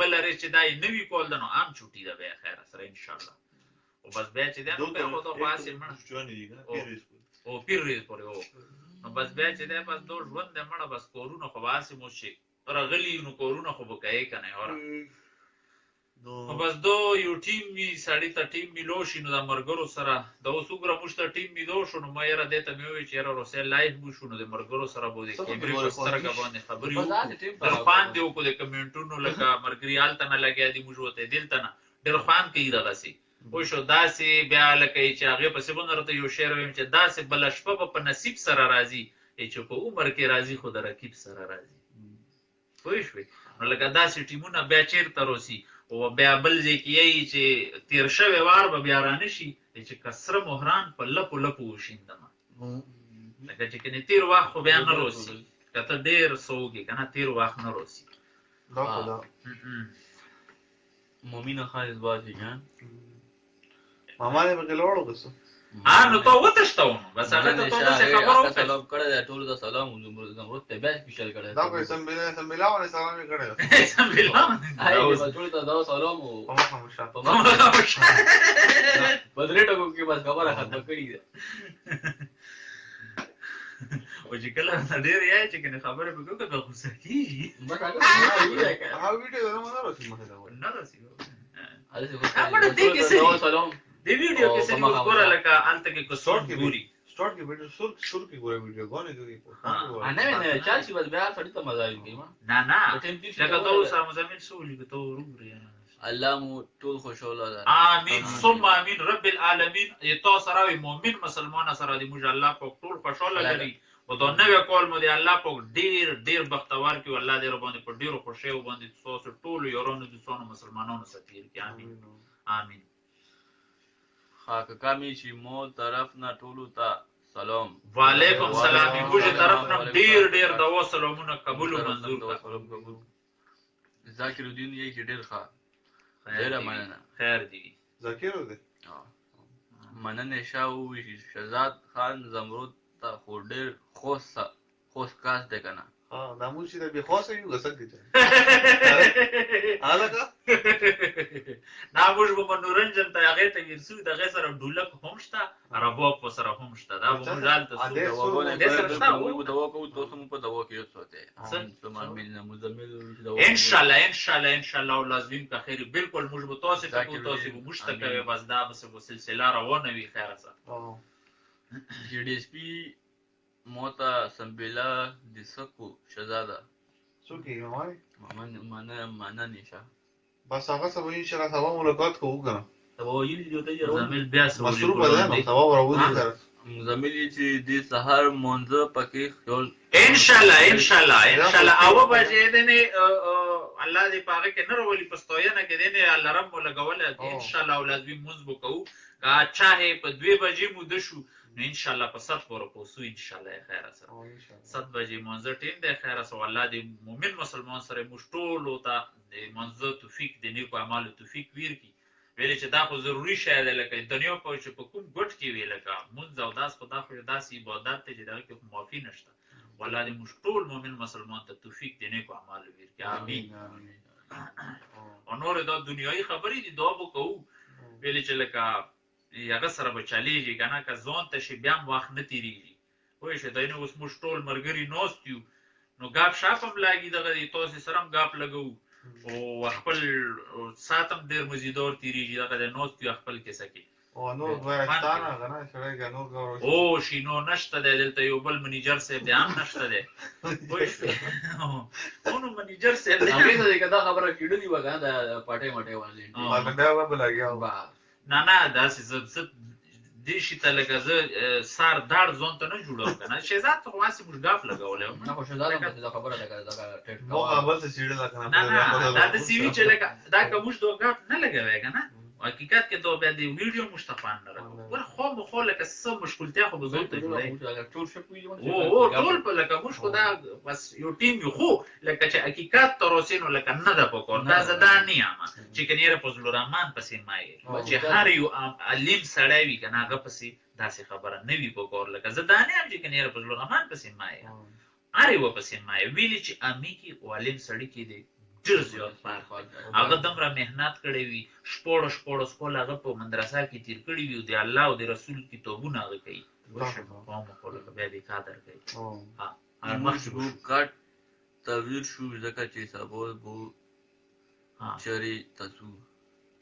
بله ریز چې دا یې نه وي کول د نو عام چوټي ده بیا خیر سره انشاءالله او بس بیا چې دی نو بیا خو د خو هسې مړه او پیر ریز پورې او نو بس بیا چې دی بس دو ژوند دی مړه بس کورونه خو به هسې مو چې راغلي نو کورونه خو به کوې که نه یاره نو بس دو یو ټیم وي سړي ته ټیم میلو شي نو د ملګرو سره د اوس وګوره موږ ته ټیم میلو شو نو ما یاره دې ته مې وویل چې یاره روسۍ لایف مو شو نو د ملګرو سره به د کیمرې په سترګه باندې خبرې وکړو ډېر خوند دې وکړو د کمنټونو لکه ملګري هلته نه لګیا دي موږ ورته دلته نه ډېر خوند کوي دغسې پوه شو داسې بیا لکه چې هغې پسې به نه راته یو شعر ویم چې داسې بله شپه به په نصیب سره راځي چې په عمر کې راځي خو د رقیب سره راځي پوه شوې نو لکه داسې ټیمونه بیا چېرته روسي او بیا بل ځای کې یی چې تېر شوی وار به بیا رانه شي چې که سره مهران په لپو لپو وشیندمه لکه چې کنې تېر وخت خو بیا نه روسي که ته ډېر څه وکړې که نه تېر وخت نه روسي مومین خان اس بات ها ماما نه پکې لوړ وګسو نو ته وتښتو نو بس هغه ته ته څه خبر او سلام کړه ټول ته سلام زمرد ته بیا سپیشل کړه دا کوئی سمبلا ونه سلام یې کړی ټول ته دا سلام او خاموشه بدرې ټکو کې بس خبره ختم کړی ده او چې کله ډېر یې چې کنه خبره به کوکه به غوسه کیږي بس هغه هغه ویډیو نه راځي مخه دا نه راسي هغه دې کې سلام دی ویډیو کې څه موږ ګوره لکه انت کې کو شورټ شورټ کې ګوري شورټ کې ویډیو سور کې ګوره ویډیو غونه کوي نه چال شي بس بیا سړی ته مزه کوي ما نه نه ټیم دې لکه دا سم زمين سولې ته وګوري الله مو ټول خوشاله ده امين ثم امين رب العالمین یتو سره مؤمن مسلمان سره دی موږ الله په ټول خوشاله لري او دا نوې کول مو دی الله په ډیر بختوار کې الله دې ربانه په ډیرو خوشي او باندې تاسو ټول یورونو د څونو مسلمانانو ستیر کې امين امين خاک کامی چې مو طرف نه ټولو ته سلام وعلیکم سلام موږ طرف نه ډیر د سلامونه قبول او منظور ذاکر الدین یې چې ډیر ښه ډیر مننه خیر دی ذکر دې مننه شاو شهزاد خان زمرد ته خو ډیر خوش کاس دی کنه ها دا مو چې د به خاصه یو غسل دي الګه دا موږ به منورنجن ته هغه ته ورسو د هغه سره ډولک هم شته رباب په سره هم شته دا به موږ حالت سو د سره شته او دوا کو تاسو مو په دوا کې یوڅته ثم ملنا مزمل ان شاء الله او لازم که خیر بالکل موږ به تاسو ته تاسو به مشتکه بس دا بس سلسله روانه وي خیر سره جی ډی اس پی موتا سمبلا دسکو شهزاده څوکي وای معنا نشه بس هغه سبا ان شاء الله سبا ملاقات کوو کنه سبا یلی جو ته زميل بیا سره مصروف ده نو سبا ورغونی طرف زميل چې د سحر مونځ پکې خول ان شاء الله او بچې دنه الله دې پاره کې نه ورولي پستوینه کې دنه الله رب لګول ان شاء الله لازم منځ وکاو کا چاهه په 2 بجې مو د شو نو ان شاء الله په 7 پورې پوسو ان شاء الله خیر سره 7 بجې منځ ټیم دې خیر سره الله دې مؤمن مسلمان سره مشټول وتا دې منځ توفیق دې نیکو اعمال توفیق ویر کی ویل چې دا خو ضروری شی دی لکه دنیا په چې په کوم ګټ کې وی لکه منځ او داس خدا خو داسې عبادت ته چې دا کې معافي نشته والله دې مشټول مؤمن مسلمان ته توفیق دې نیکو اعمال ویر کی امين او نور دا دنیوي خبرې دي دا وکاو ویل چې لکه هغه سره به چلیږي کنه که ځون ته شي بیا وخت نه تیریږي وای شه دینه اوس موږ ټول مرګري نوستیو نو غاپ شاپم لاګي دغه تاسو سره غاپ لګو او خپل ساتم ډیر مزیدور تیریږي دغه نوستیو خپل کې سکی او نور غوښتانه غنا شړای نور غوړ او شینو نشته دلته یو بل منیجر صاحب دی هم نشته دی وای شه اونو منیجر صاحب هغه څه کدا خبره کیډلی وګا دا پټه مټه وځي ما دا به لاګیا نه داسې زه دې شي ته لکه زه سار داړ ځون ته نه جوړم کنه شهزاد خو واسي موږ غاف لګولې نه خو شهزاد هم دا خبره ده دا ټیټ نو خبر څه چیرې لا کنه دا د سی وی چې لکه دا کوم دوه غاف نه لګوي کنه حقیقت کې دوه به دی ویډیو مستفان نه راغو ور خو لکه څه مشکلتیا خو بزول ته جوړای ټول شپوي او ټول په لکه موږ خو دا بس یو ټیم یو خو لکه چې حقیقت تر اوسینو لکه نه ده پکور دا زدانې اما چې کنيره په زلورمان پسې مای چې هر یو علم سړی وي کنه هغه پسې داسې خبره نه وي پکور لکه زدانې هم چې کنيره په زلورمان پسې مای اره و پسې مای ویل چې امی کې علم سړی کې دی ډیر زیات فرق هغه دمره مهنت کړی وي شپوړ سکول هغه په مدرسه کې تیر کړی وي د الله او د رسول کتابونه هغه کوي قوم خو له به دې قدر کوي ها هر مخبو کټ تویر شو ځکه چې سبو بو چری تاسو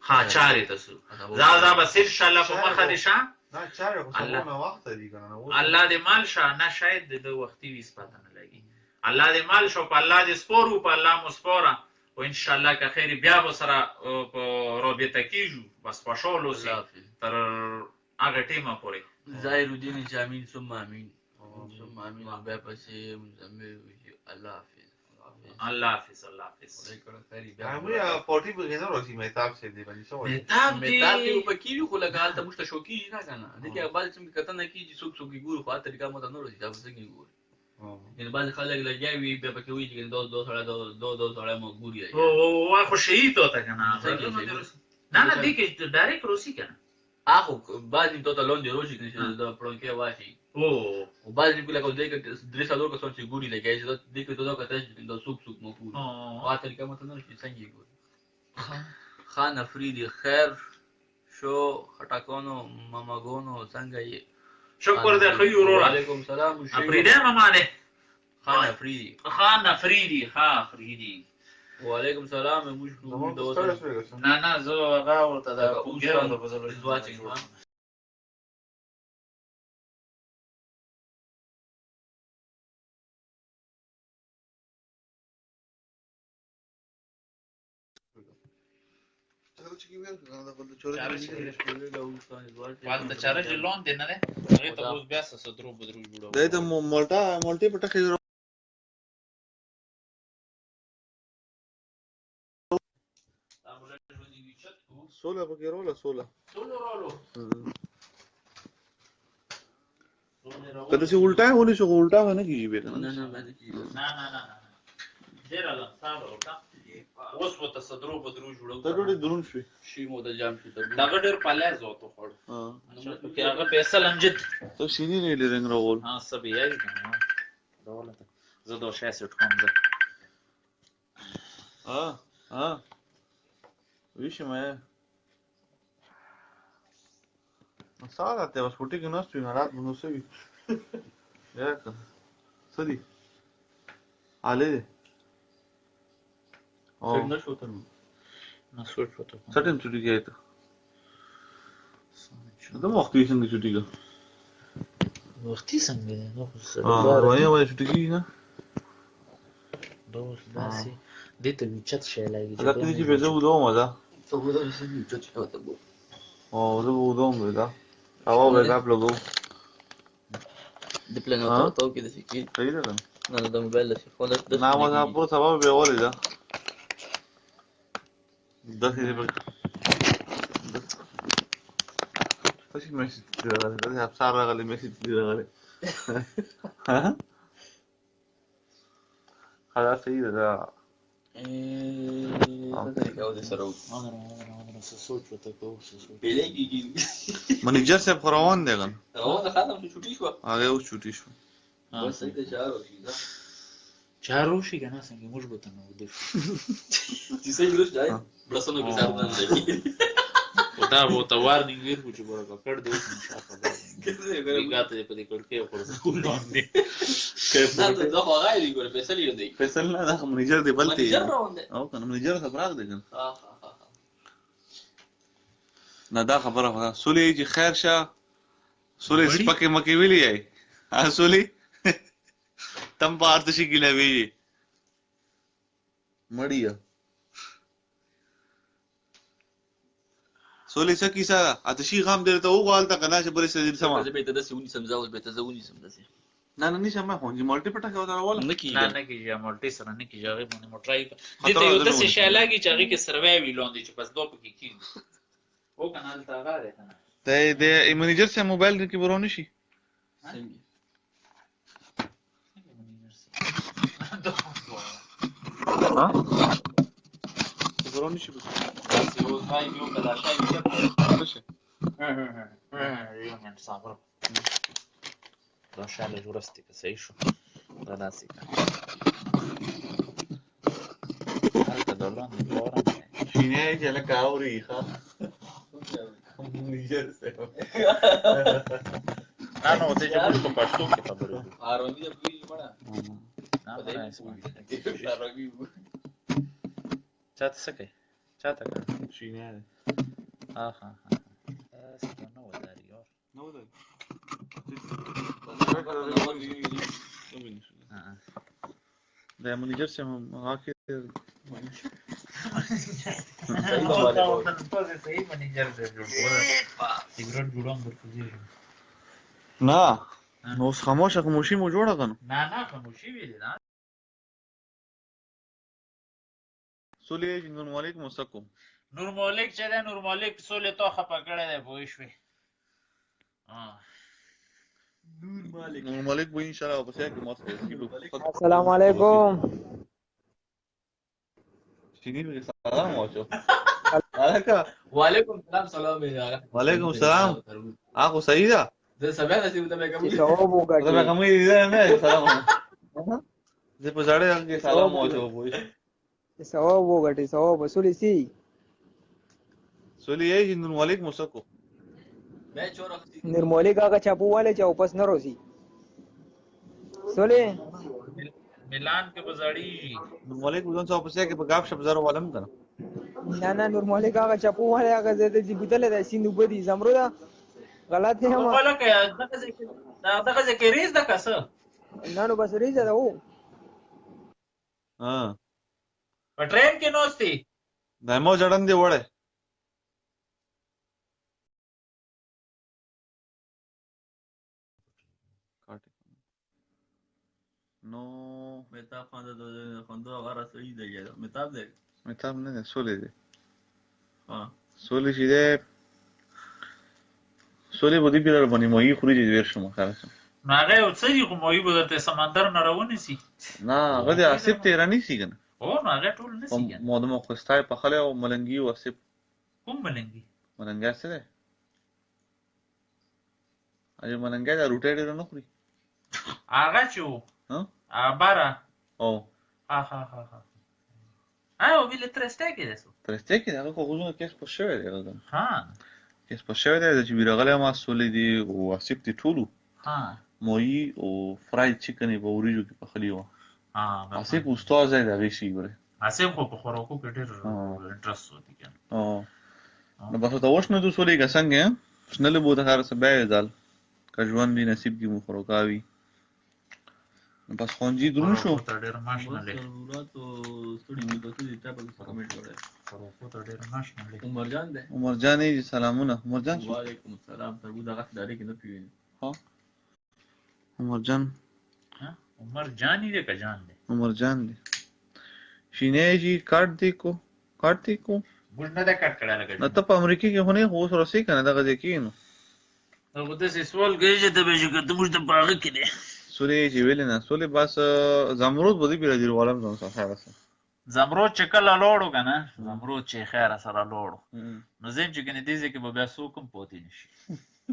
ها چاري تاسو زاده بس ان شاء الله په مخه دي شه نه چاره خو سمونه وخت دی کنه الله دې مال شه نه شاید د وختي ویس پته نه لګي الله دې مال شو په الله دې سپورو په الله مو و ان شاء الله که خیر بیا به سره په رابطه کیږو بس خوشاله سي تر هغه ټیمه پورې ظاهر الدین جامین ثم امین بیا پسې مزمل الله حافظ الله حافظ همه پارتی به غیر راځي مهتاب سي دی باندې شو مهتاب دی په کیو خو لګال ته مشته شوکی نه کنه دغه بعد چې کته نه کیږي څوک ګورو خاطر طریقه مو ته نه راځي دا څنګه ګورو ان بعض خلک لګیاوي به پکې وي چې دو سره مو ګوري او خو شهید وته کنه نه دې کې ډایرکټ روسي کنه بعد din toată Londra roșii când se dă pronchea vașii. O bază din la că dresa lor că sunt sigurile, că aici de că tot că treci de suc mă pun. Poate că mă tânăr și sangi guri. Khana Fridi khair sho hatakono mamagono sangai. شکر دې خو وروړه وعلیکم السلام افریدی ماماله خان فريدي خان افریدی ها افریدی وعلیکم السلام موږ دوست نه زه هغه ورته دا وګورم په زړه is watching huh? والته چاره جلون دی نه ده هغه ته اوس بیا څه درو بدرو جوړو دا ته مالټي پټه سوله پکې روله سوله کله چې الټا ولې شو الټا نه کیږي به نه باندې نه ډیر الله صاحب وتا اوس وته صدرو بدرو جوړو ته ډېر درون شي شي مو د جام شي ته دا ډیر پاله زوته خور کې هغه فیصل امجد ته شینی نه لري رنګ ها سب یې کنه دولت زه دوه 66 کوم ده ویشه مې مساله ته بس پټی کې نشته نه رات نو سوي یا که سدي علي او نه شو ته نه سوچ وته سټن چټي کې ته دا وخت یې څنګه چټي کې وختي څنګه نو وای چټي کې نه دوه داسي دته وچت شي لاګي دا کې چې به زه ودوم دا ته ودا چې چټي ته بو او زه ودوم دا هوا به دا لګو د پلان او ته کې د سکی صحیح ده نه د موبایل څخه خو د نه ما دا په سبب به ولې دا داسې به تاسو میسج راغلی دا افسر راغلی میسج راغلی خلاص صحیح ده او د سره انا سوچ وته کو سوچ بلګي منیجر صاحب روان دی غن او دا خاطر چې چټي شو هغه اوس چوټی شو بس ته چارو شي دا چارو شي کنه څنګه موږ به ته نو دې چې څنګه روش دی برسنه کې سره نه دی دا وو ته وارنینګ ورکو چې ورکړ کړ دې ان شاء الله ګاته دې په دې کړ کې پر سکول باندې نه دا خو غاړي ګور فیصل یې دی فیصل نه دا منیجر دی بلته منیجر روان دی او کنه منیجر خبره ده کنه ها نه دا خبره ده سولې چې خیر شه سولې سپکه مکه ویلې ای سولې تم بار ته شي ګلې وی مړیا سولې سکی سره اتشي غام درته وغالته کنه چې بل څه دې سما زه به ته د سونی سمزاو به ته زونی سمدسي نه نشم ما خو مالټي پټه کوي دا ولا نه کیږي نه کیږي مالټي سره نه کیږي هغه باندې موټرای دې ته یو د څه شی لاګي چې هغه کې سروایوي لاندې چې بس دوه پکې کیږي او کنه تا غاره کنه ته دې منیجر سره موبایل کې ورونه شي ها ورونه شي بس یو ځای یو کله شای څه یو من صبر دا شاله جوړسته که صحیح شو دا داسې کنه هلته دولان لورم شینه چې له کاوري ښا منیجر سره نه ته چې موږ په پښتو کې خبرې کوو آرامي د کوي مړه نه آرامي چاته څه کوي چاته کوي شینه ها نو وداري یار نو ده دا منیجر سره هاکه صحیح منیجر دې جوړ سیګریټ جوړوم درته نه نو خاموشي مو جوړه کنه نه خاموشي ویل نه سولې نور علیکم السلام نور مالک چې ده نور مالک سولې تو خپه کړی دی پوه شوې نور مالک به ان شاء الله په څیر کې ماته السلام علیکم شینی به سلام واچو الکه وعلیکم السلام سلام یې وعلیکم السلام اخو صحیح ده زه سبا نصیب ته مې کوم ثواب دا وګټي کومې دې نه سلام زه په ځاړې کې سلام واچو پوي ثواب وګټي ثواب وصول سي سولي یې نور مالک مسکو مې چور اختی نرمولی کاغه چاپو والے چا واپس نه روزي سولې ملان کې بزړی نور مالک ځون څو پسې کې په غاب شپ زرو ولم کنه نه نرمولی کاغه چاپو والے هغه زده دي بوتل د سیندو بدی زمرو دا غلط نه ما ولا کې دغه ځکه ریز د کسه نه نو بس ریزه ده او ها په ټرین کې نوستي دمو جړن دی وړه نو متاب خان د خوندو هغه سړي دی یاره متاب دی متاب نه سولې دی ها سولې چې ده سولې بده پیلر باندې مې خوري چې ور شم خلاص هغه یو څه دی کوم یو بدلته سمندر نه راونی سي نه هغه د اسب ته رانی سي کنه او نو هغه ټول نه سي مو د مو خوستای په خله او ملنګي او اسب کوم ملنګي ملنګا څه ده اې ملنګا دا روټه ډېر نه خوري هغه چو ها بارا او ها او ویل ترسته کې ده ترسته کې هغه خو غوښنه کیس په شوی دی هغه ها کیس په شوی دی چې بیرغله ما سولې دی او اسب تی ټولو ها موي او فرای چکن په اوریجو کې په خلی و اسب استاد دی دا شي ګره اسب خو په خوراکو کې ډېر انټرست ودی کنه او نو بس ته وښنه د سولې کا څنګه شنل بو ته هر څه به ځل کژوان دی نصیب کې مو خوراکاوي بس خونجي درون شو ډېر ماش نه لګي ضرورت او ستړي مې په دې ټاپ کې کمنټ وړه خوراکو ته ډېر ماش نه لګي عمر جان دی عمر جان یې سلامونه عمر جان وعلیکم السلام تربو دغه داري کې نه پیوي ها عمر جان عمر جان یې که جان دی عمر جان دی شینه جی کارت دی کو ګل نه دا کټ کړه لګي نو ته په امریکا کې هونه هو سره سي کنه دغه ځکه نو نو د څه سوال کوي چې ته به چې ته موږ ته باغ کې دي سولې چې ویل نه سولې بس زمرود بده پیل دی ولم ځم سره سره زمرود چې کله لوړو کنه زمرود چې خیر سره لوړو نو زم چې کنه دې کې به بیا سو کوم پوتې نشي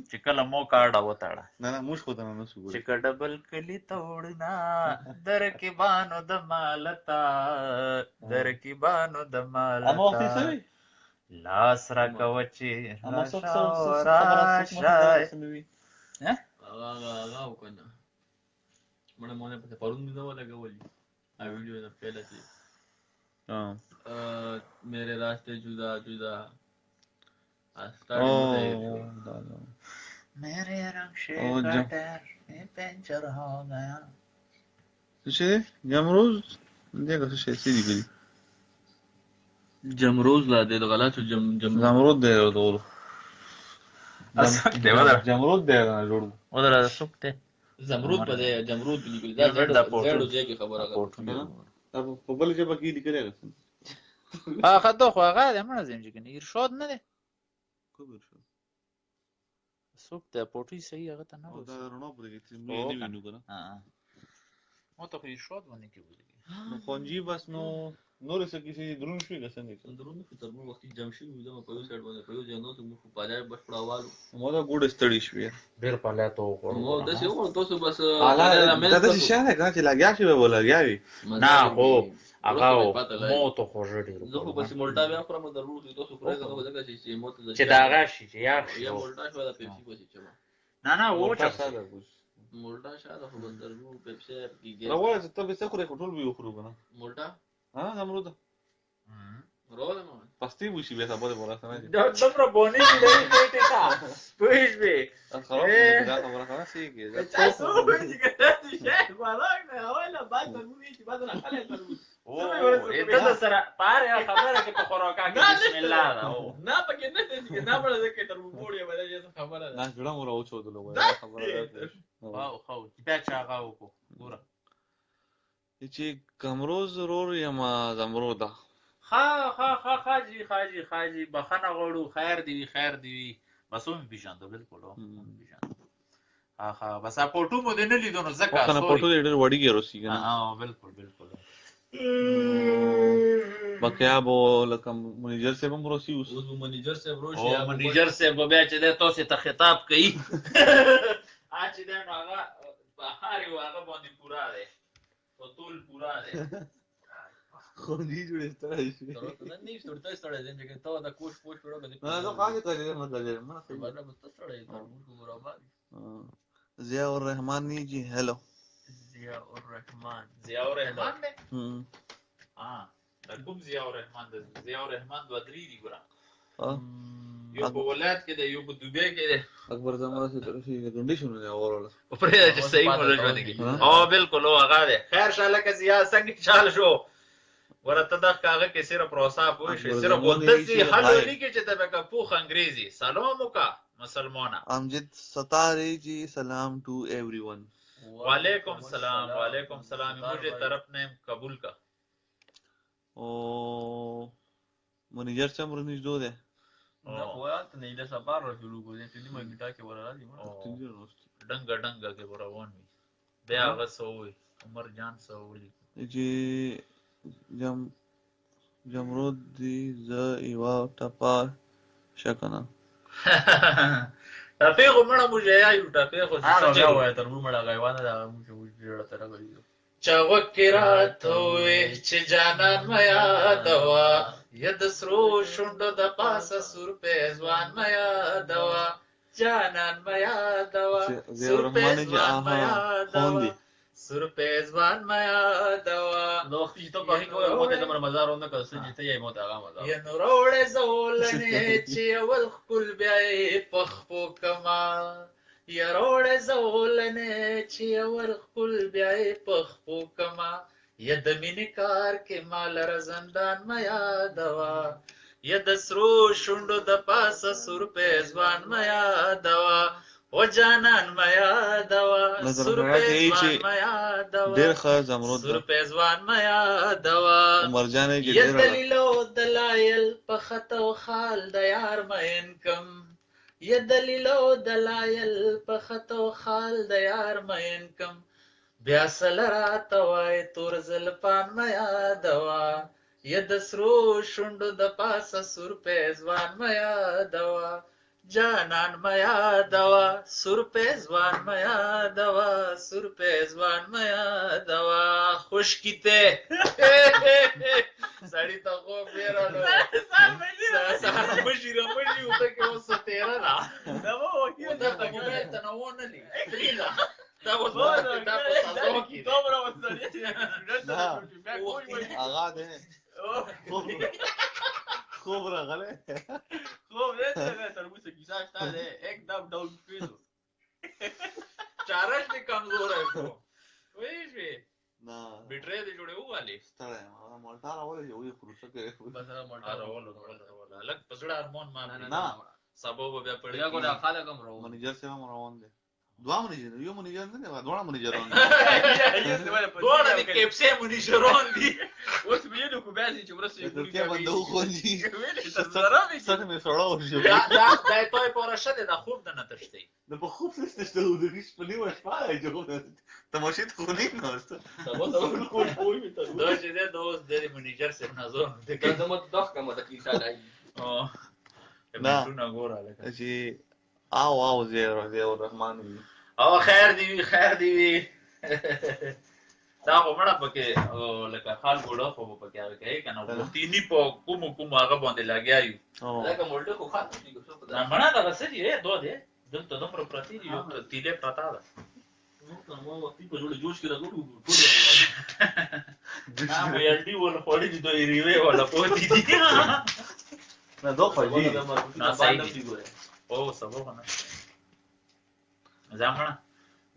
چې کله مو کارډه وتاړه نه موږ خو ته نه سو چې کډبل کلی توړنا در کې بانو د مالتا در کې بانو د مالتا لاس را کوچی هغه وکنه مړه مونږ په پرون دی نو لګولې ا ویډیو نه پهله چې میرے راستے جدا جدا میرے رنگ شیکر پنچر ہو گیا څه جمروز دغه څه شي دی جمروز لا دې غلط زمرود دی ورته جمرود دی جوړ ودر سکته زمرود په دې جمرود لیکل دا زړو ځای کې خبره کوم په بل کې بکی لیکل راځي خاطر خو هغه د امر زم چې کني ارشاد نه ده کوم ارشاد سکته پورټي صحیح هغه ته نه دا رڼا پرې کې مې نه وینو کنه مو ته ارشاد باندې کې وځي نو خونجي بس نو نور څه کیسې درون شوې غسنګ درون په تر مو وخت جمشي وځم په یو سایډ باندې په یو ځای نو ته مو په ځای بس پړاوالو مو دا ګوډ ستړي شوې ډېر پاله ته وګورم مو د څه وو تاسو بس اعلی دا څه شاله کا چې لګیا شي به ولګیاوي نه هو هغه مو ته خو ډېر زه خو بس مولټا بیا خورم ضروري تاسو پرې دا وځه چې مو ته چې دا غاشي چې یا مولټا شو دا پیپسي پسې چما نه و چا مولټا شاده خو بندرو پیپسي کیږي راوړل ته به څه خوري ټول به خورو کنه مولټا ها زمرود راوړل نو پستی وشي به سبا دې ولا سمه دا دومره بونی چې دې ټیټه تا پوهیږ به خلاص دا خبره خلاص کیږي تاسو وایي چې ته شیخ ولاک نه ولا بعد ترموزي چې بعد نه خلک ترموز او ته سره پاره خبره کې په خوراکا کې بسم الله دا او نه پکې نه دي چې نه بل ځکه ترموز وړي ولا چې خبره نه جوړه مو راوچو دلو خبره واو خو بیا چا غاو کو ګوره چې کمروز رور یا ما زمرودا خاجي بخنه غړو خیر دی بسوم پیژاندو بالکل پیژاندو بس اپورټو مو دې نه لیدو نو زکه کنه پورټو ډېر وړي ګروسی کنه بالکل بقیا به لکه منیجر صاحب هم راسي اوس اوس به منیجر صاحب راشي او یا به منیجر صاحب به بیا چې دی تاسو ته خطاب کوي چې دی نو هغه بهار یو هغه باندې پورا دی په ټول پورا دی خونجي جوړې ستړی شي نه نه ستړی ستړی دی چې ته دا کوش پوش وړو کنه نه زه خاګه ته دې مطلب ما څه باندې بس ستړی تر موږ برابر ضیاء الرحمن نی جی هلو ضیاء الرحمن ضیاء الرحمن دی هم دا کوم ضیاء الرحمن دی ضیاء الرحمن دوه درې دي ګوره ها یو په ولایت کې دی یو په دوبۍ کې دی اکبر زمانه سے طرف یہ کنڈیشن ہے اوورال پرې چې صحیح مول ژوند کې او بالکل او هغه دی خیر شاله که ضیاء څنګه چال شو ورته دا کاغه کې صرف پروسا پوه شي صرف ودسي حلو لیکي چې تبه پوخ انګریزي سلام وکا مسلمانا امجد ستاری جی سلام ٹو ایوری ون وعلیکم سلام مجھے طرف نے قبول کا او منیجر سے مرنیش دو دے نه خوات نه له سفر را شروع کو دي چې موږ ګټا کې ورا دي ډنګ کې روان وي بیا هغه سووي عمر جان سووي جی جمرود دی ز ایوا ټپا شکنا ټپه غمړه مو یا یو ټپه خو څه وای تر موږ مړه غیوانه دا موږ جوړه تر غوړي چا وکرات وې چې جانان میا دوا ید سرو شوندو د پاسه سور په ځوان میا دوا جانان میا دوا سور په ځوان میا دوا سور په ځوان میا دوا نو چې ته په هغه وخت د مزار ونه کړ چې ته یې مو دا مزار یا نوروړې زولنې چې ول خپل بیا پخ پو کما یا روړې زولنې چې ول خپل بیا پخ پو کما یا د مینې کار کې مال رزندان میا دوا یا د سرو شوندو د پاسه سور په ځوان میا دوا او جانان میا دوا سور په ځوان میا دوا ډېر ښه زمرود سور په ځوان میا دوا عمر جان کې یا ډېر دلیلو دلایل په خطو خال د یار مین کم یا دلیلو دلایل په خطو خال د یار مین کم بیا سل راته وای تور زلفان میا دوا یا د سرو شوندو د پاسه سور په ځوان میا دوا جانان میا دوا سور په ځوان میا دوا سور په ځوان میا دوا خوش کیته سړی ته خو بیرالو سار مشي او ته کې اوس تیرا را دا وو کې دا په موبایل ته نه ونه لې دا وو دا په تاسو کې دومره وسره آغا دے خوب راغله خوب دې تر موږ کیسه شته ده एकदम ډاون پیلو چارش دې کمزور ہے کو وایي نا بیٹری دې جوړه واله ستړی ما مالټا راولې یو یو خروسه کې بس را مټا راولو الګ پسړه هارمون ما نا سبب بیا پړې یا کو دا خاله کم راو منیجر سے هم روان دي دوا منیجر یو منیجر نه دی دوه منیجر روان دي دوړه دې کیپسه مونږ شروع دي اوس به یو کو بیا چې ورسې ترکیه باندې خونجي سره سره مې سړاو شو دا توي پورشه ده خوب ده نتشتي د په خوب څه څه د ریش په نیو شپه جو تماشې ته خونی نه است سبا کول کوی می ته دا چې ده دوست د منیجر سره نظر د کله مت دغه کومه تکلیف نه او نه. نه ګوره لکه چې او زیرو الرحمن او خیر دی وی دا کومړه پکې لکه خال ګوړه په پکې هغه کوي کنه وختینی په کوم هغه باندې لګیایو لکه مولټه خو خاطر دي څه په دا مړه دا څه دی دوه دی دلته د پر پرتی دی یو تیله پتا ده نو وختي په جوړ جوش کې راغلو نه مې انډي ول خوري دي دوی ریوي ولا پوتې دي نه دوه فجی نه صحیح دی او سبب نه ځامنه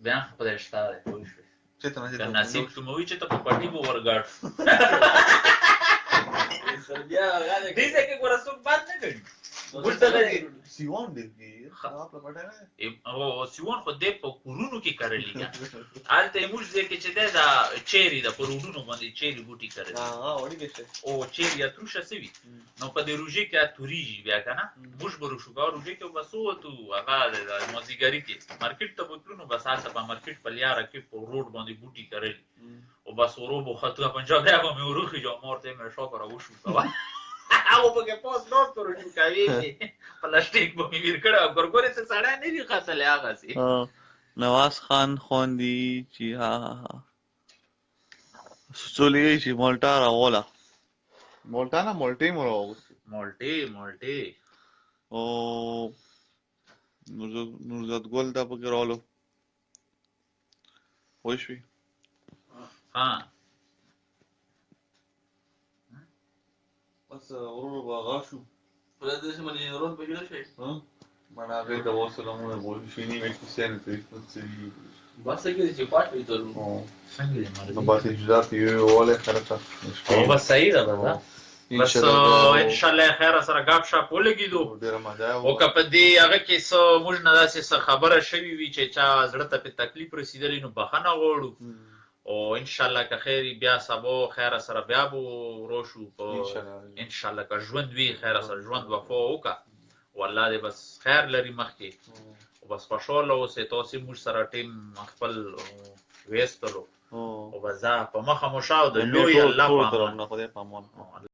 بیا په دې شته کوی شو چې ته نه نصیب کوموي چې ته په پټي بو ورګړ سربیا غاله دې ځکه ګور څوک بات نه کوي موږ دغه سیوان دی خراب لپاره نه او سیوان خو دې په کورونو کې کرلې ګا الته موږ ځکه چې دا چيري د پرودونو باندې چيري بوټي کرل وړي کې او چيري اتروشه سوي نو په دې روجي کې توريږي بیا کنه موږ برو شو ګا روجي کې بسو تو هغه د موزیګری کې مارکیټ ته بوتلو بس هغه په مارکیټ په لیاره کې په روډ باندې بوټي کرل او بس ورو بو خاطر پنجاب بیا مې وروخي جو مورته مې شو کرا وشو او په کې پوس نوٹ کړو چې کوي پلاستیک به مې ور کړه ګورګورې ته سړی نه دی خاصله هغه سي نواز خان خوندي چې ها سولې چې مالټا راولا مالټا نه مالټي مرو مالټي او نورزاد ګل دا پکې راولو وښوي ها بس ورو باغاشو پر دې چې منی رون په جوړ شي ها مانا به دا وسلامونه بول شي نه مې څه نه کوي بس کې چې پات وي ته څنګه نو بس اجازه یو ولا خرڅه او بس صحیح ده بابا بس ان شاء الله خیر سره غاب شاپ ولګیدو ډیر مزه او کپ دې هغه کې سو موږ نه داسې خبره شوي وي چې چا زړه ته په تکلیف رسیدلی نو بخښنه غواړو او ان شاء الله که خیر بیا سبا خیر سره بیا بو روشو ان شاء الله که ژوند وی خیر سره ژوند وفا وکا والله دې بس خیر لري مخکې او بس خوشاله اوسې تاسو موږ سره ټیم خپل وېستلو او بس په مخه مو شاو د لوی الله په امان